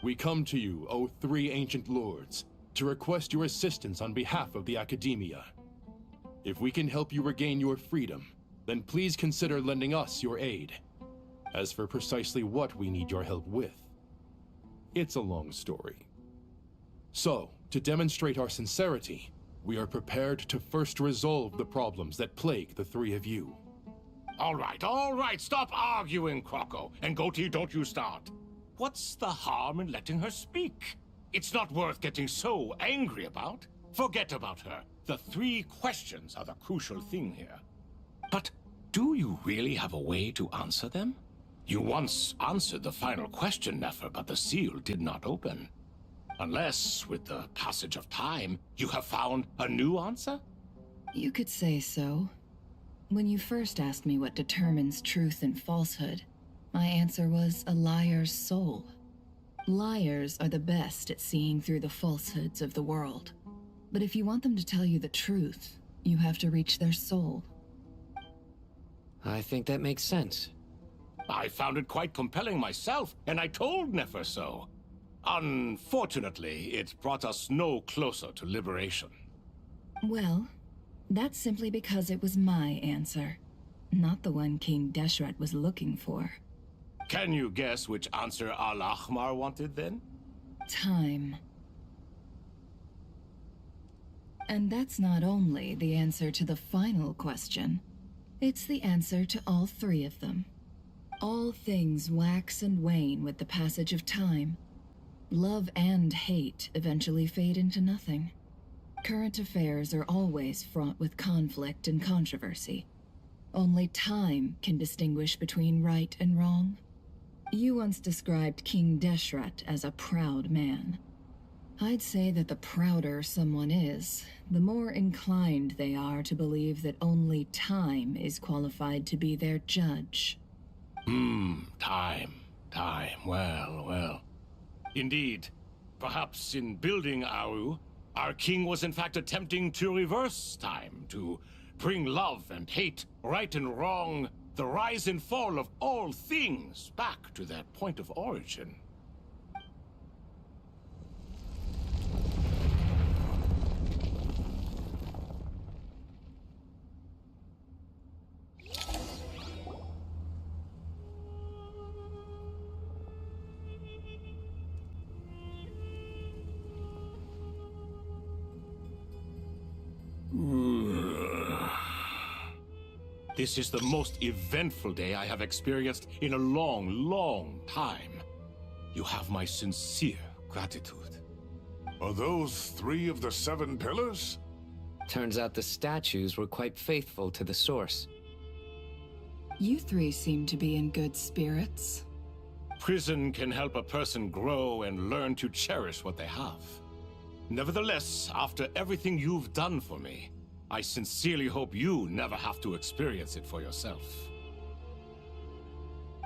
We come to you, O three ancient lords, to request your assistance on behalf of the Academia. If we can help you regain your freedom, then please consider lending us your aid. As for precisely what we need your help with, it's a long story. So, to demonstrate our sincerity, we are prepared to first resolve the problems that plague the three of you. All right, stop arguing, Croco. And Goatee, don't you start. What's the harm in letting her speak? It's not worth getting so angry about. Forget about her. The three questions are the crucial thing here. But do you really have a way to answer them? You once answered the final question, Nefer, but the seal did not open. Unless, with the passage of time, you have found a new answer? You could say so. When you first asked me what determines truth and falsehood, my answer was a liar's soul. Liars are the best at seeing through the falsehoods of the world. But if you want them to tell you the truth, you have to reach their soul. I think that makes sense. I found it quite compelling myself, and I told Nefer so. Unfortunately, it brought us no closer to liberation. Well, that's simply because it was my answer, not the one King Deshret was looking for. Can you guess which answer Al-Ahmar wanted then? Time. And that's not only the answer to the final question, it's the answer to all three of them. All things wax and wane with the passage of time. Love and hate eventually fade into nothing. Current affairs are always fraught with conflict and controversy. Only time can distinguish between right and wrong. You once described King Deshret as a proud man. I'd say that the prouder someone is, the more inclined they are to believe that only time is qualified to be their judge. Time. Well. Indeed. Perhaps in building Aru, our king was in fact attempting to reverse time, to bring love and hate, right and wrong, the rise and fall of all things back to their point of origin. This is the most eventful day I have experienced in a long time. You have my sincere gratitude. Are those 3 of the 7 pillars? Turns out the statues were quite faithful to the source. You three seem to be in good spirits. Prison can help a person grow and learn to cherish what they have. Nevertheless, after everything you've done for me, I sincerely hope you never have to experience it for yourself.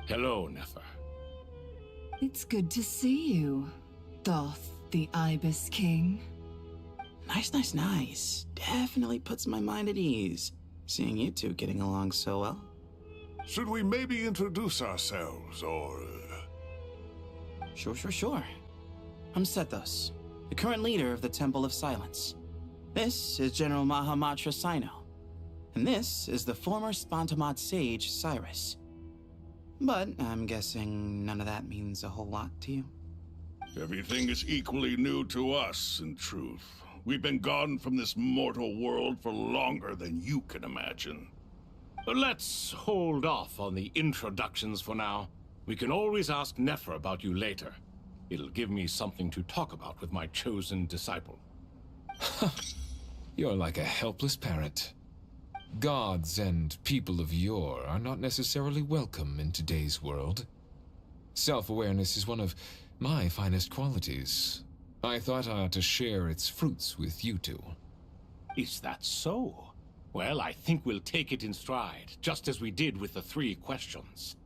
Hello, Nefer. It's good to see you, Thoth, the Ibis King. Nice. Definitely puts my mind at ease, seeing you two getting along so well. Should we maybe introduce ourselves, or... Sure. I'm Sethos, the current leader of the Temple of Silence. This is General Mahamatra Sino, and this is the former Spantamad sage, Cyrus. But I'm guessing none of that means a whole lot to you. Everything is equally new to us, in truth. We've been gone from this mortal world for longer than you can imagine. Let's hold off on the introductions for now. We can always ask Nefer about you later. It'll give me something to talk about with my chosen disciple. You're like a helpless parrot. Gods and people of yore are not necessarily welcome in today's world. Self-awareness is one of my finest qualities. I thought I ought to share its fruits with you two. Is that so? Well, I think we'll take it in stride, just as we did with the 3 questions.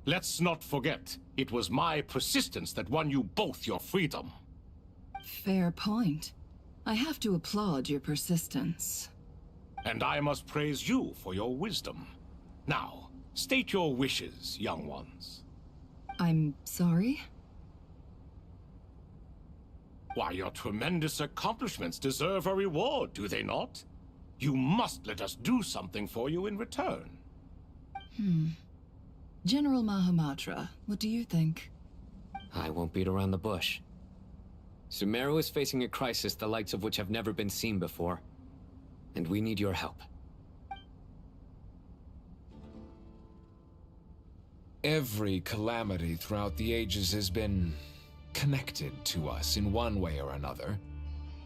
Let's not forget, it was my persistence that won you both your freedom. Fair point. I have to applaud your persistence. And I must praise you for your wisdom. Now, state your wishes, young ones. I'm sorry? Why, your tremendous accomplishments deserve a reward, do they not? You must let us do something for you in return. General Mahamatra, what do you think? I won't beat around the bush. Sumeru is facing a crisis the likes of which have never been seen before, and we need your help. Every calamity throughout the ages has been connected to us in one way or another,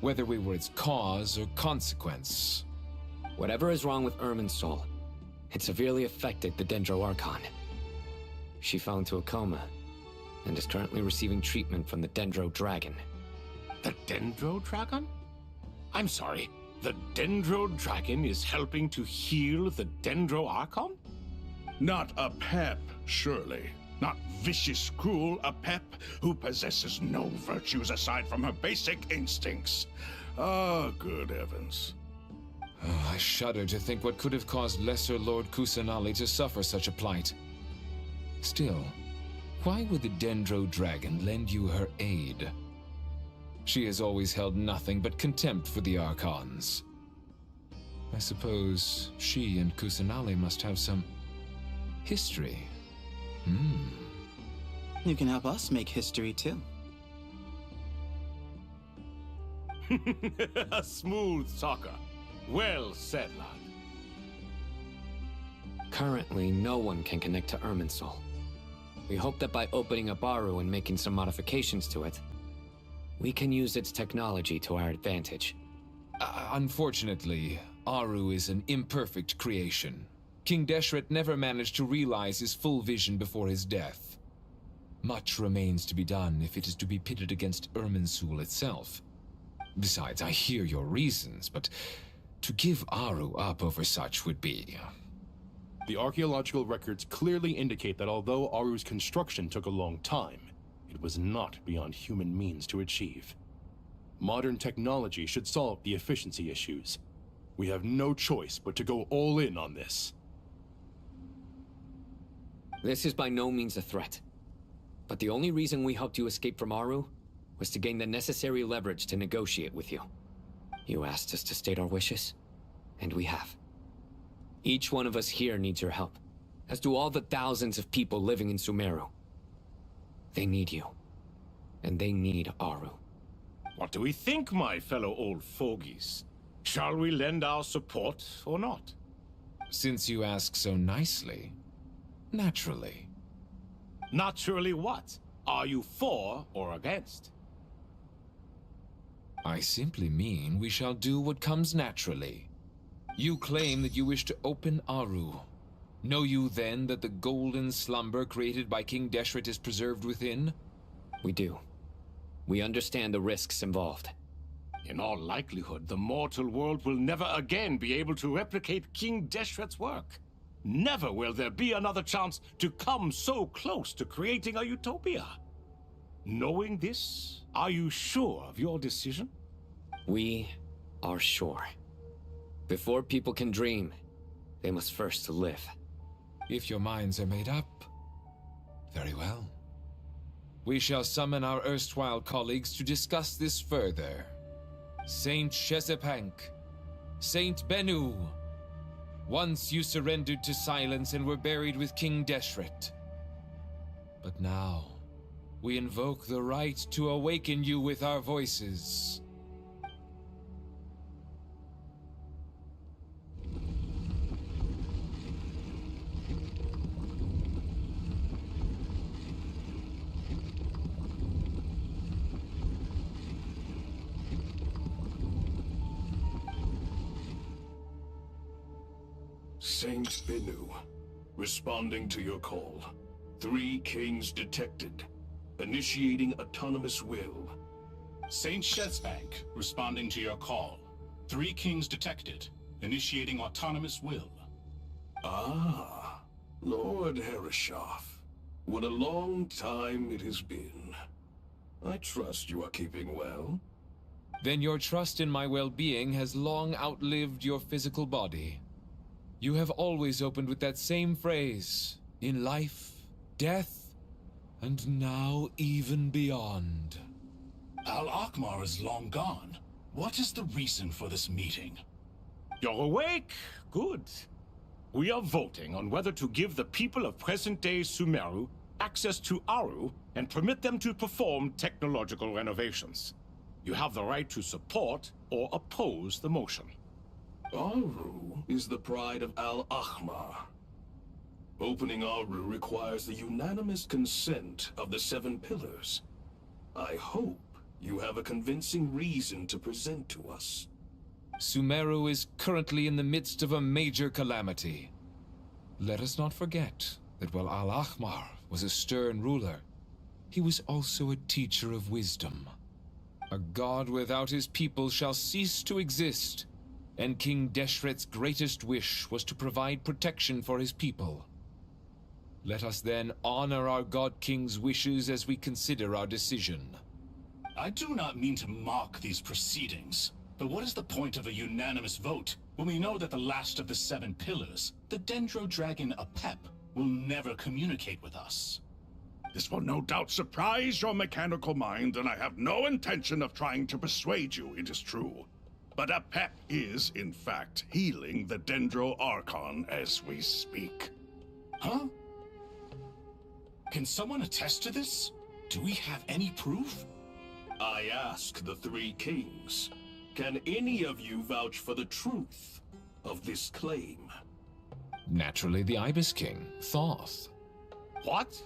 whether we were its cause or consequence. Whatever is wrong with Irminsul, it severely affected the Dendro Archon. She fell into a coma and is currently receiving treatment from the Dendro Dragon. The Dendro Dragon? I'm sorry, the Dendro Dragon is helping to heal the Dendro Archon? Not a pep, surely. Not vicious, cruel, a pep who possesses no virtues aside from her basic instincts. Ah, good heavens. Oh, I shudder to think what could have caused Lesser Lord Kusanali to suffer such a plight. Still, why would the Dendro Dragon lend you her aid? She has always held nothing but contempt for the Archons. I suppose she and Kusanali must have some history. You can help us make history too. A smooth talker. Well said, lad. Currently, no one can connect to Irminsul. We hope that by opening up Aru and making some modifications to it, we can use its technology to our advantage. Unfortunately, Aru is an imperfect creation. King Deshret never managed to realize his full vision before his death. Much remains to be done if it is to be pitted against Irminsul itself. Besides, I hear your reasons, but to give Aru up over such would be... The archaeological records clearly indicate that although Aru's construction took a long time, it was not beyond human means to achieve. Modern technology should solve the efficiency issues. We have no choice but to go all in on this. This is by no means a threat. But the only reason we helped you escape from Aru was to gain the necessary leverage to negotiate with you. You asked us to state our wishes, and we have. Each one of us here needs your help, as do all the thousands of people living in Sumeru. They need you, and they need Aru. What do we think, my fellow old fogies? Shall we lend our support or not? Since you ask so nicely, naturally. Naturally what? Are you for or against? I simply mean we shall do what comes naturally. You claim that you wish to open Aru. Know you then that the golden slumber created by King Deshret is preserved within? We do. We understand the risks involved. In all likelihood, the mortal world will never again be able to replicate King Deshret's work. Never will there be another chance to come so close to creating a utopia. Knowing this, are you sure of your decision? We are sure. Before people can dream, they must first live. If your minds are made up, very well. We shall summon our erstwhile colleagues to discuss this further. Saint Shezepank, Saint Bennu, once you surrendered to silence and were buried with King Deshret. But now, we invoke the right to awaken you with our voices. Saint Bennu, responding to your call. 3 kings detected. Initiating autonomous will. Saint Shezbank, responding to your call. 3 kings detected. Initiating autonomous will. Ah, Lord Herreshoff. What a long time it has been. I trust you are keeping well. Then your trust in my well-being has long outlived your physical body. You have always opened with that same phrase, in life, death, and now even beyond. Al-Akmar is long gone. What is the reason for this meeting? You're awake? Good. We are voting on whether to give the people of present-day Sumeru access to Aru and permit them to perform technological renovations. You have the right to support or oppose the motion. Aru is the pride of Al-Ahmar. Opening Aru requires the unanimous consent of the 7 pillars. I hope you have a convincing reason to present to us. Sumeru is currently in the midst of a major calamity. Let us not forget that while Al-Ahmar was a stern ruler, he was also a teacher of wisdom. A god without his people shall cease to exist, and King Deshret's greatest wish was to provide protection for his people. Let us then honor our God King's wishes as we consider our decision. I do not mean to mock these proceedings, but what is the point of a unanimous vote when we know that the last of the 7 pillars, the Dendro Dragon Apep, will never communicate with us? This will no doubt surprise your mechanical mind, and I have no intention of trying to persuade you it is true. But Apep is, in fact, healing the Dendro Archon as we speak. Huh? Can someone attest to this? Do we have any proof? I ask the 3 kings, can any of you vouch for the truth of this claim? Naturally, the Ibis King, Thoth. What?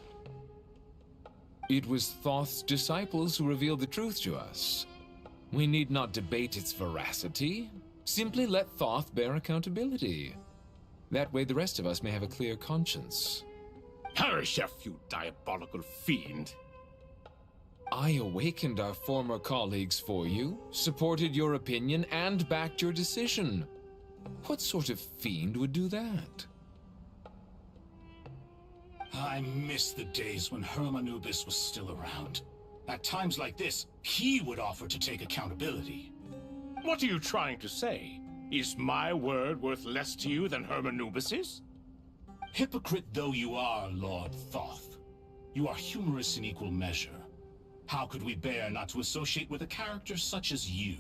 It was Thoth's disciples who revealed the truth to us. We need not debate its veracity. Simply let Thoth bear accountability. That way the rest of us may have a clear conscience. Harishef, you diabolical fiend! I awakened our former colleagues for you, supported your opinion, and backed your decision. What sort of fiend would do that? I miss the days when Hermanubis was still around. At times like this, he would offer to take accountability. What are you trying to say? Is my word worth less to you than Hermanubis's? Hypocrite though you are, Lord Thoth, you are humorous in equal measure. How could we bear not to associate with a character such as you?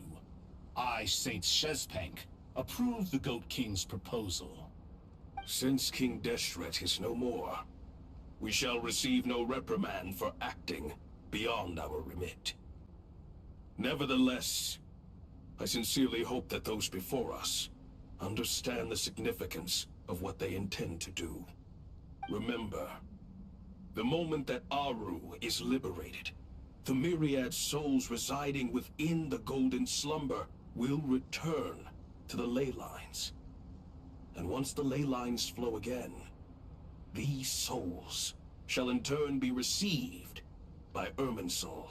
I, Saint Shezpank, approve the Goat King's proposal. Since King Deshret is no more, we shall receive no reprimand for acting beyond our remit. Nevertheless, I sincerely hope that those before us understand the significance of what they intend to do. Remember, the moment that Aru is liberated, the myriad souls residing within the Golden Slumber will return to the ley lines. And once the ley lines flow again, these souls shall in turn be received by Irminsul.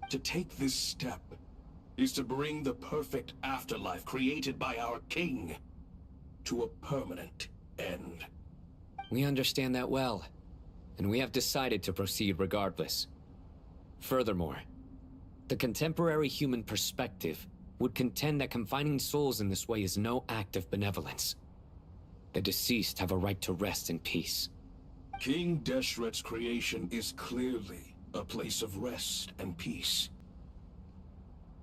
To take this step is to bring the perfect afterlife created by our king to a permanent end. We understand that well, and we have decided to proceed regardless. Furthermore, the contemporary human perspective would contend that confining souls in this way is no act of benevolence. The deceased have a right to rest in peace. King Deshret's creation is clearly a place of rest and peace.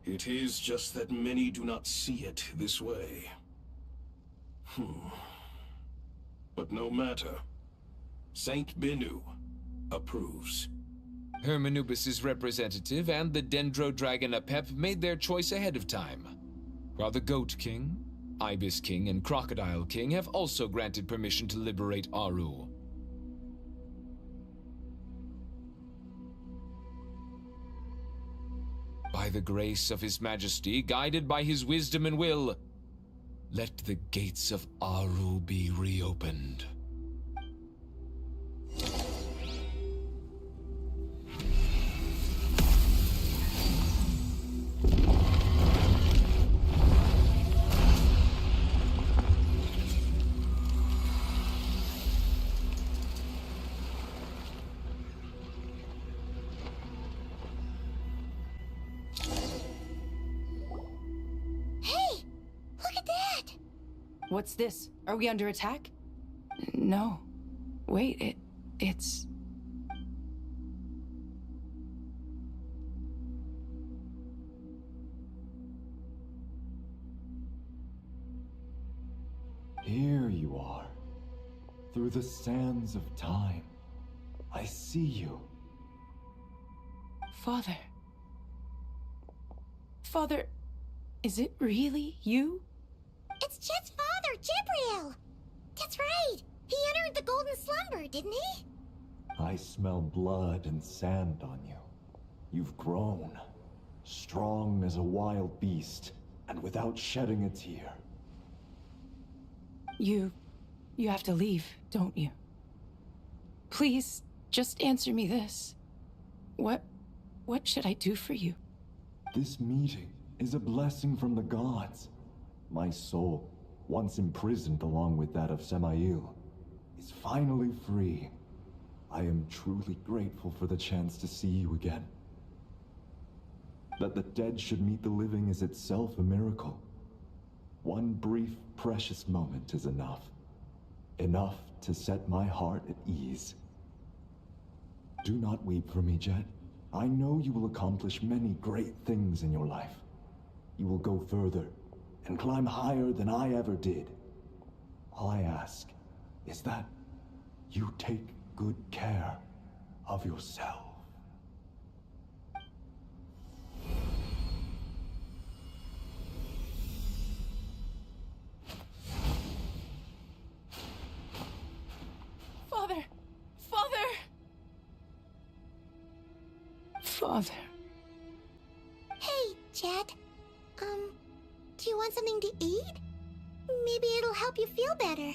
It is just that many do not see it this way. But no matter. Saint Binu approves. Hermanubis' representative and the Dendro Dragon Apep made their choice ahead of time, while the Goat King, Ibis King, and Crocodile King have also granted permission to liberate Aru. By the grace of His Majesty, guided by his wisdom and will, let the gates of Aru be reopened. What's this? Are we under attack? No. Wait, it's... Here you are. Through the sands of time. I see you. Father. Father, is it really you? It's Jet's father, Jibril! That's right! He entered the Golden Slumber, didn't he? I smell blood and sand on you. You've grown. Strong as a wild beast, and without shedding a tear. You have to leave, don't you? Please, just answer me this. What should I do for you? This meeting is a blessing from the gods. My soul, once imprisoned along with that of Semail, is finally free. I am truly grateful for the chance to see you again. That the dead should meet the living is itself a miracle. One brief, precious moment is enough. Enough to set my heart at ease. Do not weep for me, Jet. I know you will accomplish many great things in your life. You will go further and climb higher than I ever did. All I ask is that you take good care of yourself. Father! Father! Father. Hey, Jet. Do you want something to eat? Maybe it'll help you feel better.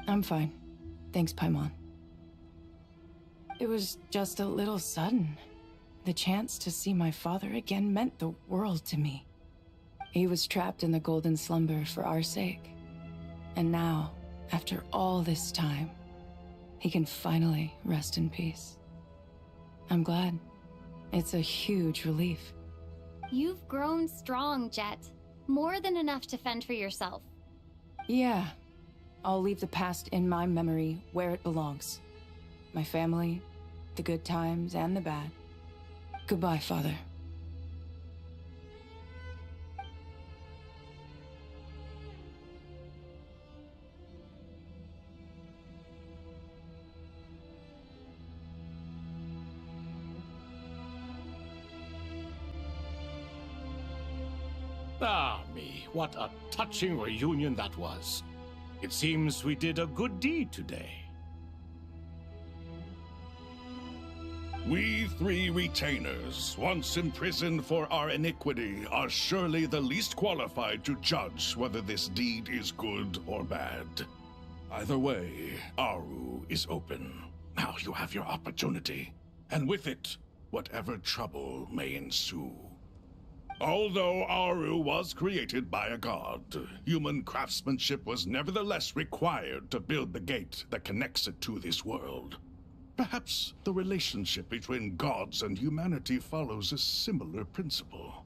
I'm fine. Thanks, Paimon. It was just a little sudden. The chance to see my father again meant the world to me. He was trapped in the Golden Slumber for our sake. And now, after all this time, he can finally rest in peace. I'm glad. It's a huge relief. You've grown strong, Jet. More than enough to fend for yourself. Yeah. I'll leave the past in my memory where it belongs. My family, the good times and the bad. Goodbye, Father. Ah, me, what a touching reunion that was. It seems we did a good deed today. We three retainers, once imprisoned for our iniquity, are surely the least qualified to judge whether this deed is good or bad. Either way, Aru is open. Now you have your opportunity, and with it, whatever trouble may ensue. Although Aru was created by a god, human craftsmanship was nevertheless required to build the gate that connects it to this world. Perhaps the relationship between gods and humanity follows a similar principle.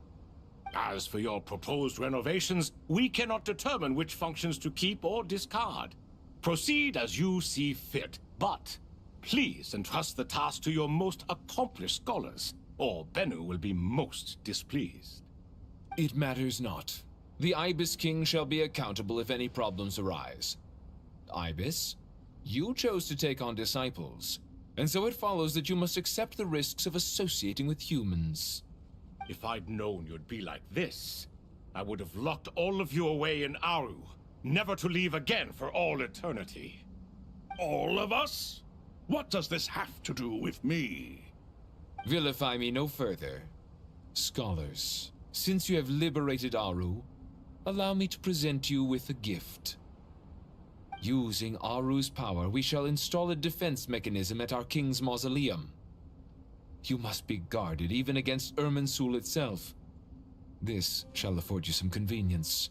As for your proposed renovations, we cannot determine which functions to keep or discard. Proceed as you see fit, but please entrust the task to your most accomplished scholars, or Bennu will be most displeased. It matters not. The Ibis King shall be accountable if any problems arise. Ibis, you chose to take on disciples, and so it follows that you must accept the risks of associating with humans. If I'd known you'd be like this, I would have locked all of you away in Aru, never to leave again for all eternity. All of us? What does this have to do with me? Vilify me no further. Scholars, since you have liberated Aru, allow me to present you with a gift. Using Aru's power, we shall install a defense mechanism at our king's mausoleum. You must be guarded even against Irminsul itself. This shall afford you some convenience.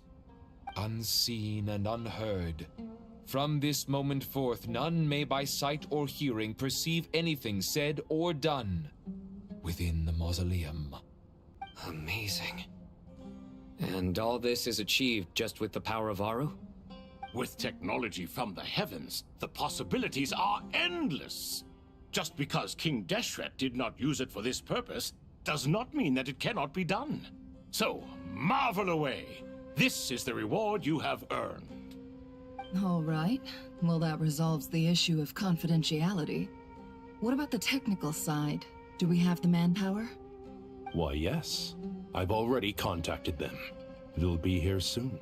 Unseen and unheard. From this moment forth, none may by sight or hearing perceive anything said or done within the mausoleum. Amazing. And all this is achieved just with the power of Aru? With technology from the heavens, the possibilities are endless. Just because King Deshret did not use it for this purpose does not mean that it cannot be done. So, marvel away. This is the reward you have earned. All right. Well, that resolves the issue of confidentiality. What about the technical side? Do we have the manpower? Why, yes. I've already contacted them. It'll be here soon.